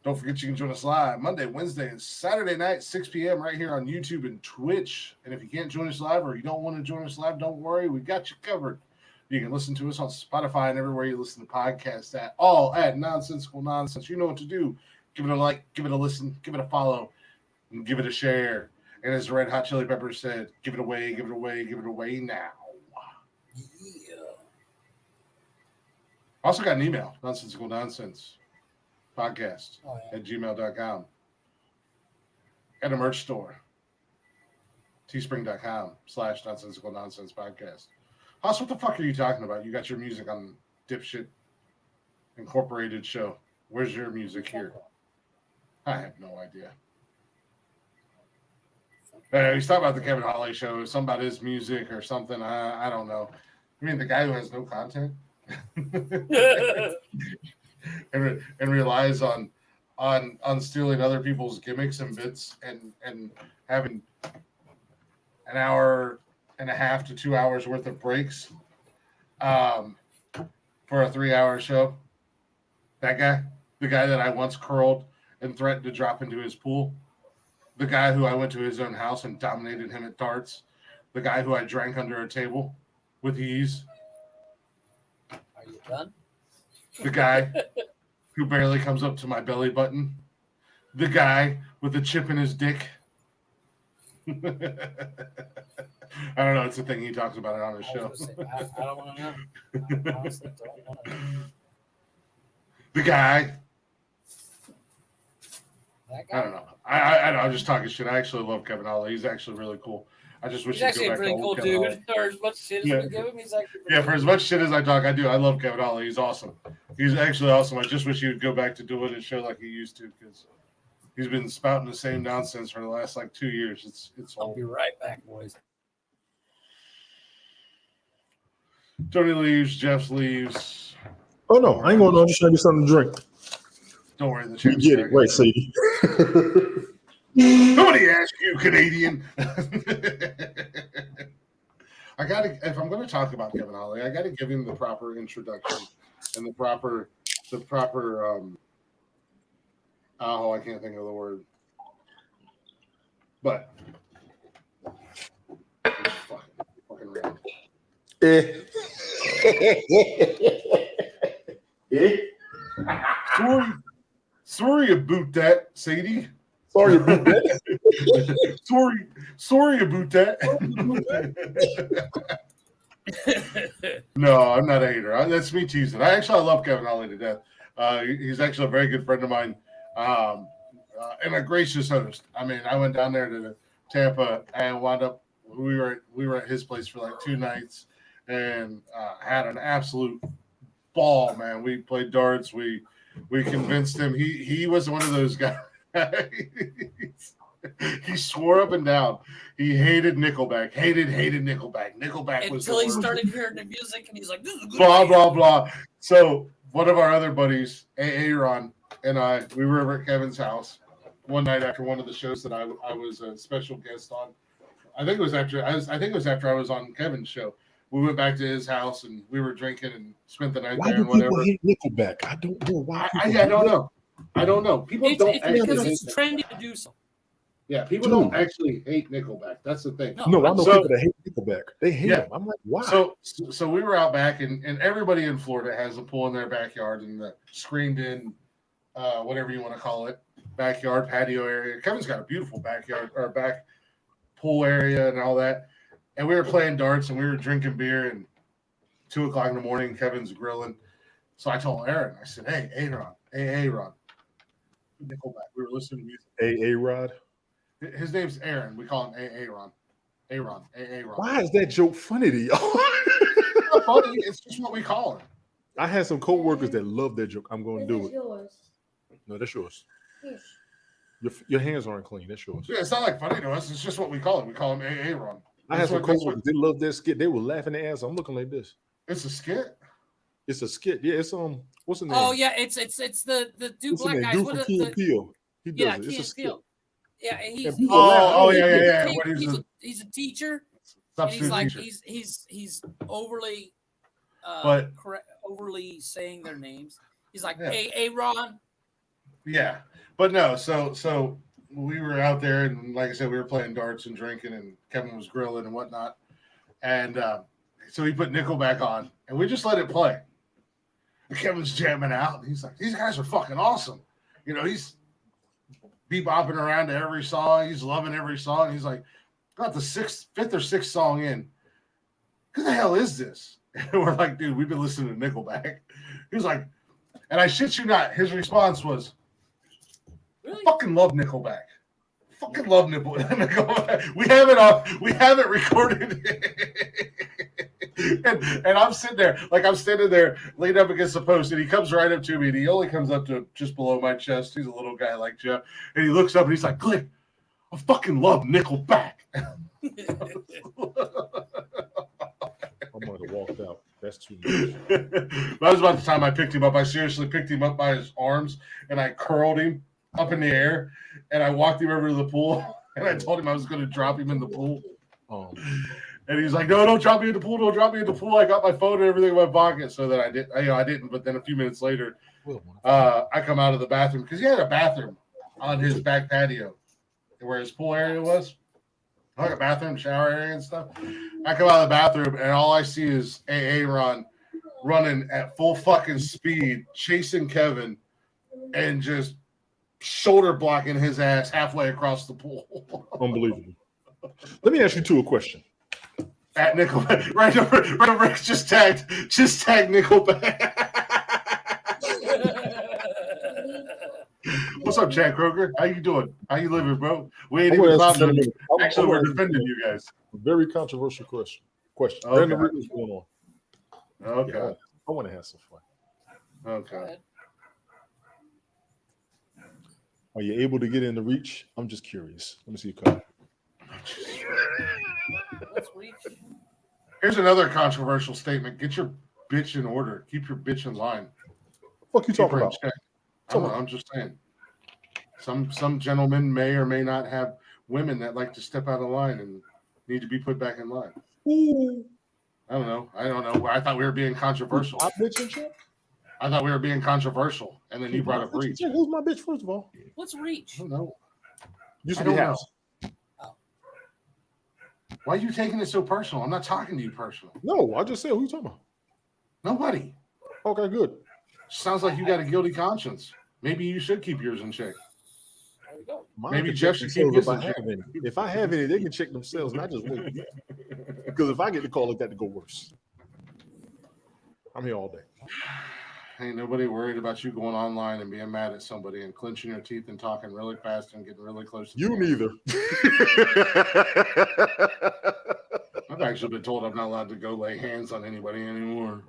Don't forget you can join us live Monday, Wednesday, and Saturday night, 6 p.m. right here on YouTube and Twitch. And if you can't join us live or you don't want to join us live, don't worry. We got you covered. You can listen to us on Spotify and everywhere you listen to podcasts at. All at Nonsensical Nonsense. You know what to do. Give it a like, give it a listen, give it a follow, and give it a share. And as Red Hot Chili Peppers said, give it away, give it away, give it away now. Yeah. Also got an email, Nonsensical Nonsense podcast at gmail.com. Got a merch store, teespring.com/Nonsensical Nonsense podcast. Hoss, what the fuck are you talking about? You got your music on Dipshit Incorporated show. Where's your music here? I have no idea. He's talking about the Kevin Hawley show, something about his music or something. I don't know. I mean, the guy who has no content and relies on stealing other people's gimmicks and bits and having an hour and a half to 2 hours worth of breaks for a 3-hour show. That guy, the guy that I once curled and threatened to drop into his pool. The guy who I went to his own house and dominated him at darts. The guy who I drank under a table with ease. Are you done? The guy who barely comes up to my belly button. The guy with the chip in his dick. I don't know. It's a thing he talks about it on his show. I don't want to know. I honestly don't want to know. The guy. That guy? I don't know. I'm just talking shit. I actually love Kevin Hawley. He's actually really cool. I just wish He's he'd actually go a back pretty to cool old Kevin Holly. dude. For as much shit as Yeah. we give him, he's actually Yeah, for as much shit as I talk, I do. I love Kevin Holly. He's awesome. He's actually awesome. I just wish he would go back to doing his show like he used to, because he's been spouting the same nonsense for the last like 2 years. It's I'll old. be right back, boys. Tony leaves. Jeff leaves. Oh no, I ain't going on. Just trying to get something to drink. Don't worry, the You champ's get it right, Sadie. Nobody asked you, Canadian. I gotta. If I'm going to talk about Kevin Holly, I got to give him the proper introduction and the proper. Oh, I can't think of the word. But fucking random. Sorry about that, Sadie. Sorry about that. sorry about that. No, I'm not a hater. That's me teasing. I love Kevin Holly to death. He's actually a very good friend of mine, and a gracious host. I mean, I went down there to Tampa and wound up. We were at his place for like 2 nighs and had an absolute ball, man. We played darts. We convinced him. He was one of those guys. He swore up and down he hated Nickelback. Hated Nickelback. Nickelback was until he the worst. started hearing the music, and he's like, "This is a good." Blah band." blah blah. So one of our other buddies, Aaron, and I, we were over at Kevin's house one night after one of the shows that I was a special guest on. I think it was after I was on Kevin's show. We went back to his house and we were drinking and spent the night Why there do and whatever. people hate Nickelback? I don't know why. I don't know. I don't know. People It's don't because actually it's hate trendy to do so. Yeah, people Dude. don't actually hate Nickelback. That's the thing. No, I know So- people that hate Nickelback. They hate Yeah. them. I'm like, why? So we were out back, and everybody in Florida has a pool in their backyard and the screened-in, whatever you want to call it, backyard patio area. Kevin's got a beautiful backyard or back pool area and all that. And we were playing darts and we were drinking beer. And 2 o'clock in the morning, Kevin's grilling. So I told Aaron, I said, "Hey, Aaron, Nickelback." We were listening to music. A Rod. His name's Aaron. We call him Aaron. Aaron. Why is that joke funny to y'all? It's not funny. It's just what we call him. I had some coworkers that love that joke. I'm going to do This is it. yours. No, that's yours. Yes. Your hands aren't clean. That's yours. Yeah, it's not like funny to us. It's just what we call him. We call him Aaron. I had some That's what- coworkers. They love that skit. They were laughing their ass. I'm looking like this. It's a skit. It's a skit. Yeah, it's what's the name? Oh yeah, it's the two What's the black name? guys. Dude What from are Key the, and Peele. He does yeah, it. It's Key a and skit. Peele. Yeah, he's And people yeah. he- What is he's, it? a, he's a teacher. And Substitute he's like teacher. he's overly But- overly saying their names. He's like, Yeah. hey Ron. Yeah, but no. So we were out there, and like I said, we were playing darts and drinking, and Kevin was grilling and whatnot. And so he put Nickelback on, and we just let it play. And Kevin's jamming out, and he's like, "These guys are fucking awesome." You know, he's bebopping around to every song. He's loving every song. He's like, "Got the fifth or sixth song in. Who the hell is this?" And we're like, "Dude, we've been listening to Nickelback." He was like, and I shit you not, his response was, Really? "I fucking love Nickelback. Fucking love Nickelback. We have it on. We have it recorded." and I'm sitting there, like I'm standing there, laid up against the post, and he comes right up to me, and he only comes up to just below my chest. He's a little guy like Jeff, and he looks up and he's like, "Click, I fucking love Nickelback." I might have walked out. That's too much. That was about the time I picked him up. I seriously picked him up by his arms and I curled him up in the air and I walked him over to the pool and I told him I was going to drop him in the pool. And he's like, "No, don't drop me in the pool. Don't drop me in the pool." I got my phone and everything in my pocket, so that I didn't. But then a few minutes later, I come out of the bathroom because he had a bathroom on his back patio where his pool area was. Like a bathroom, shower area and stuff. I come out of the bathroom and all I see is Ron running at full fucking speed, chasing Kevin and just shoulder blocking his ass halfway across the pool. Unbelievable. Let me ask you a question. At Nickelback. Right over, just tagged Nickelback. What's up, Chad Kroger? How you doing? How you living, bro? We ain't I'm even gonna ask clowning you you. I'm Actually, gonna we're ask you defending you guys. a very controversial question. Okay. Brandon Rick, what's going on? Okay. Yeah, I want to have some fun. Okay. Are you able to get in the reach? I'm just curious. Let me see you come. What's reach? Here's another controversial statement. Get your bitch in order. Keep your bitch in line. What you Keep talking her in about? check. I don't know. I'm just saying. Some gentlemen may or may not have women that like to step out of line and need to be put back in line. Ooh. I don't know. I thought we were being controversial. My bitch in check? I thought we were being controversial, and then you brought up reach. Who's my bitch, first of all? What's reach? I don't know. Used I to be don't know. House. Why are you taking it so personal? I'm not talking to you personal. No, I just said, who you talking about? Nobody. Okay, good. Sounds like you got a guilty conscience. Maybe you should keep yours in check. There we go. Mine Maybe can Jeff check should keep themselves his if I in check. have any. If I have any, they can check themselves, and I just wait. Because if I get the call like that, to go worse. I'm here all day. Ain't nobody worried about you going online and being mad at somebody and clenching your teeth and talking really fast and getting really close to You the neither. I've actually been told I'm not allowed to go lay hands on anybody anymore.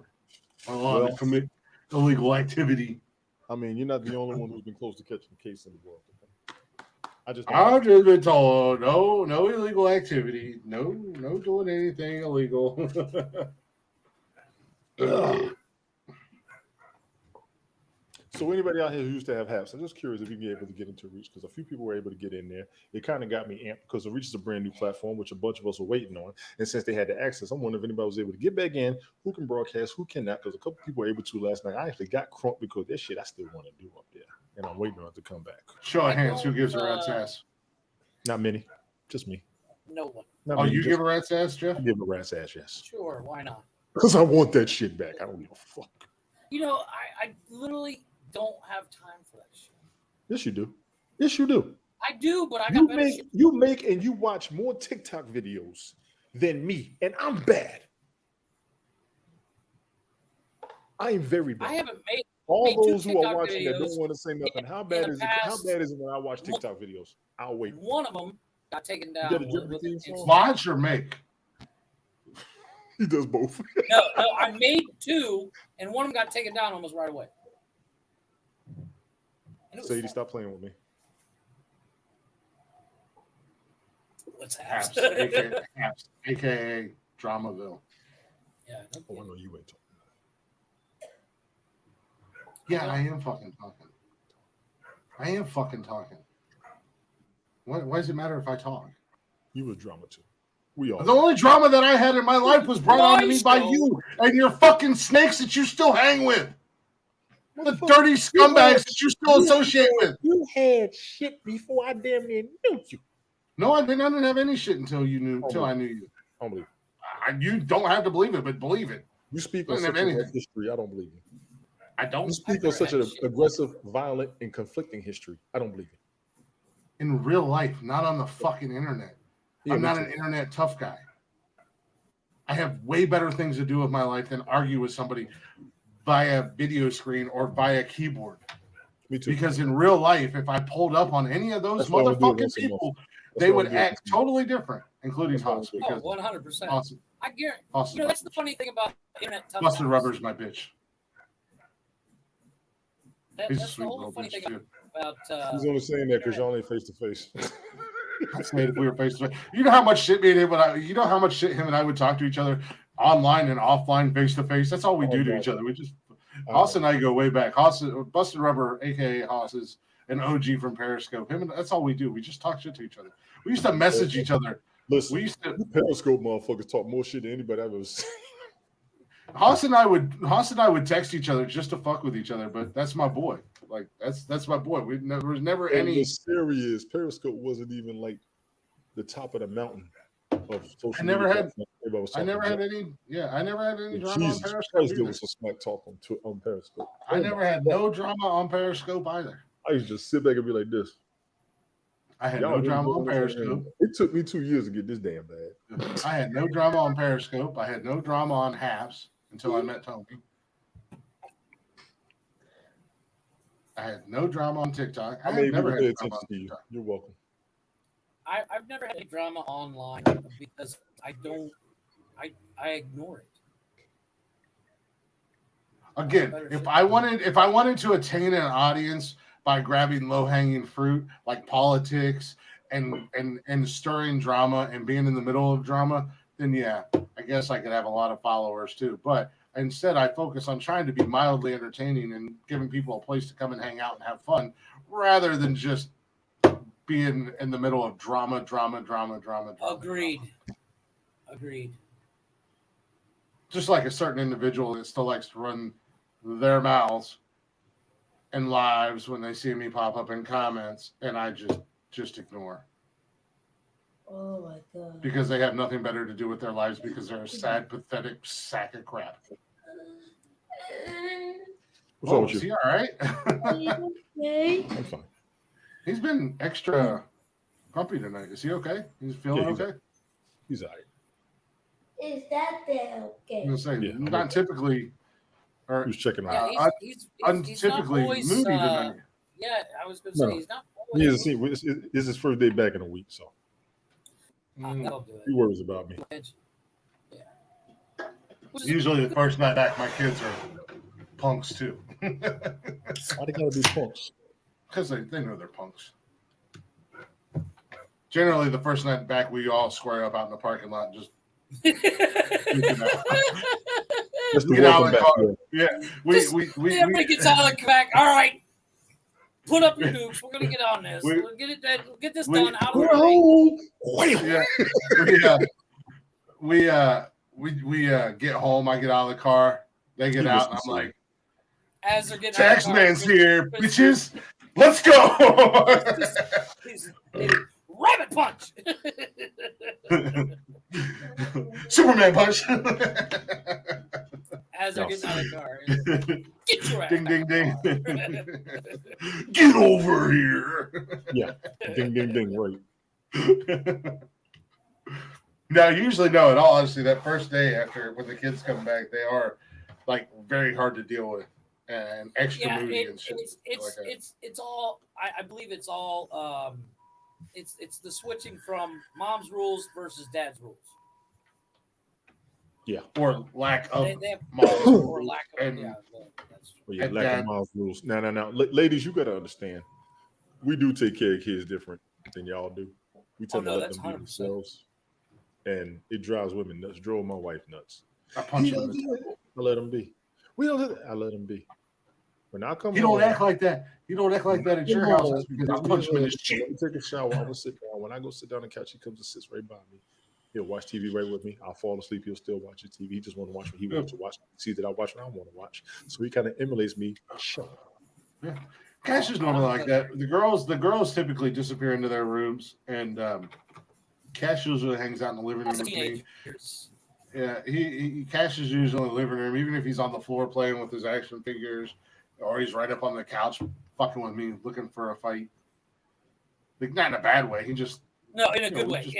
I'm allowed to commit illegal activity. I mean, you're not the only one who's been close to catching a case in the world. I've just been told no illegal activity, no doing anything illegal. So anybody out here who used to have HAPs, I'm just curious if you can be able to get into Reach, because a few people were able to get in there. It kind of got me amped because the Reach is a brand new platform, which a bunch of us were waiting on. And since they had the access, I'm wondering if anybody was able to get back in, who can broadcast, who cannot, because a couple people were able to last night. I actually got crunk because there's shit I still want to do up there, and I'm waiting on it to come back. Show of hands, who gives a rat's ass? Not many, just me. No one. Not many, you give a rat's ass, Jeff? I give a rat's ass, yes. Sure, why not? Because I want that shit back. I don't give a fuck. You know, I literally don't have time for that shit. Yes, you do. Yes, you do. I do, but I got better shit. You make and you watch more TikTok videos than me, and I'm bad. I am very bad. I haven't made all those who TikTok are watching that don't videos want to say nothing. How bad is it? How bad is it when I watch TikTok videos? I'll wait. One of them got taken down. Watch or make? He does both. No, I made two, and one of them got taken down almost right away. Sadie, stop playing with me. What's Haps, aka Dramaville. Yeah. Oh, I know you ain't talking. Yeah, I am fucking talking. Why does it matter if I talk? You was drama too. We all. The only drama that I had in my life was brought on to me by you and your fucking snakes that you still hang with. The dirty scumbags that you still associate with. You had shit before I damn near knew you. No, I didn't have any shit until you knew. Until I knew you. I don't believe it. You don't have to believe it, but believe it. You speak on such a history. I don't believe you. I don't. You speak on such an aggressive, violent, and conflicting history. I don't believe it. In real life, not on the fucking internet. Yeah, I'm not an internet tough guy. I have way better things to do with my life than argue with somebody via video screen or via keyboard. Me too. Because in real life, if I pulled up on any of those motherfucking people, they would act totally different, including Haas. Because 100%. Awesome. I guarantee. Awesome. You know, that's the funny thing about internet tough Busted guys. Rubber's my bitch. That's the whole funny thing about. He's only saying that because y'all ain't face to face. I said if we were face to face. You know how much shit me and him you know how much shit him and I would talk to each other online and offline, face to face. That's all we do to each other. We just Haas and I go way back. Busted Rubber, aka Haas, is an OG from Periscope. That's all we do. We just talk shit to each other. We used to message each other. Listen, we used to Periscope motherfuckers talk more shit than anybody I've ever seen. Haas and I would text each other just to fuck with each other, but that's my boy. Like that's my boy. There was never any. The serious Periscope wasn't even like the top of the mountain of social. I never had any. Yeah, I never had any drama on Periscope. There was some smack talk on Periscope. I never had no drama on Periscope either. I used to just sit back and be like this. I had no drama on Periscope. It took me 2 years to get this damn bad. I had no drama on Periscope. I had no drama on Haps until I met Tony. I had no drama on TikTok. I I may have never pay had drama attention on to you. TikTok. You're welcome. I've never had any drama online because I ignore it. Again, if I wanted to attain an audience by grabbing low hanging fruit like politics and stirring drama and being in the middle of drama, then yeah, I guess I could have a lot of followers too. But instead, I focus on trying to be mildly entertaining and giving people a place to come and hang out and have fun, rather than just being in the middle of drama. Agreed. Just like a certain individual that still likes to run their mouths and lives when they see me pop up in comments, and I just ignore. Oh my god. Because they have nothing better to do with their lives because they're a sad, pathetic sack of crap. What's wrong with Is you? he all right? Are you okay? I'm fine. He's been extra grumpy tonight. Is he okay? He's feeling Yeah, okay? He's all right. Is that there I'm okay? gonna say, Yeah, I'm not okay. typically, or He was checking on. Yeah, he's not untypically always. moody tonight. Yeah, I was going to No. say he's not He always. hasn't seen. This is his first day back in a week, so That'll do he it. worries about me. Yeah. Which is- Usually the first night back, my kids are punks too. Why they gotta be punks? Because they know they're punks. Generally, the first night back, we all square up out in the parking lot and just That's the get out welcome of the back. car. Yeah. Yeah, we everybody gets out of the back. All right, put up your dukes. We're gonna get on this. We- We'll get it done. We'll get this we- done out of the way. yeah, we get home. I get out of the car. They get He out, and was I'm like, As they're getting out of "Tax the car, man's Chris- here, Chris- bitches. Let's go." He's rabbit punch. Superman punch. As they're No. getting out of the car, get your ass Ding, back ding, in the ding. car. Get over here. Yeah. Ding, ding, ding. Right. Now, usually, no, in all honesty, that first day after when the kids come back, they are like very hard to deal with and extra Yeah, moody and shit. it's all. I believe it's all. It's the switching from mom's rules versus dad's rules. Or lack of They have mom's or rules. lack of And that's Well, yeah, And lack that- of miles rules. Now. Ladies, you gotta understand. We do take care of kids different than y'all do. We tend no, to let that's them be 100%. themselves, and it drives women nuts. Drove my wife nuts. I punch him in the I let them be. We don't. I let them be. When I come You home, don't act like that. You don't act like that at your house. That's because I punch him in his When cheek. we take a shower, I'm gonna sit down. When I go sit down on the couch, he comes and sits right by me. He'll watch TV right with me. I'll fall asleep. He'll still watch the TV. He just want to watch what he wants to watch. He sees that I watch what I want to watch. So he kind of emulates me. Shut up. Cash is normally like that. The girls typically disappear into their rooms, and Cash usually hangs out in the living room with me. teenagers. Yeah, he Cash is usually in the living room, even if he's on the floor playing with his action figures, or he's right up on the couch fucking with me, looking for a fight. Like not in a bad way. He just No, in a You know, good we way. just-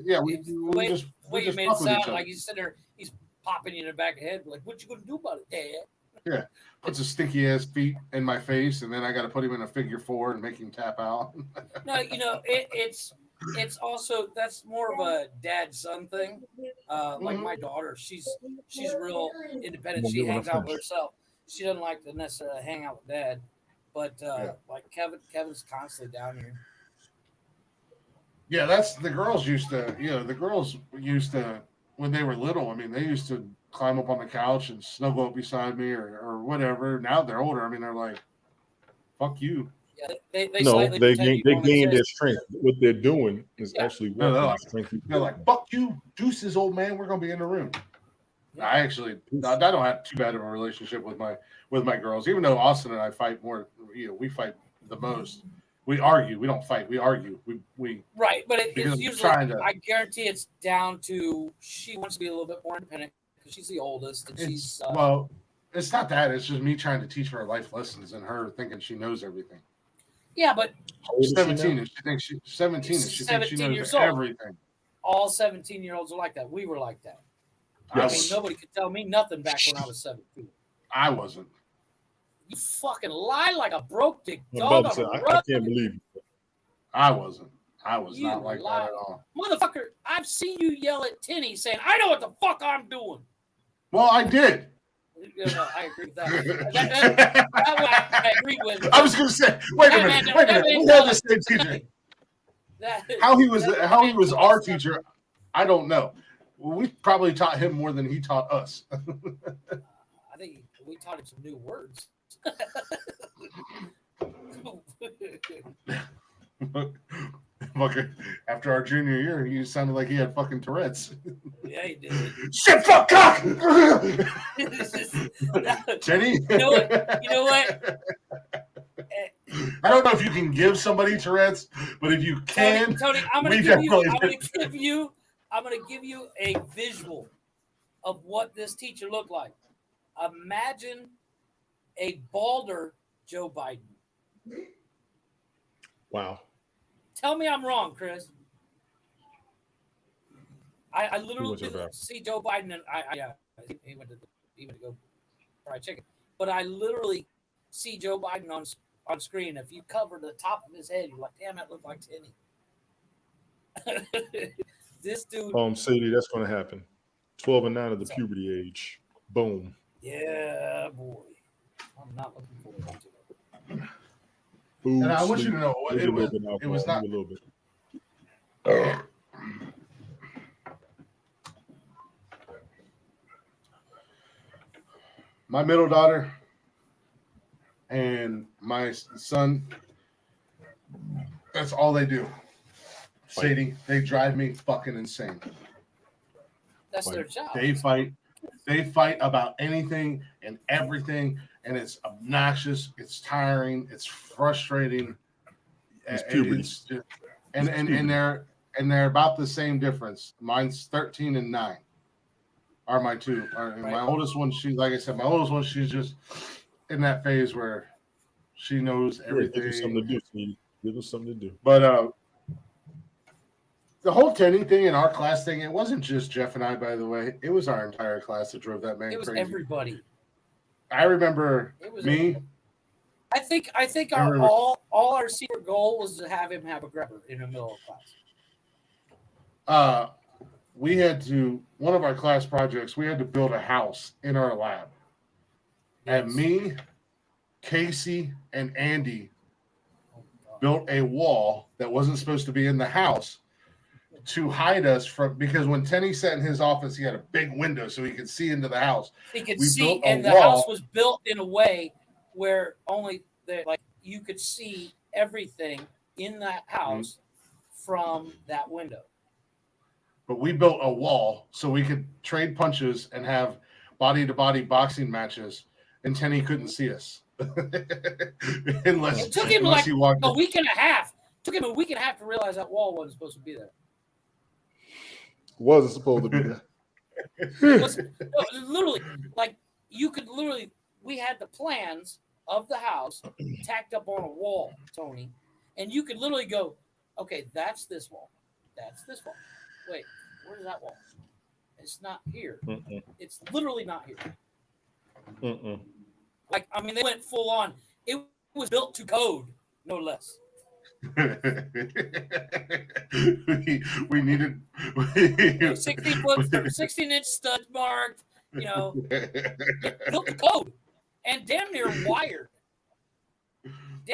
Yeah. we The way just you made it fuck with each sound other. like he's sitting there, he's popping you in the back of the head, like, what you gonna do about it, Dad? Puts his stinky ass feet in my face, and then I got to put him in a figure four and make him tap out. No, it's also that's more of a dad son thing. Like Mhm. my daughter, she's real independent. Well, She when I hangs out with finish. herself. She doesn't like to necessarily hang out with dad, but Yeah. like Kevin's constantly down here. Yeah, that's the girls used to. The girls used to when they were little. I mean, they used to climb up on the couch and snuggle up beside me or whatever. Now they're older. I mean, they're like, "Fuck you." Yeah, they No, slightly they pretend you gain don't their exist. strength. What they're doing is Yeah. actually No, working no, the strength. They're like, "Fuck you, deuces, old man. We're gonna be in the room." I actually, I don't have too bad of a relationship with my girls. Even though Austin and I fight more, we fight the most. We argue. We don't fight. We argue. We Right, but Because it's we're usually, trying to- I guarantee it's down to she wants to be a little bit more independent because she's the oldest and she's well, it's not that. It's just me trying to teach her life lessons and her thinking she knows everything. yeah, but How old is she 17 now? and she thinks she 17 and she thinks she 17 knows years old. everything. all 17-year-olds are like that. We were like that. Yes. I mean, nobody could tell me nothing back when I was 17. I wasn't. You fucking lie like a broke dick My dog brother on said, a I rug. can't believe it. I wasn't. I was You not like lie. that at all. Motherfucker, I've seen you yell at Tinny saying, I know what the fuck I'm doing. Well, I did. I agree with that. That one I agree with. I was going to say, wait a minute. We had the same teacher. How he was our teacher, I don't know. Well, we probably taught him more than he taught us. I think we taught him some new words. After our junior year, he sounded like he had fucking Tourette's. Yeah, he did. Shit, fuck, cock! Jenny? You know what? I don't know if you can give somebody Tourette's, but if you can, Tony, I'm gonna give you a visual of what this teacher looked like. Imagine a balder Joe Biden. Wow. Tell me I'm wrong, Chris. I literally didn't see Joe Biden, and he went to go fry chicken. But I literally see Joe Biden on screen. If you cover the top of his head, you're like, damn, that looked like Tinny. This dude. Sadie, that's going to happen. 12 and 9 of the puberty age. Boom. Yeah, boy. I'm not looking forward to it. Food, and I want sleep, you to know, it was not. A little bit. My middle daughter and my son, that's all they do. Sadie, they drive me fucking insane. That's their job. They fight about anything and everything, and it's obnoxious, it's tiring, it's frustrating. It's puberty. And they're about the same difference. Mine's 13 and 9. Are my two. My oldest one, she's just in that phase where she knows everything. Give us something to do. But the whole Tenny thing and our class thing, it wasn't just Jeff and I, by the way. It was our entire class that drove that man crazy. It was everybody. I remember me. Everybody. I think all our secret goal was to have him have a grabber in the middle of class. We had to, one of our class projects, we had to build a house in our lab. Yes. And me, Casey, and Andy built a wall that wasn't supposed to be in the house to hide us from, because when Tenny sat in his office, he had a big window so he could see into the house. He could see, and the house was built in a way where only you could see everything in that house from that window. But we built a wall so we could trade punches and have body-to-body boxing matches, and Tenny couldn't see us. It took him like a week and a half. It took him a week and a half to realize that wall wasn't supposed to be there. Wasn't supposed to be there. Literally, like you could literally, we had the plans of the house tacked up on a wall, Tony, and you could literally go, okay, that's this wall. That's this wall. Wait, where's that wall? It's not here. Mm-mm. It's literally not here. Mm-mm. Like, I mean, they went full on. It was built to code, no less. we needed 16-inch studs marked, built to code and damn near wired. We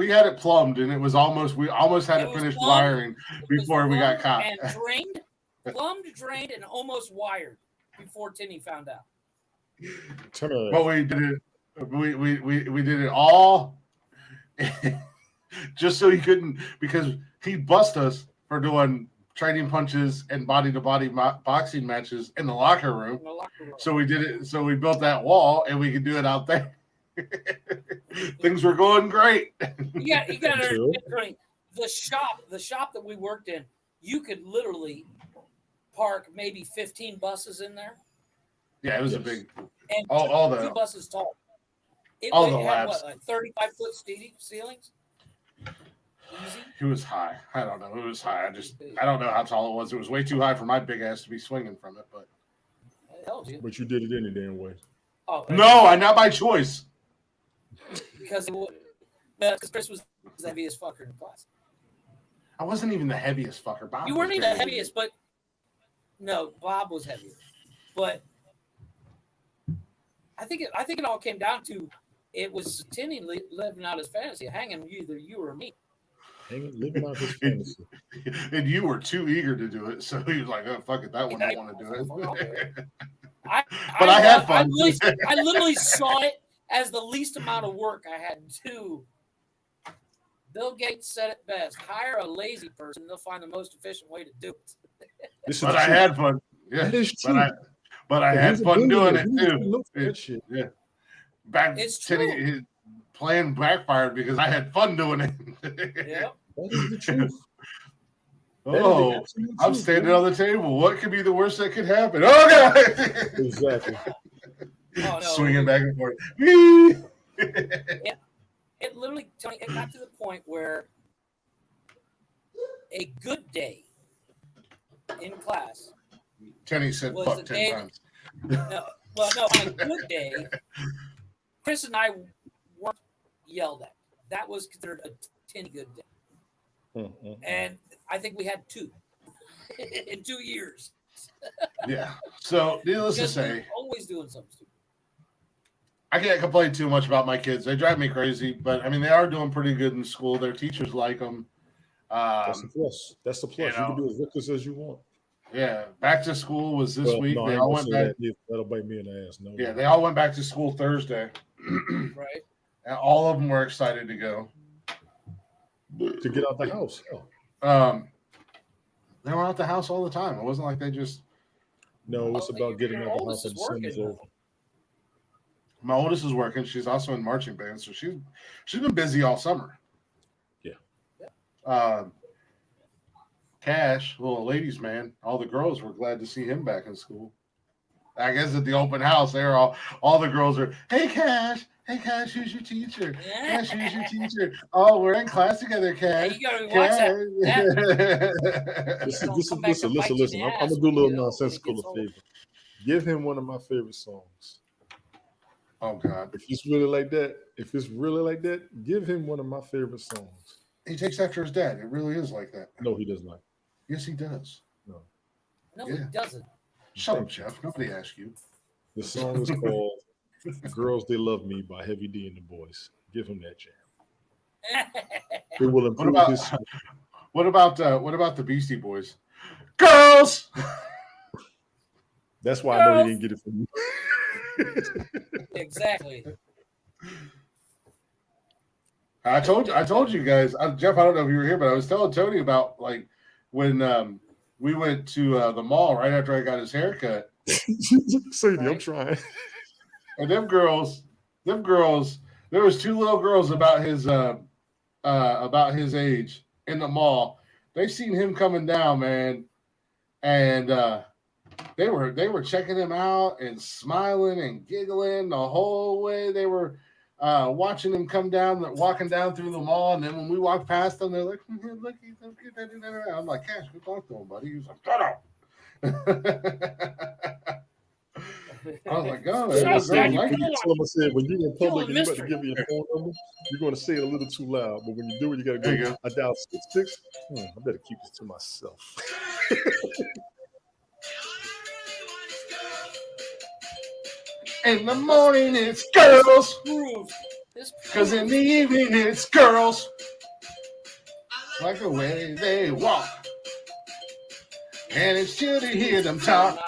had it plumbed, and we almost had it finished wiring before we got caught. And plumbed, drained, and almost wired before Tinny found out. But we did it. We did it all just so he couldn't, because he'd bust us for doing trading punches and body-to-body boxing matches in the locker room. So we did it. So we built that wall, and we could do it out there. Things were going great. You got to understand, the shop that we worked in, you could literally park maybe 15 buses in there. Yeah, it was a big. And all the 2 buses tall. It all the had labs. what, like 35-foot ceilings? Easy. It was high. I don't know. It was high. I don't know how tall it was. It was way too high for my big ass to be swinging from it. But But you did it any damn way. Oh No, not by choice. because Chris was the heaviest fucker in class. I wasn't even the heaviest fucker. Bob You weren't was even the very heaviest, but no, Bob was heavier. But I think it all came down to it was Tinny living out his fantasy, hanging either you or me. Living out his fantasy. And you were too eager to do it, so he was like, "Oh fuck it, that one I want to do it." But I had fun. I literally saw it as the least amount of work I had to do. Bill Gates said it best: hire a lazy person; they'll find the most efficient way to do it. But I had fun. Yeah, That is true. but I had fun doing it too. That shit. Yeah, It's true. His plan backfired because I had fun doing it. Yep. That is the truth. Oh, I'm standing on the table. What could be the worst that could happen? Oh god! Exactly. Oh, no. Swinging back and forth. It literally, Tony, it got to the point where a good day in class. Tenny said Was fuck the 10 day- times. No, on a good day, Chris and I weren't yelled at. That was considered a Tinny good day. And I think we had 2 in 2 years. Yeah. So, needless to Because we say, were always doing something stupid. I can't complain too much about my kids. They drive me crazy, but I mean, they are doing pretty good in school. Their teachers like them. That's the plus. That's the plus. You can be as reckless as you want. Yeah. Back to school was this week. No, they I ain't all gonna went say back. that. That'll bite me in the ass. No. Yeah, they all went back to school Thursday. Right. And all of them were excited to go. To get out the house. They were out the house all the time. It wasn't like they just. No, it's about getting out the house oldest and is the sun is working. over. My oldest is working. She's also in marching band, so she's been busy all summer. Yeah. Cash, little ladies' man. All the girls were glad to see him back in school. I guess at the open house, they were all the girls are, hey Cash, who's your teacher? Cash, who's your teacher? Oh, we're in class together, Cash. Hey, you gotta watch that. Listen. I'm gonna do a little nonsensical favor. Give him one of my favorite songs. Oh God. If it's really like that, give him one of my favorite songs. He takes after his dad. It really is like that. No, he does not. Yes, he does. No. No, he doesn't. Shut up, Jeff. Nobody asked you. The song is called "Girls They Love Me" by Heavy D and the Boys. Give him that jam. It will improve his. What about the Beastie Boys? Girls. That's why I know he didn't get it from you. Exactly. I told you guys, Jeff. I don't know if you were here, but I was telling Tony about like when we went to the mall right after I got his haircut. Sadie, I'm trying. And them girls. There was 2 little girls about his age in the mall. They seen him coming down, man, and they were checking him out and smiling and giggling the whole way. They were watching him come down, walking down through the mall, and then when we walked past them, they're like, "Look, he's so cute." I'm like, "Cash, go talk to him, buddy." He was like, "Shut up." I was like, "God, Tell him I said when you're in public and you got to give me your phone number, you're going to say it a little too loud. But when you do it, you got to go. I dial 66. I better keep this to myself. In the morning, it's girls. Because in the evening, it's girls. Like the way they walk. And it's chill to hear them talk.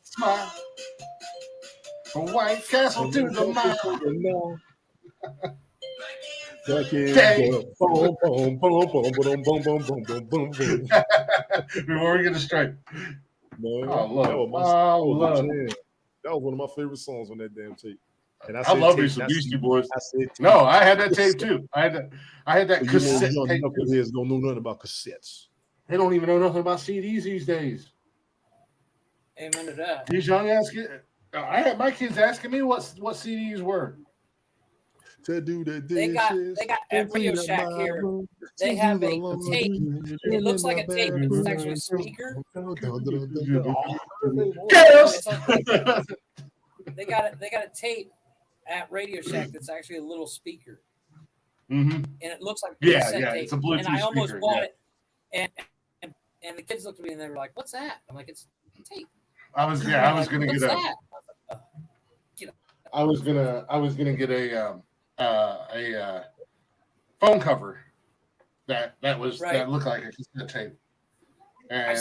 Smile. From White Castle to the mile. Before we get a strike. Man, that was one of my favorite songs on that damn tape. And I love me some Beastie Boys. No, I had that tape too. I had that cassette tape. Knuckleheads don't know nothing about cassettes. They don't even know nothing about CDs these days. Amen to that. These young ass kids. I had my kids asking me what CDs were. to do the They got dishes. at Radio Shack here. They have a tape. It looks like a tape, but it's actually a speaker. Yes. They got a tape at Radio Shack that's actually a little speaker, Mm-hmm. and it looks like a Yeah, cassette yeah, tape. it's a Bluetooth and I almost speaker, bought yeah. it, and the kids looked at me and they were like, "What's that?" I'm like, "It's tape." I was They're like, gonna "What's get that?" I was gonna get a phone cover that looked like a cassette tape, and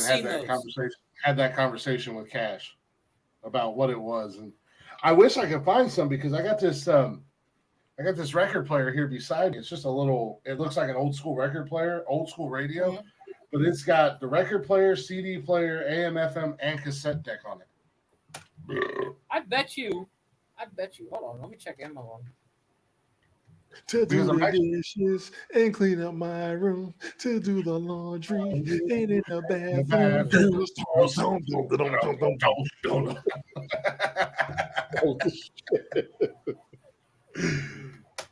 had that conversation with Cash about what it was, and I wish I could find some because I got this record player here beside me. It's just it looks like an old school record player, old school radio, Mhm. but it's got the record player, CD player, AM, FM, and cassette deck on it. I bet you. Hold on, let me check Amazon. To do Because the dishes and clean up my room, to do the laundry and in the bathroom.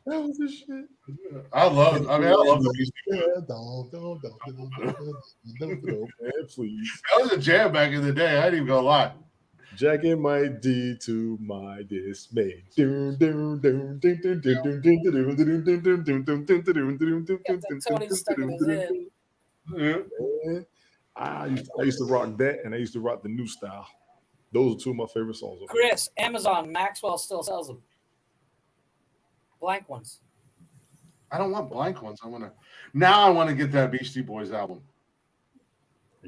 That was the shit. I love the music. Man, please. That was a jam back in the day. I ain't even gonna lie. Jacking my D to my dismay. Tony stuck in his head. I used to rock that, and I used to rock the new style. Those are two of my favorite songs. Chris, Amazon, Maxwell still sells them. Blank ones. I don't want blank ones. I want to get that Beastie Boys album.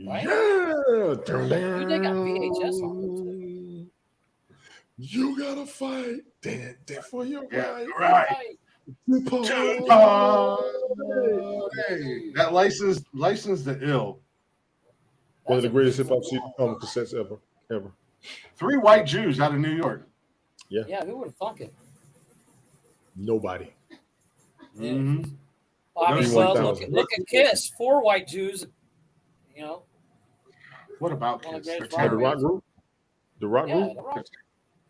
Right? Yeah. They got VHS on them too. You gotta fight for your right. Right. Hey, that license to ill. One of the greatest hip hop cassettes ever. 3 white Jews out of New York. Yeah, who would have thunk it? Nobody. Mm-hmm. Well, I mean, look at Kiss, 4 white Jews. You know. What about One of Kiss? the The rock group. The rock group. The Rock.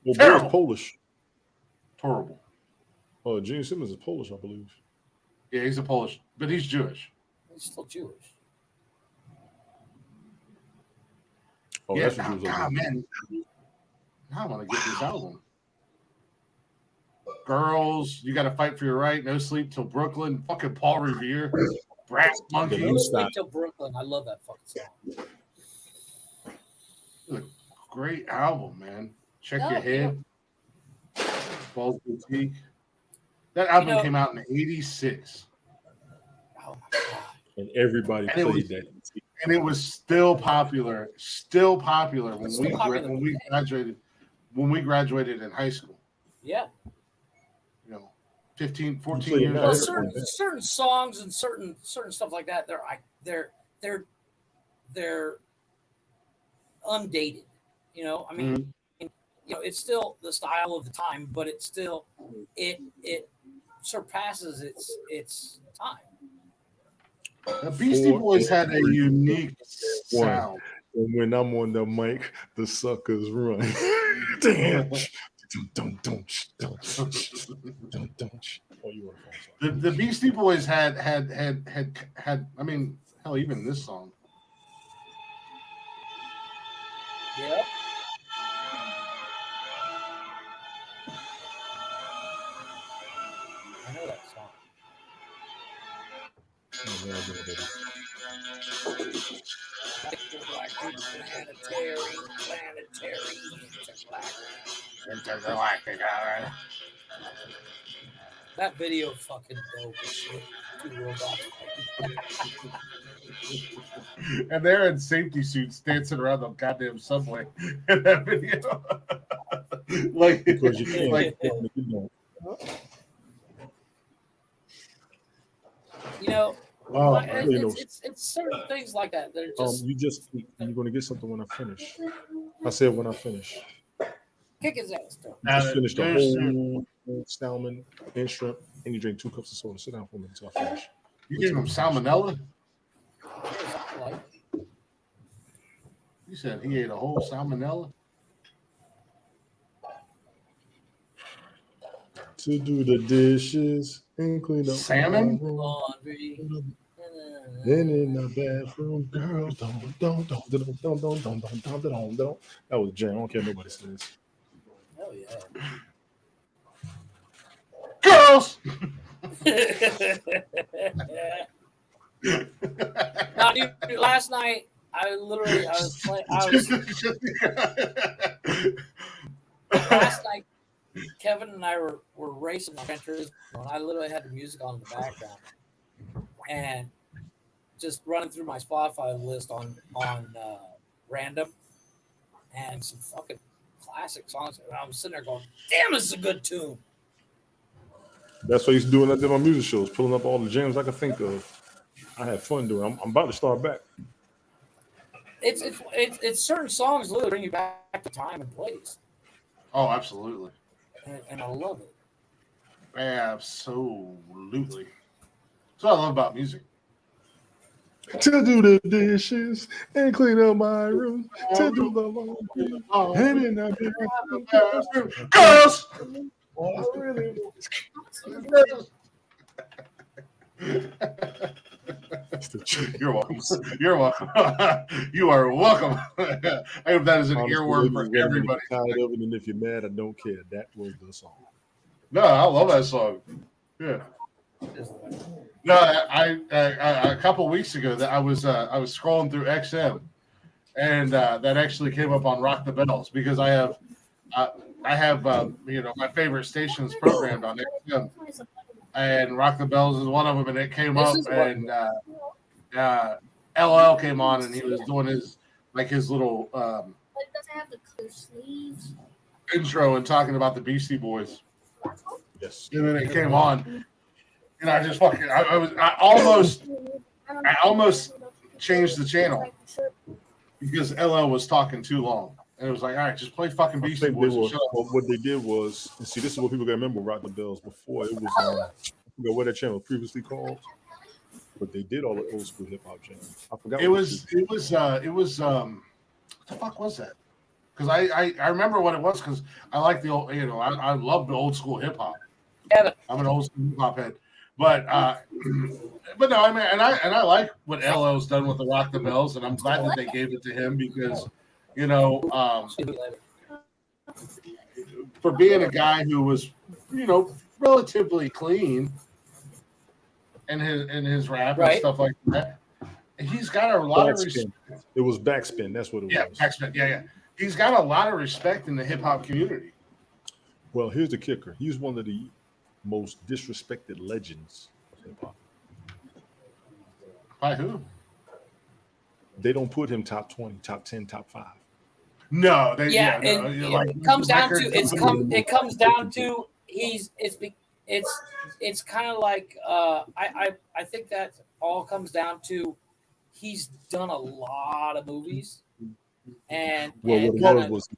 Well, Terrible. Bill's Polish. Horrible. Oh, Gene Simmons is Polish, I believe. Yeah, he's a Polish, but he's Jewish. He's still Jewish. Oh, Yeah, that's what he was over. man. Now I want to get this album. Girls, you got to fight for your right. No sleep till Brooklyn. Fucking Paul Revere. Brass Monkey. No Sleep Till Brooklyn. I love that fucking song. Great album, man. Check your head. Balls Boutique. That album came out in '86. Oh my god! And everybody played that. And it was still popular. Still popular when we graduated. When we graduated in high school. Yeah. 15, 14 years. Well, certain songs and certain stuff like that. They're undated. I mean, it's still the style of the time, but it's still it surpasses its time. The Beastie Boys had a unique sound. And when I'm on the mic, the suckers run. Damn. The Beastie Boys had. I mean, hell, even this song. Yeah. I know that song. That video fucking dope as shit. 2 robots. And they're in safety suits dancing around the goddamn subway in that video. Because you can't. It's certain things like that. They're just you're gonna get something when I finish. I said when I finish. Kick his ass though. Just finish the whole salmon and shrimp, and you drink 2 cups of soda. Sit down for a minute until I finish. You gave him salmonella? You said he ate a whole salmonella? to do the dishes and clean up Salmon? my room. Laundry. Then in the bathroom, girls don't. That was a jam. I don't care what nobody says. Hell yeah. Girls. Now, dude, last night last night Kevin and I were racing Gran Turismo, and I literally had the music on in the background and just running through my Spotify list on random and some fucking classic songs. And I was sitting there going, "Damn, this is a good tune." That's what I used to do when I did my music shows, pulling up all the jams I could think of. I had fun doing it. I'm about to start back. It's certain songs literally bring you back to time and place. Oh, absolutely. And I love it. Absolutely. That's what I love about music. To do the dishes and clean up my room. To do the laundry and in the bathroom. Girls. You're welcome. You're welcome. You are welcome. I hope that is an earworm for everybody. Tired of it, and if you're mad, I don't care. That was the song. No, I love that song. Yeah. No, I a couple weeks ago that I was scrolling through XM, and that actually came up on Rock the Bells because I have my favorite stations programmed on XM, and Rock the Bells is one of them, and it came up, and LL came on, and he was doing his little Does it have the clear sleeves? intro and talking about the Beastie Boys. Yes. And then it came on, and I just fucking I almost changed the channel because LL was talking too long, and it was like, all right, just play fucking Beastie Boys. What they did was, and see, this is what people gotta remember. Rock the Bells before it was, I forgot what that channel was previously called, but they did all the old school hip hop channels. I forgot. It was what the fuck was that? Because I remember what it was because I like the old, I love the old school hip hop. Yeah. I'm an old school hip hop head, but no, I mean, and I like what LL's done with the Rock the Bells, and I'm glad that they gave it to him because, for being a guy who was, relatively clean in his rap and stuff like that, he's got a lot of respect. It was backspin. That's what it was. Yeah, backspin. Yeah. He's got a lot of respect in the hip hop community. Well, here's the kicker. He's one of the most disrespected legends of hip hop. By who? They don't put him top 20, top 10, top 5. No, it comes down to it's kind of like I think that all comes down to he's done a lot of movies. And what it was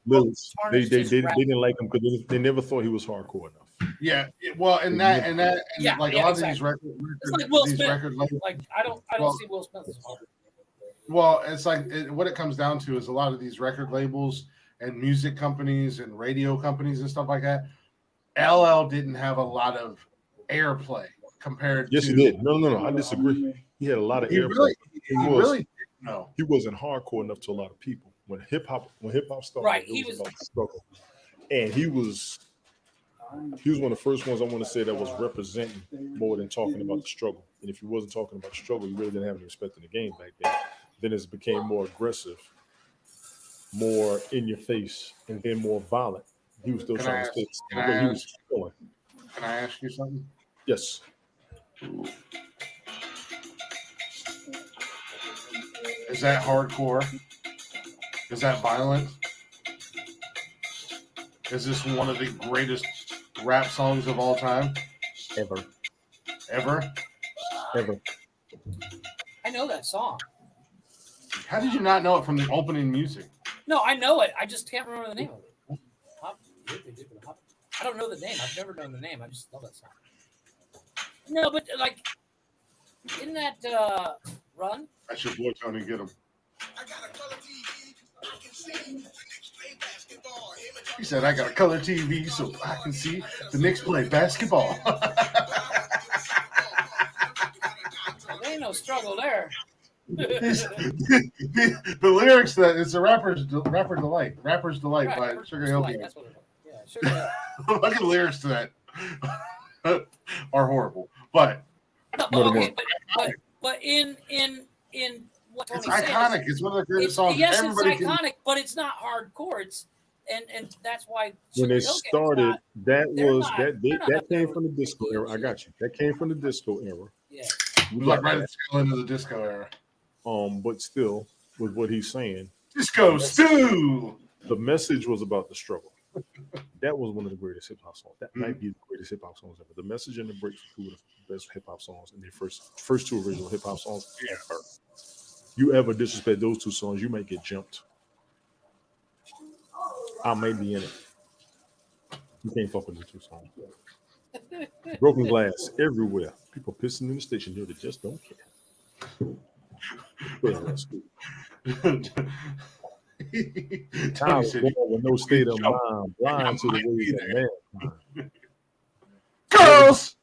they didn't like him because they never thought he was hardcore enough. Yeah, well, and a lot of these records, like Will Smith. Like I don't see Will Smith as hard. Well, it's like what it comes down to is a lot of these record labels and music companies and radio companies and stuff like that. LL didn't have a lot of airplay compared. Yes, to... he did. No, I disagree. He had a lot of airplay. He wasn't hardcore enough to a lot of people. When hip hop started, right? He was about the struggle, and he was one of the first ones I want to say that was representing more than talking about the struggle. And if he wasn't talking about the struggle, you really didn't have any respect in the game back then. Then it became more aggressive, more in your face, and then more violent. He was still trying to stay. Can I ask you something? Yes. Is that hardcore? Is that violent? Is this one of the greatest rap songs of all time? Ever. I know that song. How did you not know it from the opening music? No, I know it. I just can't remember the name of it. I don't know the name. I've never known the name. I just love that song. No, but like, isn't that Run? That's your boy Tony. Get him. I got a color TV. I can see the Knicks play basketball. Him He said, "I got a color TV so I can see the Knicks play basketball." There ain't no struggle there. The lyrics that it's a rapper's delight by Sugar Hill Gang. That's what it is. Yeah, Sugar Hill. Look at the lyrics to that are horrible, but But in what it's Tony's saying, iconic. It's one of the greatest songs. Yes, Everybody it's iconic, but it's not hardcore. It's and that's why when they started, that came from the disco era. Beatles, I got you. That came from the disco era. Yeah. It was like right at the tail end of the disco era. But still, with what he's saying, Disco stew. the message was about the struggle. That was one of the greatest hip hop songs. That might be the greatest hip hop songs ever. The message and the breaks were two of the best hip hop songs, and their first two original hip hop songs ever. You ever disrespect those two songs, you might get jumped. I may be in it. You can't fuck with those two songs. Broken glass everywhere. People pissing in the station here that just don't care. Yeah, that's good. Time with no state of mind, blind to the ways of man. Girls.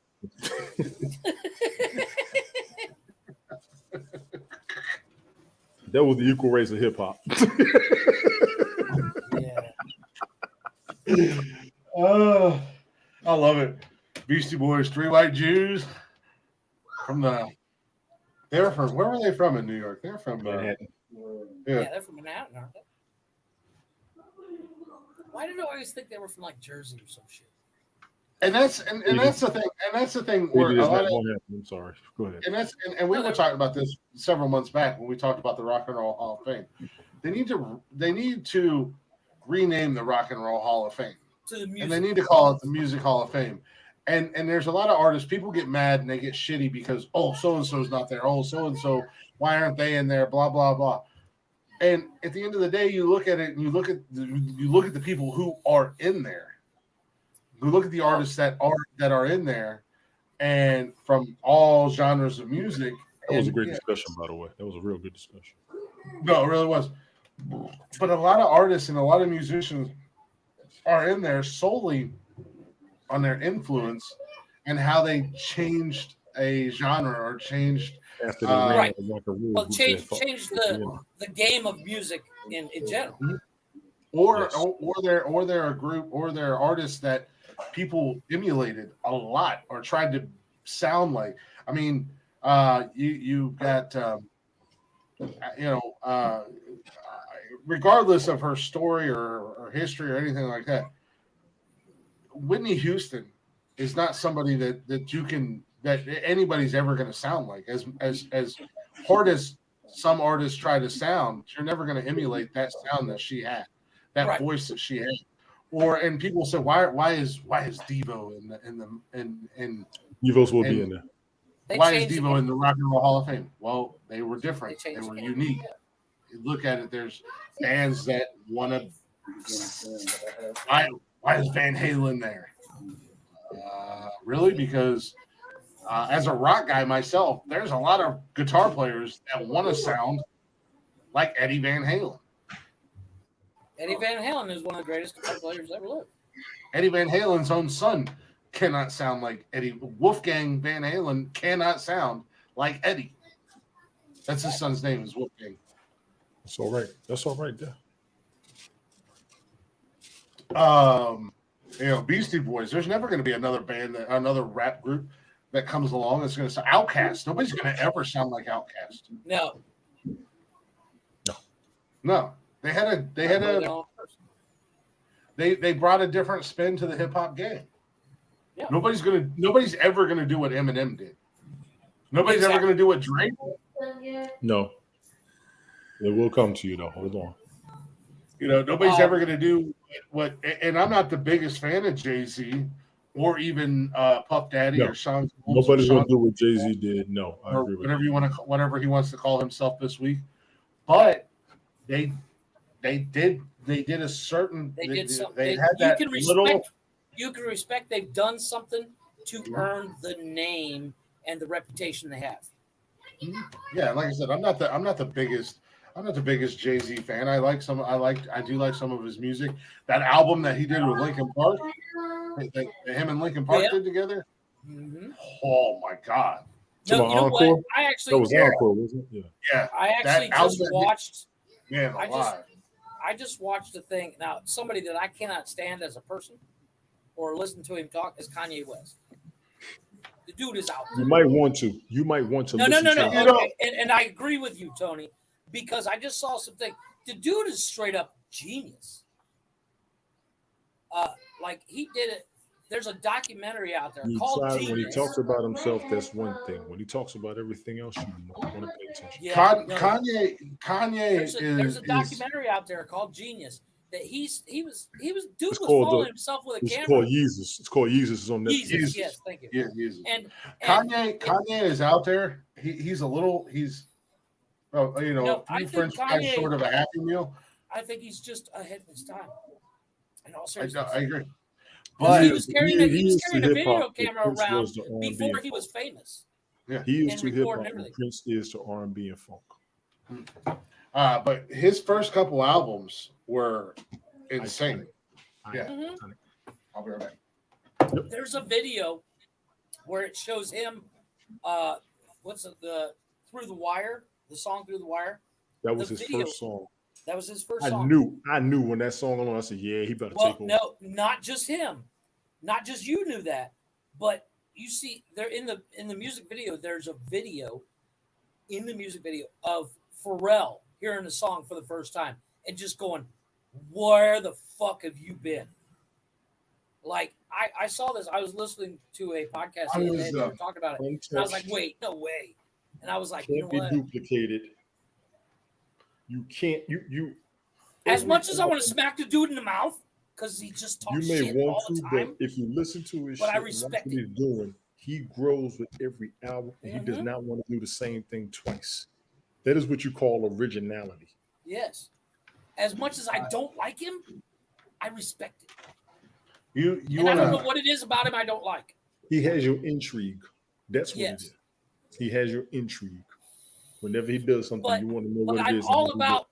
That was the equal race of hip hop. Oh, I love it. Beastie Boys, Three White Jews where were they from in New York? They're from Manhattan. Yeah, they're from Manhattan, aren't they? Why did I always think they were from like Jersey or some shit? And that's the thing. And that's the thing where a lot of, I'm sorry. Go ahead. And we were talking about this several months back when we talked about the Rock and Roll Hall of Fame. They need to rename the Rock and Roll Hall of Fame. To the music. And they need to call it the Music Hall of Fame. And there's a lot of artists, people get mad and they get shitty because, so and so's not there. Oh, so and so, why aren't they in there? Blah, blah, blah. And at the end of the day, you look at it and you look at the people who are in there. You look at the artists that are in there, and from all genres of music. That was a great discussion, by the way. That was a real good discussion. No, it really was. But a lot of artists and a lot of musicians are in there solely on their influence and how they changed a genre or changed after right. Well, change the game of music in general. Or they're a group or they're artists that people emulated a lot or tried to sound like. I mean, you got regardless of her story or history or anything like that, Whitney Houston is not somebody that anybody's ever going to sound like. As hard as some artists try to sound, you're never going to emulate that sound that she had, that voice that she had. And people say, why is Devo in Devos will be in there. Why is Devo in the Rock and Roll Hall of Fame? Well, they were different. They were unique. You look at it, there's bands that want to. Why is Van Halen there? Really? Because as a rock guy myself, there's a lot of guitar players that want to sound like Eddie Van Halen. Eddie Van Halen is one of the greatest guitar players ever lived. Eddie Van Halen's own son cannot sound like Eddie. Wolfgang Van Halen cannot sound like Eddie. That's his son's name is Wolfgang. That's all right. That's all right there. Beastie Boys. There's never going to be another band, another rap group that comes along that's going to sound Outkast. Nobody's going to ever sound like Outkast. No. They brought a different spin to the hip hop game. Yeah. Nobody's ever gonna do what Eminem did. Nobody's ever gonna do what Drake did. No. It will come to you though. Hold on. Nobody's ever gonna do what, and I'm not the biggest fan of Jay-Z or even Puff Daddy or Sean. Nobody's gonna do what Jay-Z did. No, I agree with whatever he wants to call himself this week. But they did a certain. They did something. You can respect. They've done something to earn the name and the reputation they have. Yeah, like I said, I'm not the biggest. I'm not the biggest Jay-Z fan. I do like some of his music. That album that he did with Linkin Park, that him and Linkin Park did together. Mm-hmm. Oh my God! No, you know Encore? what? I actually That was Encore, wasn't it? Yeah. I actually just watched. Man, I just watched a thing. Now, somebody that I cannot stand as a person or listen to him talk is Kanye West. The dude is out there. You might want to. No. listen to him. Okay. And I agree with you, Tony, because I just saw something. The dude is straight up genius. Like he did it. There's a documentary out there called Genius. When he talks about himself, that's one thing. When he talks about everything else, you don't want to pay attention. Yeah, Kanye there's a documentary out there called Genius that he was following himself with a camera. It's called Yeezus. It's called Yeezus. It's on Netflix. Yeezus, yes, thank you. Yeah, Yeezus. And Kanye is out there. He's a few French fries short of a Happy Meal. I think he's just ahead of his time. In all I seriousness, agree. But he was carrying a video camera around before he was famous. Yeah, he is to hip hop, and Prince is to R&B and funk. But his first couple albums were insane. Yeah, I'll be right back. There's a video where it shows him. The Through the Wire, the song Through the Wire. That was his first song. That was his first song. I knew when that song went on. I said, "Yeah, he better take over." No, not just him, not just you knew that, but you see, there in the music video. There's a video in the music video of Pharrell hearing the song for the first time and just going, "Where the fuck have you been?" Like I saw this. I was listening to a podcast the other day. They were talking about it. And I was like, "Wait, no way!" And I was like, "You know what? Can't be duplicated. You can't. You. As much as I want to smack the dude in the mouth because he just talks shit all the time. But if you listen to his shit, I what respect he's doing, he grows with every album, and he does not want to do the same thing twice. That is what you call originality. Yes. As much as I don't like him, I respect it. I don't know what it is about him I don't like. He has your intrigue. That's what it is. He has your intrigue. Whenever he does something, you want to know what it is. I'm all about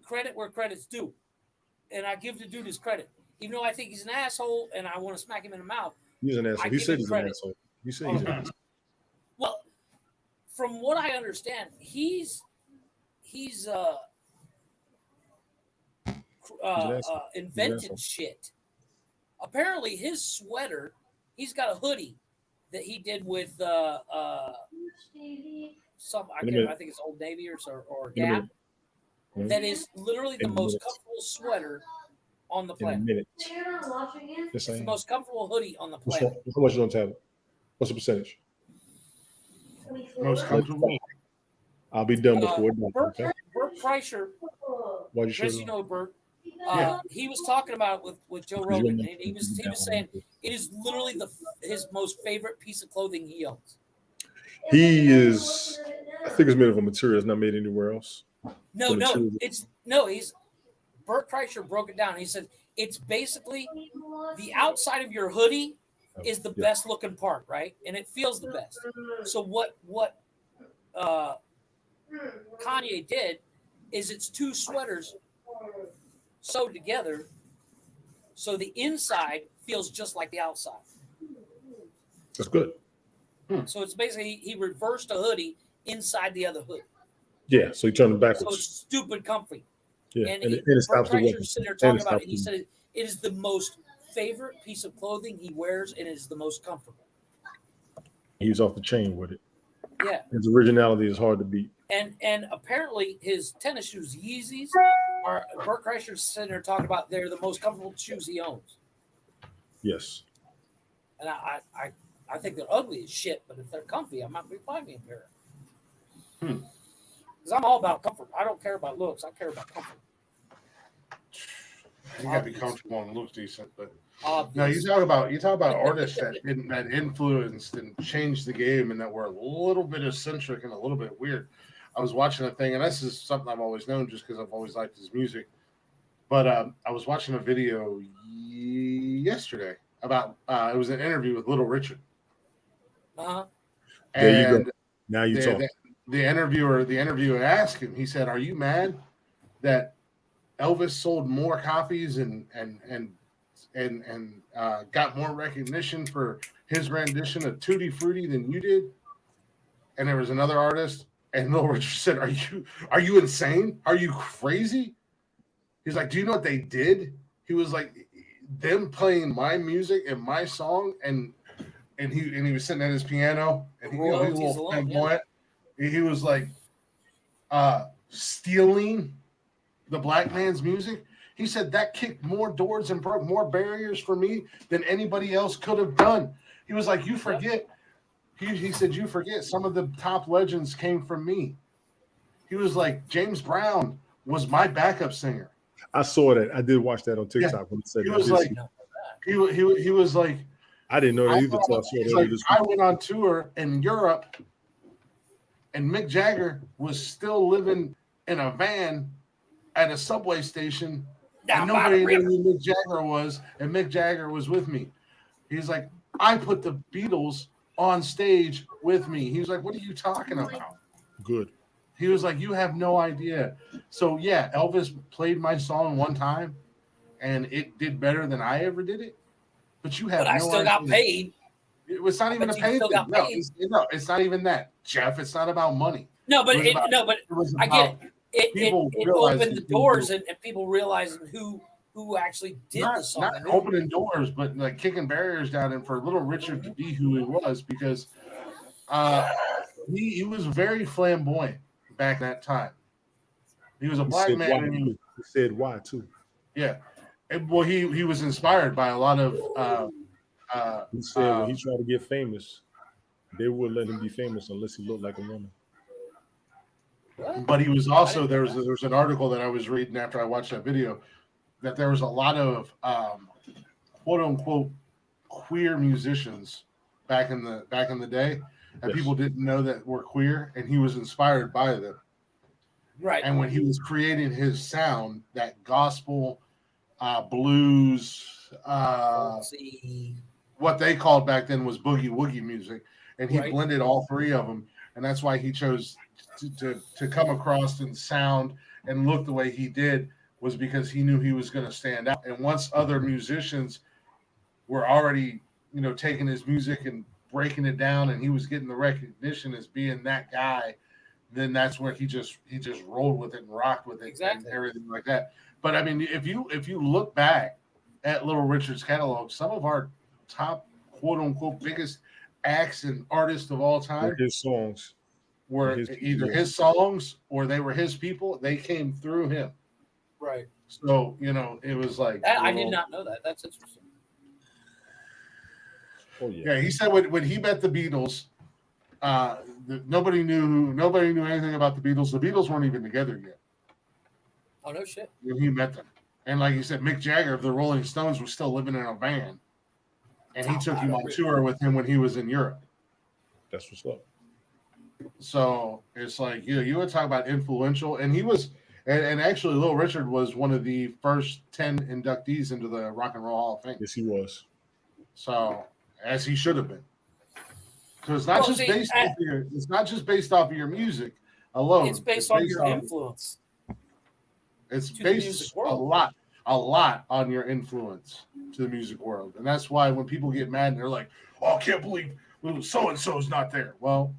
credit where credit's due. And I give the dude his credit. Even though I think he's an asshole and I want to smack him in the mouth. He's an asshole. He said he's an asshole. You say he's an asshole. Well, from what I understand, he's invented shit. Apparently his sweater, he's got a hoodie that he did with I think it's Old Navy or Gap. That is literally the most comfortable sweater on the planet. It's the most comfortable hoodie on the planet. How much is on tablet? What's the percentage? Most comfortable. I'll be done before it Bert Kreischer. Why'd you Chris, you know Bert. He was talking about it with Joe Rogan, and he was saying it is literally his most favorite piece of clothing he owns. He is, I think it's made of a material that's not made anywhere else. He's Bert Kreischer broke it down. He said it's basically the outside of your hoodie is the best looking part, right? And it feels the best. So what Kanye did is it's two sweaters sewed together so the inside feels just like the outside. That's good. So it's basically he reversed a hoodie inside the other hood. Yeah, so he turned it backwards. So it's stupid comfy. Yeah, and it stops the weapon. Sitting there talking about it. He said it is the most favorite piece of clothing he wears, and it is the most comfortable. He's off the chain with it. Yeah, his originality is hard to beat. And apparently his tennis shoes, Yeezys, are Bert Kreischer's sitting there talking about they're the most comfortable shoes he owns. Yes. And I think they're ugly as shit, but if they're comfy, I might be buying me a pair. Because I'm all about comfort. I don't care about looks. I care about comfort. You gotta be comfortable and look decent, but no, you talk about artists that influenced and changed the game and that were a little bit eccentric and a little bit weird. I was watching a thing, and this is something I've always known just because I've always liked his music. But I was watching a video yesterday about it was an interview with Little Richard. Uh-huh. There you go. Now you talk. the interviewer asked him. He said, "Are you mad that Elvis sold more copies and got more recognition for his rendition of Tutti Frutti than you did?" And there was another artist, and Little Richard said, "Are you insane? Are you crazy?" He's like, "Do you know what they did?" He was like, "Them playing my music and my song, and he was sitting at his piano, and he was a little flamboyant. He was like stealing the black man's music." He said that kicked more doors and broke more barriers for me than anybody else could have done. He was like, "You forget." He said, "You forget some of the top legends came from me." He was like, "James Brown was my backup singer." I saw that. I did watch that on TikTok when he said He that. was like, he was like, I didn't know that either. Till I saw that. I went on tour in Europe, and Mick Jagger was still living in a van at a subway station, and nobody knew who Mick Jagger was, and Mick Jagger was with me. He's like, "I put the Beatles on stage with me." He was like, "What are you talking about?" Good. He was like, "You have no idea." So yeah, Elvis played my song one time, and it did better than I ever did it. But you have But I still got paid. It's not even a paid thing. No, it's not even that, Jeff. It's not about money. No, but I get it. It opened the doors and people realizing who actually did the song. Not opening doors, but like kicking barriers down, and for Little Richard to be who he was, because he was very flamboyant back in that time. He was a black man. And he said why too. Yeah. Well, he was inspired by a lot of. He said when he tried to get famous, they wouldn't let him be famous unless he looked like a woman. What? But he was also there was an article that I was reading after I watched that video that there was a lot of quote unquote queer musicians back in the day that people didn't know that were queer, and he was inspired by them. Right. And when he was creating his sound, that gospel, blues, what they called back then was boogie woogie music, and he blended all three of them, and that's why he chose to come across and sound and look the way he did, was because he knew he was going to stand out. And once other musicians were already, taking his music and breaking it down, and he was getting the recognition as being that guy, then that's where he just rolled with it and rocked with it and everything like that. But I mean, if you look back at Little Richard's catalog, some of our top quote unquote biggest acts and artists of all time, his songs were either his songs or they were his people. They came through him. Right. So it was like I did not know that. That's interesting. Oh yeah. Yeah, he said when he met the Beatles, nobody knew anything about the Beatles. The Beatles weren't even together yet. Oh no shit. When he met them, and like you said, Mick Jagger of the Rolling Stones was still living in a van, and he took him on tour with him when he was in Europe. That's what's up. So it's like you would talk about influential, and he was, and actually Little Richard was one of the first 10 inductees into the Rock and Roll Hall of Fame. Yes, he was. So as he should have been. So it's not it's not just based off of your music alone. It's based on your influence. It's based a lot on your influence to the music world. And that's why when people get mad and they're like, "Oh, I can't believe so-and-so is not there." Well,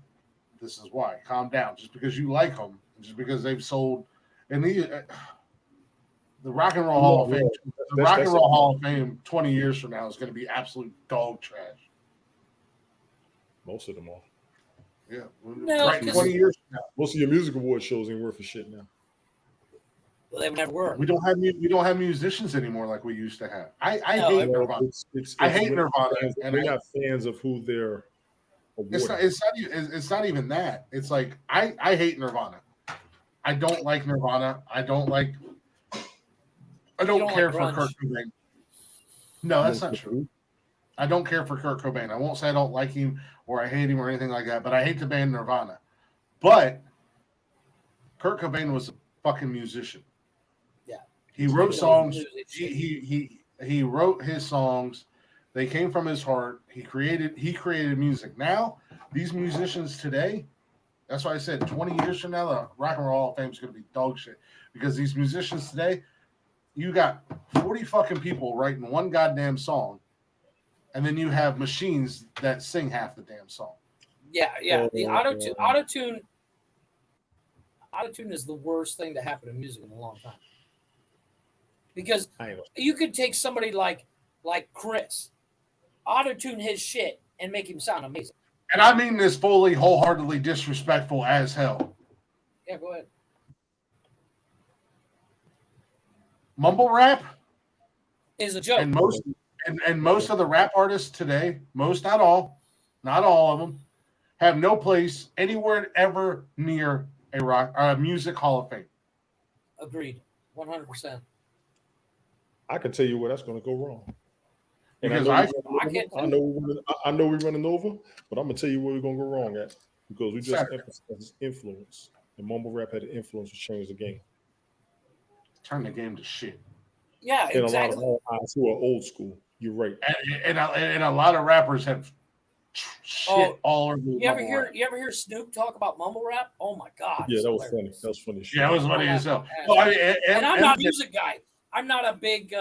this is why. Calm down. Just because you like them, just because they've sold, and the Rock and Roll Hall of Fame, the Rock and Roll Hall of Fame 20 years from now is going to be absolute dog trash. Most of them are. Yeah. No, right, 20 years from now. Most of your music award shows ain't worth a shit now. Well, they never were. We don't have musicians anymore like we used to have. I hate Nirvana. I hate Nirvana. And they're not fans of who they're awarding. It's not even that. It's like I hate Nirvana. I don't like Nirvana. I don't care for Kurt Cobain. No, that's not true. I don't care for Kurt Cobain. I won't say I don't like him or I hate him or anything like that, but I hate the band Nirvana. But Kurt Cobain was a fucking musician. Yeah. He wrote songs. He wrote his songs. They came from his heart. He created music. Now, these musicians today, That's why I said 20 years from now, the Rock and Roll Hall of Fame is going to be dog shit because these musicians today, you got 40 fucking people writing one goddamn song, and then you have machines that sing half the damn song. Yeah. The auto-tune is the worst thing to happen in music in a long time. Because you could take somebody like Chris, auto-tune his shit and make him sound amazing. And I mean this fully, wholeheartedly disrespectful as hell. Yeah, go ahead. Mumble rap Is a joke. And most of the rap artists today, most, not all of them, have no place anywhere ever near a music hall of fame. Agreed, 100%. I can tell you where that's going to go wrong. And Because I know we're running over, but I'm gonna tell you where we're gonna go wrong at because we just emphasized influence, and mumble rap had the influence to change the game. Turn the game to shit. Yeah, and exactly. a lot of guys who are old school. You're right. And a lot of rappers have shit all over. You ever hear Snoop talk about mumble rap? Oh my god! Yeah, that was funny. That was funny. Yeah, it was funny as hell. Well, and I'm not a music guy. I'm not a big.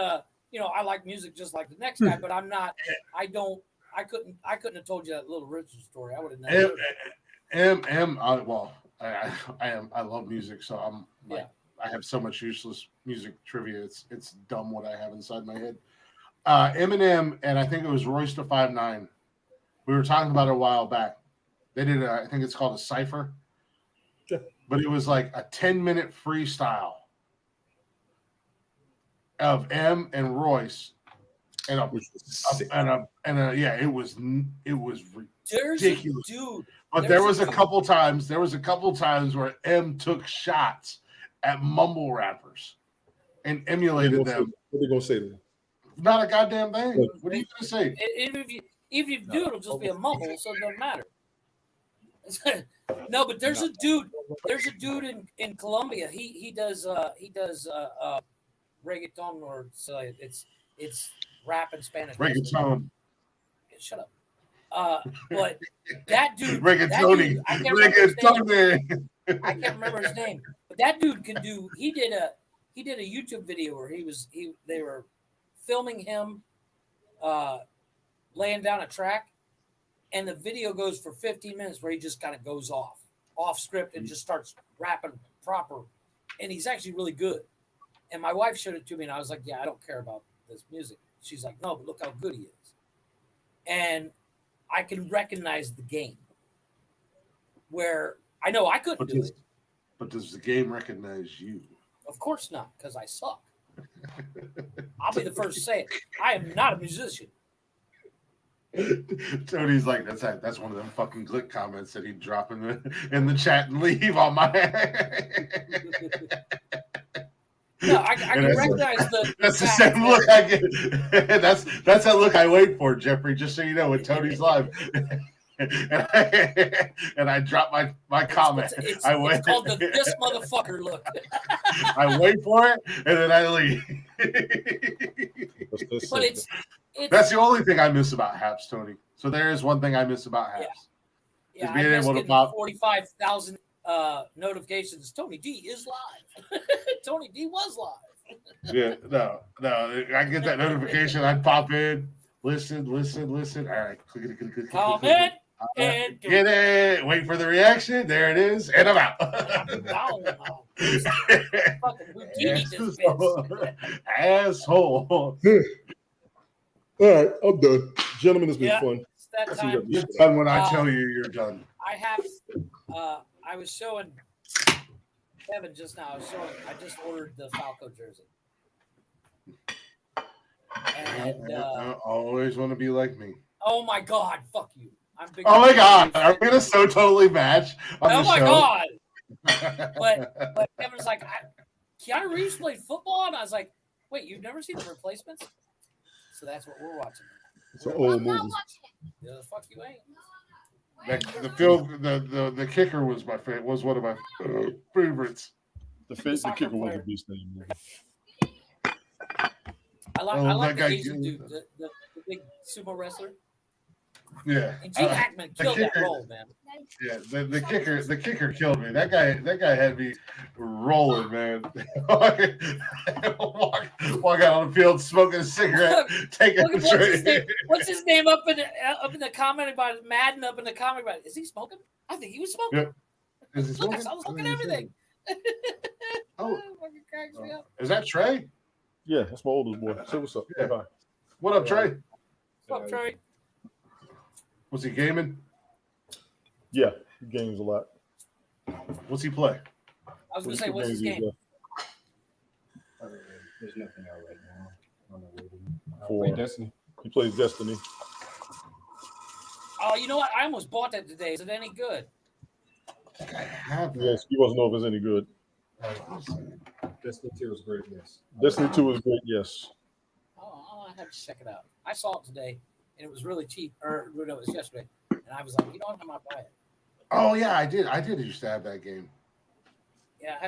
I like music just like the next guy, but I'm not. I couldn't have told you that Little Richard story. I would have never. I love music, so I'm like, I have so much useless music trivia. It's dumb what I have inside my head. Eminem and I think it was Royce da 5'9". We were talking about it a while back. They did I think it's called a cipher, but it was like a 10-minute freestyle of M and Royce, it was ridiculous. Dude, but there was a couple times where M took shots at mumble rappers and emulated them. What are they gonna say to them? Not a goddamn thing. What are you gonna say? Even if you do, it'll just be a mumble, so it doesn't matter. No, but there's a dude in Colombia. He does reggaeton, or it's rap in Spanish. Reggaeton. Shut up. But that dude, reggaetoni. I can't remember his name. But that dude can do. He did a YouTube video where they were filming him laying down a track, and the video goes for 15 minutes where he just kind of goes off script and just starts rapping proper, and he's actually really good. And my wife showed it to me, and I was like, yeah, I don't care about this music. She's like, no, but look how good he is. And I can recognize the game where I know I couldn't do it. But does the game recognize you? Of course not, because I suck. I'll be the first to say it. I am not a musician. Tony's like, that's one of them fucking Glick comments that he'd drop in the chat and leave on my No, I can recognize that's the same look I get. That's that look I wait for, Jeffrey, just so you know, when Tony's live. and I drop my comment. It's called the this motherfucker look. I wait for it and then I leave. But it's that's the only thing I miss about Haps, Tony. So there is one thing I miss about Haps. Yeah, I miss getting 45,000 notifications. Tony D is live. Tony D was live. Yeah, no. I get that notification. I'd pop in, listen. All right, comment and get it. Wait for the reaction. There it is, and I'm out. Asshole. All right, I'm done, gentlemen. It's been fun. It's that time. You're done when I tell you you're done. I was showing Kevin just now. I just ordered the Falco jersey. And I always want to be like me. Oh my God! Fuck you! I'm big. Oh my God! Are we gonna so totally match on the show? God! But Kevin's like, Keanu Reeves played football, and I was like, wait, you've never seen The Replacements? So that's what we're watching. It's an old movie. Yeah, the fuck you ain't. The kicker was one of my favorites. The kicker was a beast in the movie. I like the Asian dude, the big sumo wrestler. Yeah. And Gene Hackman killed that kicker- role, man. Yeah, the kicker killed me. That guy had me rolling, man. walk out on the field, smoking a cigarette, taking Look, a what's his name up in the comment about it? Madden up in the comment about it. Is he smoking? I think he was smoking. Yep. Is he Look, smoking? I was looking at everything. Oh, Fucking cracks me up. is that Trey? Yeah, that's my oldest boy. Say what's up. Yeah. Bye. What up, Trey? What's up, Trey? Was he gaming? Yeah, he games a lot. What's he play? I was gonna say, what's his game? There's nothing out right now. I don't know what it is. For Play Destiny. He plays Destiny. Oh, you know what? I almost bought that today. Is it any good? I think I have that. Yes, he wants to know if it's any good. Destiny 2 is great, yes. Destiny 2 is great, yes. Oh, I have to check it out. I saw it today, and it was really cheap. Or no, it was yesterday, and I was like, you know what? I might buy it. Oh yeah, I did. I did used to have that game. Yeah, I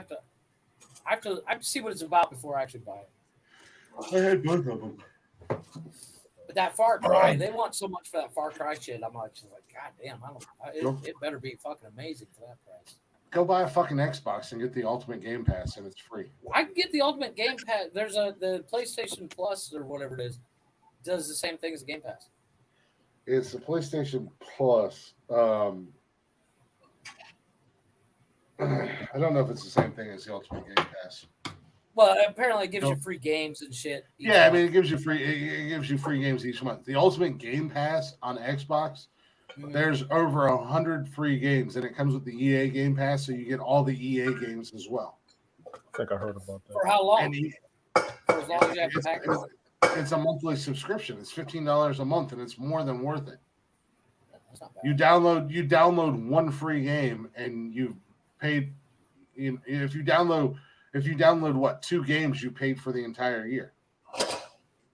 have to see what it's about before I actually buy it. I had both of them. But that Far Cry, they want so much for that Far Cry shit. I'm like, God damn, it better be fucking amazing for that price. Go buy a fucking Xbox and get the Ultimate Game Pass, and it's free. I can get the Ultimate Game Pass. There's the PlayStation Plus or whatever it is, does the same thing as the Game Pass. It's the PlayStation Plus. I don't know if it's the same thing as the Ultimate Game Pass. Well, apparently it gives you free games and shit. Yeah, I mean it gives you free games each month. The Ultimate Game Pass on Xbox, there's over 100 free games, and it comes with the EA Game Pass, so you get all the EA games as well. I think I heard about that. For how long? And For as long as you have to pack it. it's a monthly subscription. It's $15 a month, and it's more than worth it. That's not bad. You download one free game, and you've paid. If you download what 2 games, you paid for the entire year.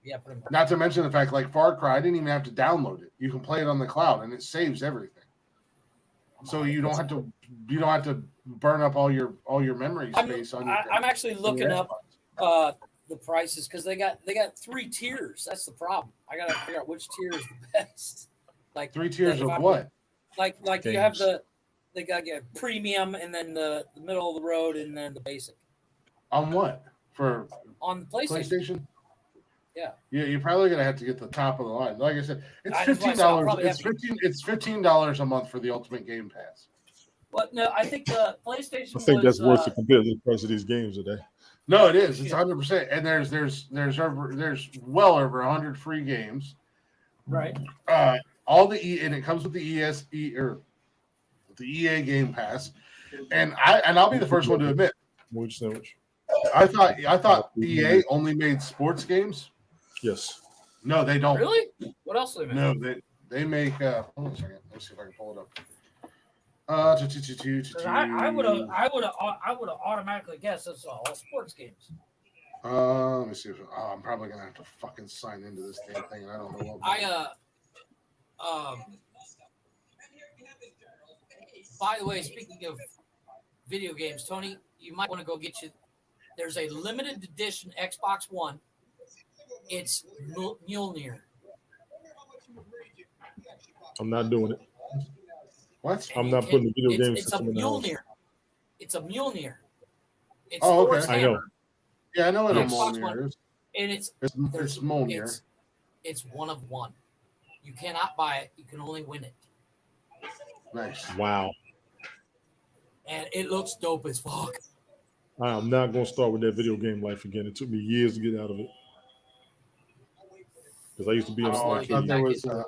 Yeah, pretty much. Not to mention the fact, like Far Cry, I didn't even have to download it. You can play it on the cloud, and it saves everything. So you don't have to burn up all your memory space on your. I'm actually looking up the prices because they got 3 tiers. That's the problem. I gotta figure out which tier is the best. Like 3 tiers of what? Like you have they got premium and then the middle of the road and then the basic. On what? For on the PlayStation? Yeah. Yeah, you're probably gonna have to get the top of the line. Like I said, it's $15. It's $15 a month for the Ultimate Game Pass. Well, no, I think the PlayStation. I think that's worth the competitive price of these games today. No, it is. It's 100%. And there's well over 100 free games. Right. All the and it comes with the the EA Game Pass. And I'll be the first one to admit. Which sandwich? I thought EA only made sports games. Yes. No, they don't. Really? What else do they make? No, they make. Hold on a second. Let's see if I can pull it up. I would have automatically guessed it's all sports games. Let me see. I'm probably gonna have to fucking sign into this damn thing, and I don't know what. By the way, speaking of video games, Tony, you might want to go get you. There's a limited edition Xbox One. It's Mjolnir. I'm not doing it. What? I'm not putting the video games. It's a Mjolnir. It's a Mjolnir. It's okay. Thor's I know. hammer. Yeah, I know what a Xbox Mjolnir One. is. And it's Mjolnir. It's one of one. You cannot buy it. You can only win it. Nice. Wow. And it looks dope as fuck. I'm not going to start with that video game life again. It took me years to get out of it. Because I used to be in an arcade.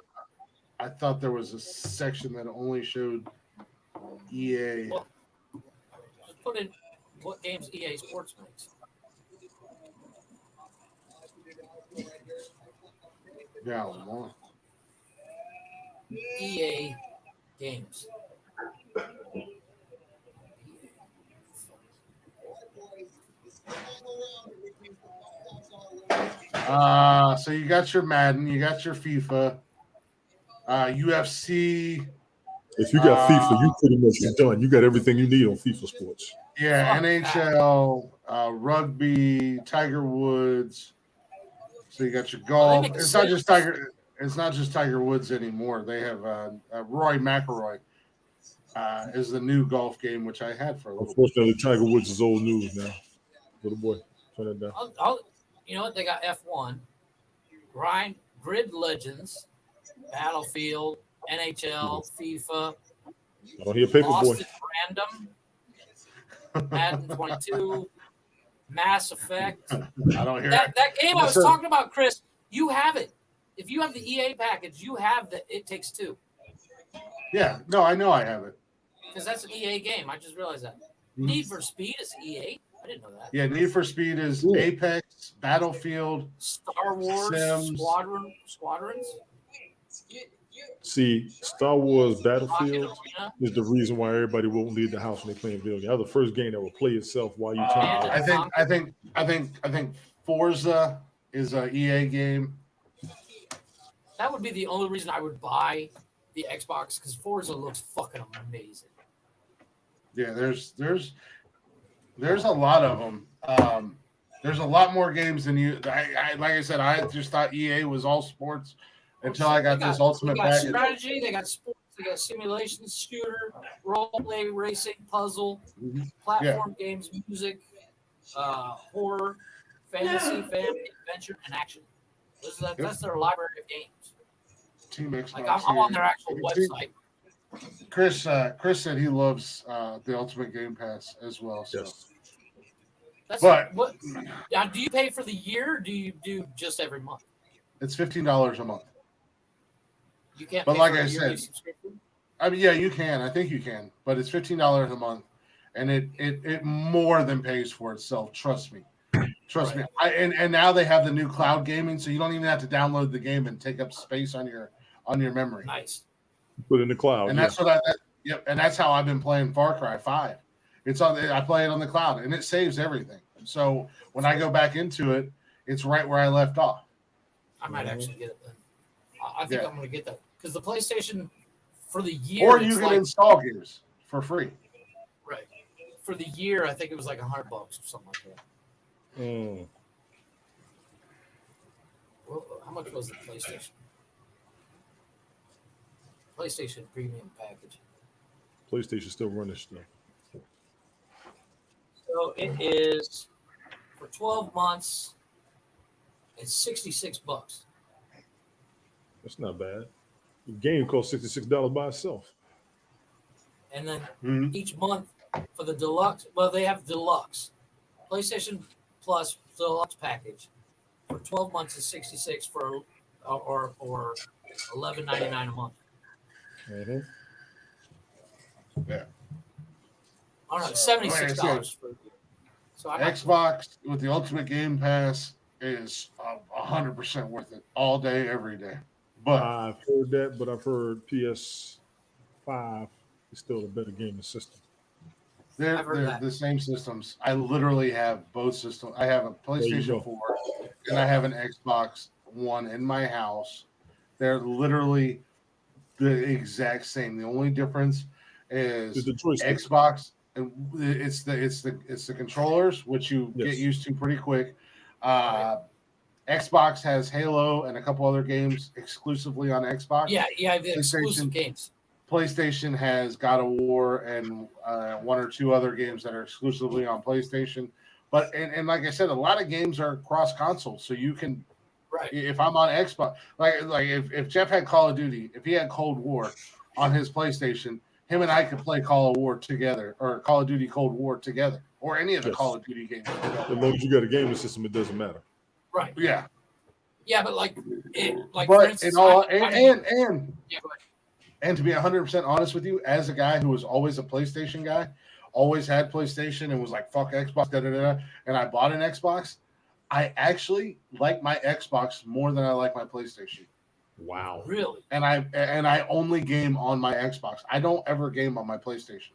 I thought there was a section that only showed EA. Well, put in what games EA Sports makes. Yeah, Lamar. EA games. So you got your Madden, you got your FIFA, UFC. If you got FIFA, you pretty much done. You got everything you need on FIFA Sports. Yeah, NHL, rugby, Tiger Woods. So you got your golf. It's not just Tiger. it's not just Tiger Woods anymore. They have Roy McIlroy is the new golf game, which I had for a little bit. Unfortunately, Tiger Woods is old news now. Little boy, turn that down. You know what? They got F1, Grid Legends, Battlefield, NHL, FIFA, I don't hear Paperboy. Lost at Random, Madden 22, Mass Effect. I don't hear That game I was Listen. talking about, Chris, you have it. If you have the EA package, you have the It Takes Two. Yeah, no, I know I have it. Because that's an EA game. I just realized that. Mhm. Need for Speed is EA. I didn't know that. Yeah, Need for Speed is Ooh. Apex, Battlefield. Star Wars Sims. Squadrons. See, Star Wars Rocket Battlefield Arena. is the reason why everybody won't leave the house when they're playing video games. That's the first game that will play itself while you turn. I think Forza is a EA game. That would be the only reason I would buy the Xbox because Forza looks fucking amazing. Yeah, there's a lot of them. There's a lot more games than you. I like I said, I just thought EA was all sports until I got this ultimate They got package. strategy, they got sports, they got simulation, shooter, role play, racing, puzzle, platform games, music, horror, fantasy, family, adventure, and action. That's their library of games. Team Xbox. Like I'm on their actual website. Chris said he loves the Ultimate Game Pass as well. So. Yes. What? Now, do you pay for the year? Or do you do just every month? It's $15 a month. You can't. But pay like for a I yearly said, subscription? I mean, yeah, you can. I think you can, but it's $15 a month, and it more than pays for itself. Trust me. Trust me. And now they have the new cloud gaming, so you don't even have to download the game and take up space on your memory. Nice. Put it in the cloud. And that's what and that's how I've been playing Far Cry 5. I play it on the cloud, and it saves everything. So when I go back into it, it's right where I left off. I might actually get it then. I think I'm going to get that because the PlayStation for the year. Or you can install games for free. Right. For the year, I think it was like $100 or something like that. Well, how much was the PlayStation? PlayStation Premium package. PlayStation still running stuff. So it is for 12 months. It's $66. That's not bad. The game costs $66 by itself. And then each month for the deluxe, well, they have deluxe. PlayStation Plus deluxe package for 12 months is $66 for or $11.99 a month. Mm-hmm. Yeah. Oh no, $76 for. So Xbox with the Ultimate Game Pass is 100% worth it all day, every day. But I've heard that, but I've heard PS5 is still a better gaming system. They're the same systems. I literally have both systems. I have a PlayStation 4 and I have an Xbox One in my house. They're literally the exact same. The only difference is Xbox. It's the controllers, which you get used to pretty quick. Xbox has Halo and a couple other games exclusively on Xbox. Yeah, the exclusive games. PlayStation has God of War and one or two other games that are exclusively on PlayStation. But and like I said, a lot of games are cross console, so you can. Right. If I'm on Xbox, like if Jeff had Call of Duty, if he had Cold War on his PlayStation, him and I could play Call of War together, or Call of Duty Cold War together, or any of the Call of Duty games together. As long as you got a gaming system, it doesn't matter. Right. Yeah. Yeah, but like but for instance, and to be 100% honest with you, as a guy who was always a PlayStation guy, always had PlayStation and was like, fuck Xbox, and I bought an Xbox, I actually like my Xbox more than I like my PlayStation. Wow. Really? And I only game on my Xbox. I don't ever game on my PlayStation.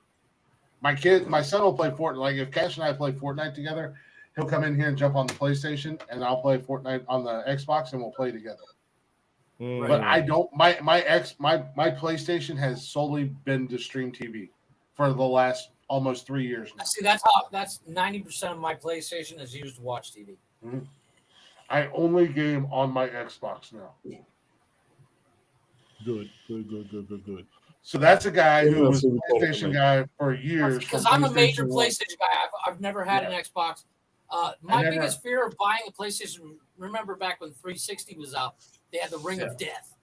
My son will play Fortnite. Like if Cash and I play Fortnite together, he'll come in here and jump on the PlayStation, and I'll play Fortnite on the Xbox, and we'll play together. But I don't. My PlayStation has solely been to stream TV for the last almost 3 years now. See, that's 90% of my PlayStation is used to watch TV. I only game on my Xbox now. Good. So that's a guy Yeah, who was a so we call it PlayStation the guy for years. Because from I'm a major PlayStation 1. PlayStation guy. I've never had an Xbox. My biggest fear of buying a PlayStation, remember back when 360 was out, they had the Ring of Death.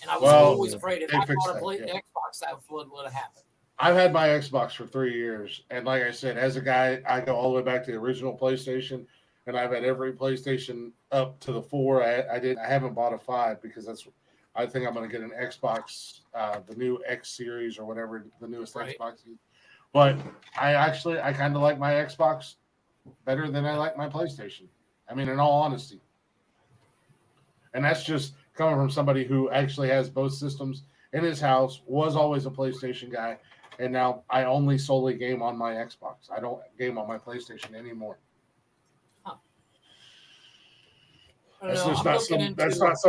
And I was always afraid if I bought an Xbox, that would have happened. I've had my Xbox for 3 years. And like I said, as a guy, I go all the way back to the original PlayStation. And I've had every PlayStation up to the 4. I haven't bought a 5 because I think I'm going to get an Xbox, the new X series or whatever the newest Xbox is. But I kind of like my Xbox better than I like my PlayStation. I mean, in all honesty. And that's just coming from somebody who actually has both systems in his house, was always a PlayStation guy, and now I only solely game on my Xbox. I don't game on my PlayStation anymore. That's not some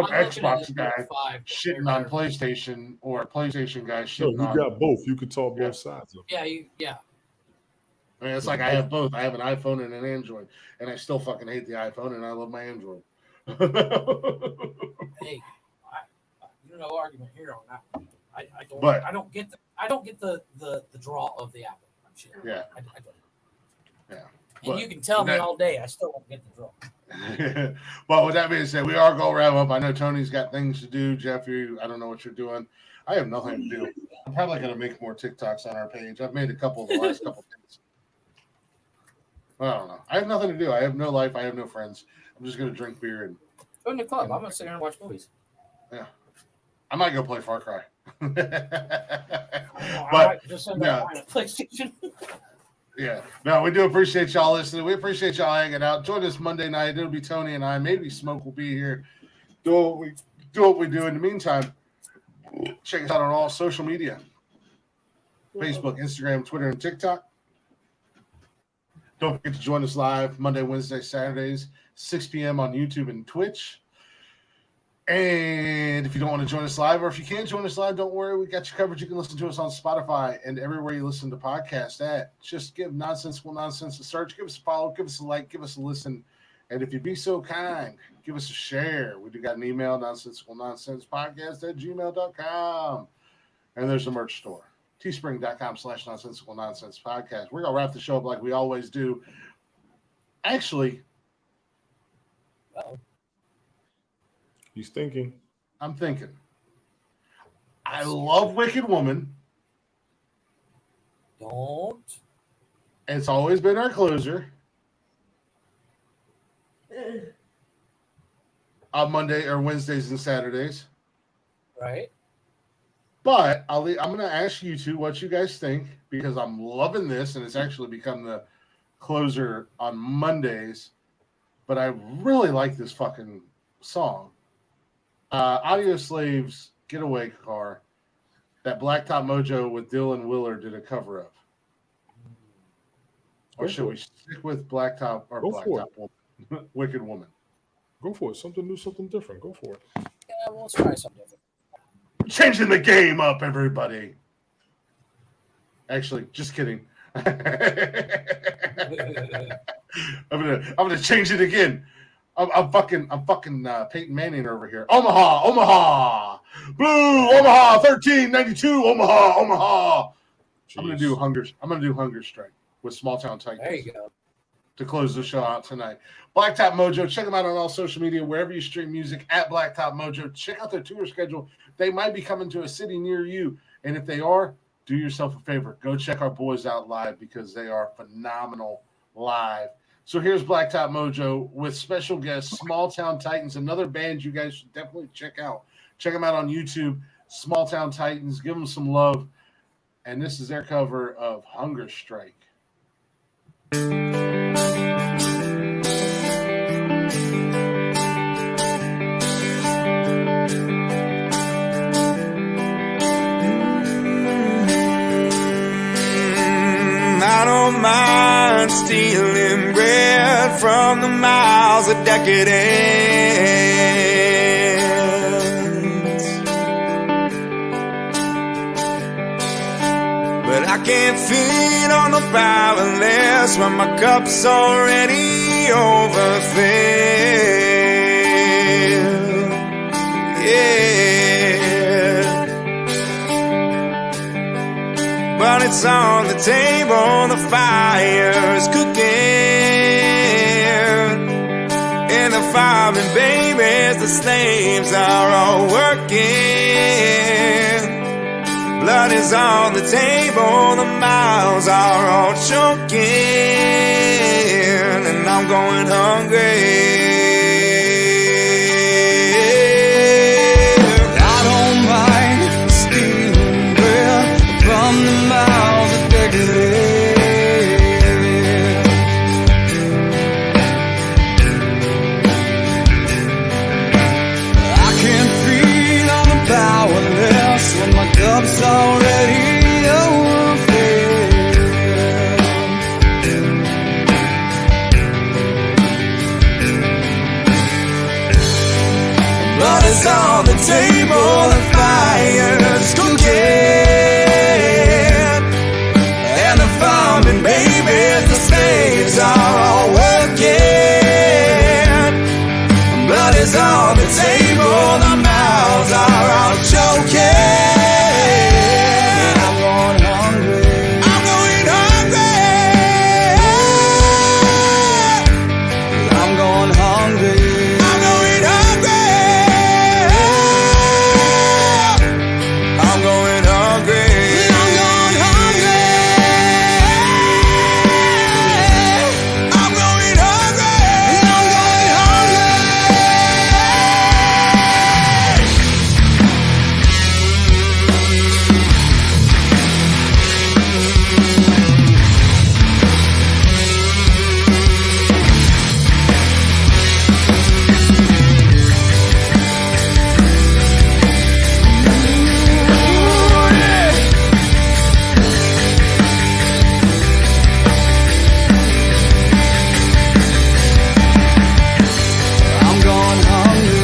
Xbox guy shitting on PlayStation or a PlayStation guy shitting on. No, you got both. You could talk both sides of it. Yeah. I mean, it's like I have both. I have an iPhone and an Android, and I still fucking hate the iPhone, and I love my Android. Hey, no argument here on that one. I don't get the draw of the Apple. Yeah. I don't. Yeah. And you can tell me all day, I still don't get the draw. But with that being said, we are going to wrap up. I know Tony's got things to do. Jeff, I don't know what you're doing. I have nothing to do. I'm probably going to make more TikToks on our page. I've made a couple the last couple of days. I don't know. I have nothing to do. I have no life. I have no friends. I'm just going to drink beer and go in the club. I'm going to sit here and watch movies. Yeah. I might go play Far Cry. I might just send that on a PlayStation. Yeah. No, we do appreciate y'all listening. We appreciate y'all hanging out. Join us Monday night. It'll be Tony and I. Maybe Smoke will be here. Do what we do. In the meantime, check us out on all social media. Facebook, Instagram, Twitter, and TikTok. Don't forget to join us live Monday, Wednesday, Saturdays, 6 p.m. on YouTube and Twitch. And if you don't want to join us live, or if you can't join us live, don't worry. We got you covered. You can listen to us on Spotify and everywhere you listen to podcasts at. Just give Nonsensical Nonsense a search. Give us a follow. Give us a like. Give us a listen. And if you'd be so kind, give us a share. We do got an email, nonsensicalnonsensepodcast@gmail.com. And there's a merch store. teespring.com/nonsensical nonsense podcast. We're going to wrap the show up like we always do. Actually, he's thinking. I'm thinking. I love Wicked Woman. Don't. It's always been our closer. On Monday or Wednesdays and Saturdays. Right. But I'm going to ask you two what you guys think, because I'm loving this, and it's actually become the closer on Mondays. But I really like this fucking song. Audio Slave's Getaway Car that Blacktop Mojo with Dylan Willer did a cover of. Or should we stick with Blacktop or Blacktop Woman? Wicked Woman? Go for it. Something new, something different. Go for it. Yeah, well, let's try something different. Changing the game up, everybody. Actually, just kidding. I'm gonna change it again. I'm fucking Peyton Manning over here. Omaha, Blue, Omaha, 1392, Omaha. Jeez. I'm gonna do Hunger Strike with Small Town Titans. There you go. To close the show out tonight. Blacktop Mojo, check them out on all social media, wherever you stream music, at Blacktop Mojo. Check out their tour schedule. They might be coming to a city near you. And if they are, do yourself a favor. Go check our boys out live, because they are phenomenal live. So here's Blacktop Mojo with special guest Small Town Titans, another band you guys should definitely check out. Check them out on YouTube, Small Town Titans. Give them some love. And this is their cover of Hunger Strike. I don't mind stealing bread from the mouths of decadence, but I can't feed on the powerless when my cup's already overfilled. Yeah. Blood's on the table, the fire's cooking. And the firemen, babies, the slaves are all working. Blood is on the table, the mouths are all choking. And I'm going hungry. I don't mind stealing bread from the mouths of beggars. Powerless when my cup's already overfilled. Blood is on the table, the fire's cooking, and the farming babies, the slaves are all working. Blood is on the table, the mouths are all choking. And I'm going hungry. I'm going hungry. I'm going hungry. I'm going hungry. I'm going hungry. I'm going hungry. I'm going hungry. I'm going hungry. I'm going hungry. I'm going hungry. I'm going hungry. I'm going hungry.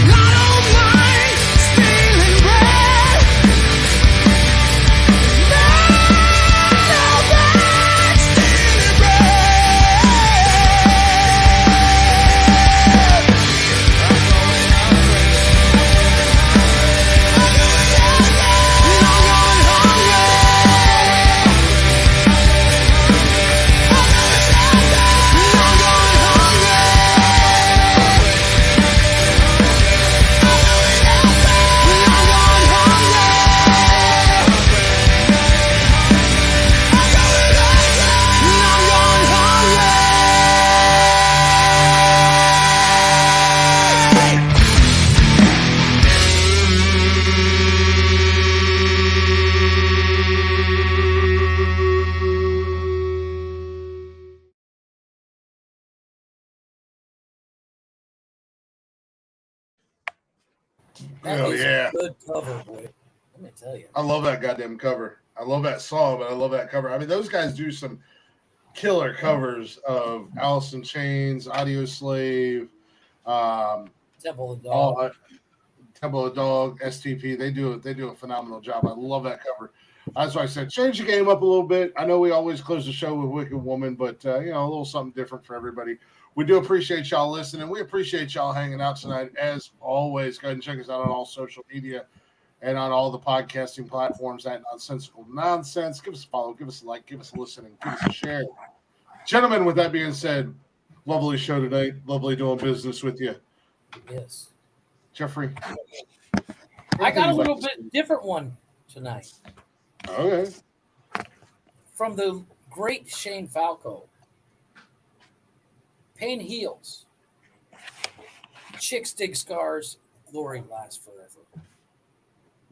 I don't mind stealing bread. That Hell is yeah. a good cover, boy. Let me tell you. I love that goddamn cover. I love that song, but I love that cover. I mean, those guys do some killer covers of Alice in Chains, Audio Slave, Temple of the all, Dog. Temple of Dog, STP. They do a phenomenal job. I love that cover. That's why I said change the game up a little bit. I know we always close the show with Wicked Woman, but a little something different for everybody. We do appreciate y'all listening. We appreciate y'all hanging out tonight. As always, go ahead and check us out on all social media and on all the podcasting platforms at Nonsensical Nonsense. Give us a follow, give us a like, give us a listen, and give us a share. Gentlemen, with that being said, lovely show tonight. Lovely doing business with you. Yes. Jeffrey. I got a little bit different one tonight. Okay. From the great Shane Falco. Pain heals. Chicks dig scars. Glory lasts forever.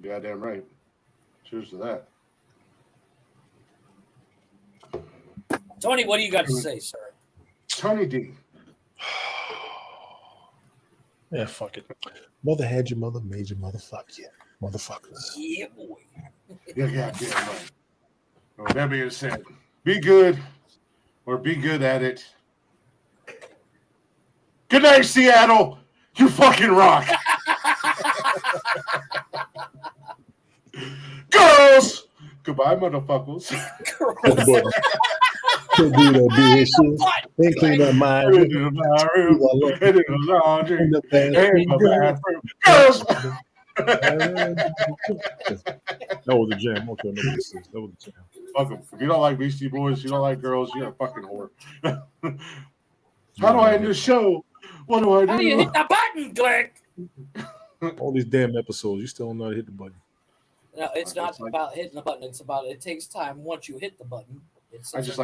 Goddamn right. Cheers to that. Tony, what do you got to say, sir? Tony D. Yeah, fuck it. Mother had your mother, made your mother, fuck you. Motherfuckers. Yeah, boy. Yeah, right. Well, that being said, be good or be good at it. Good night, Seattle. You fucking rock. Girls. Goodbye, motherfuckers. Could do that bullshit. And clean up my In room. the bathroom, and in the laundry, In the and in the bathroom. bathroom. Girls. That was a jam. Okay, no, this is that was a jam. Fuck 'em. If you don't like Beastie Boys, you don't like girls, you're a fucking whore. How do I end the show? What do I do? How do you hit the button, Click? All these damn episodes, you still don't know how to hit the button. No, it's not about hitting the button. It's about it takes time once you hit the button. It's I just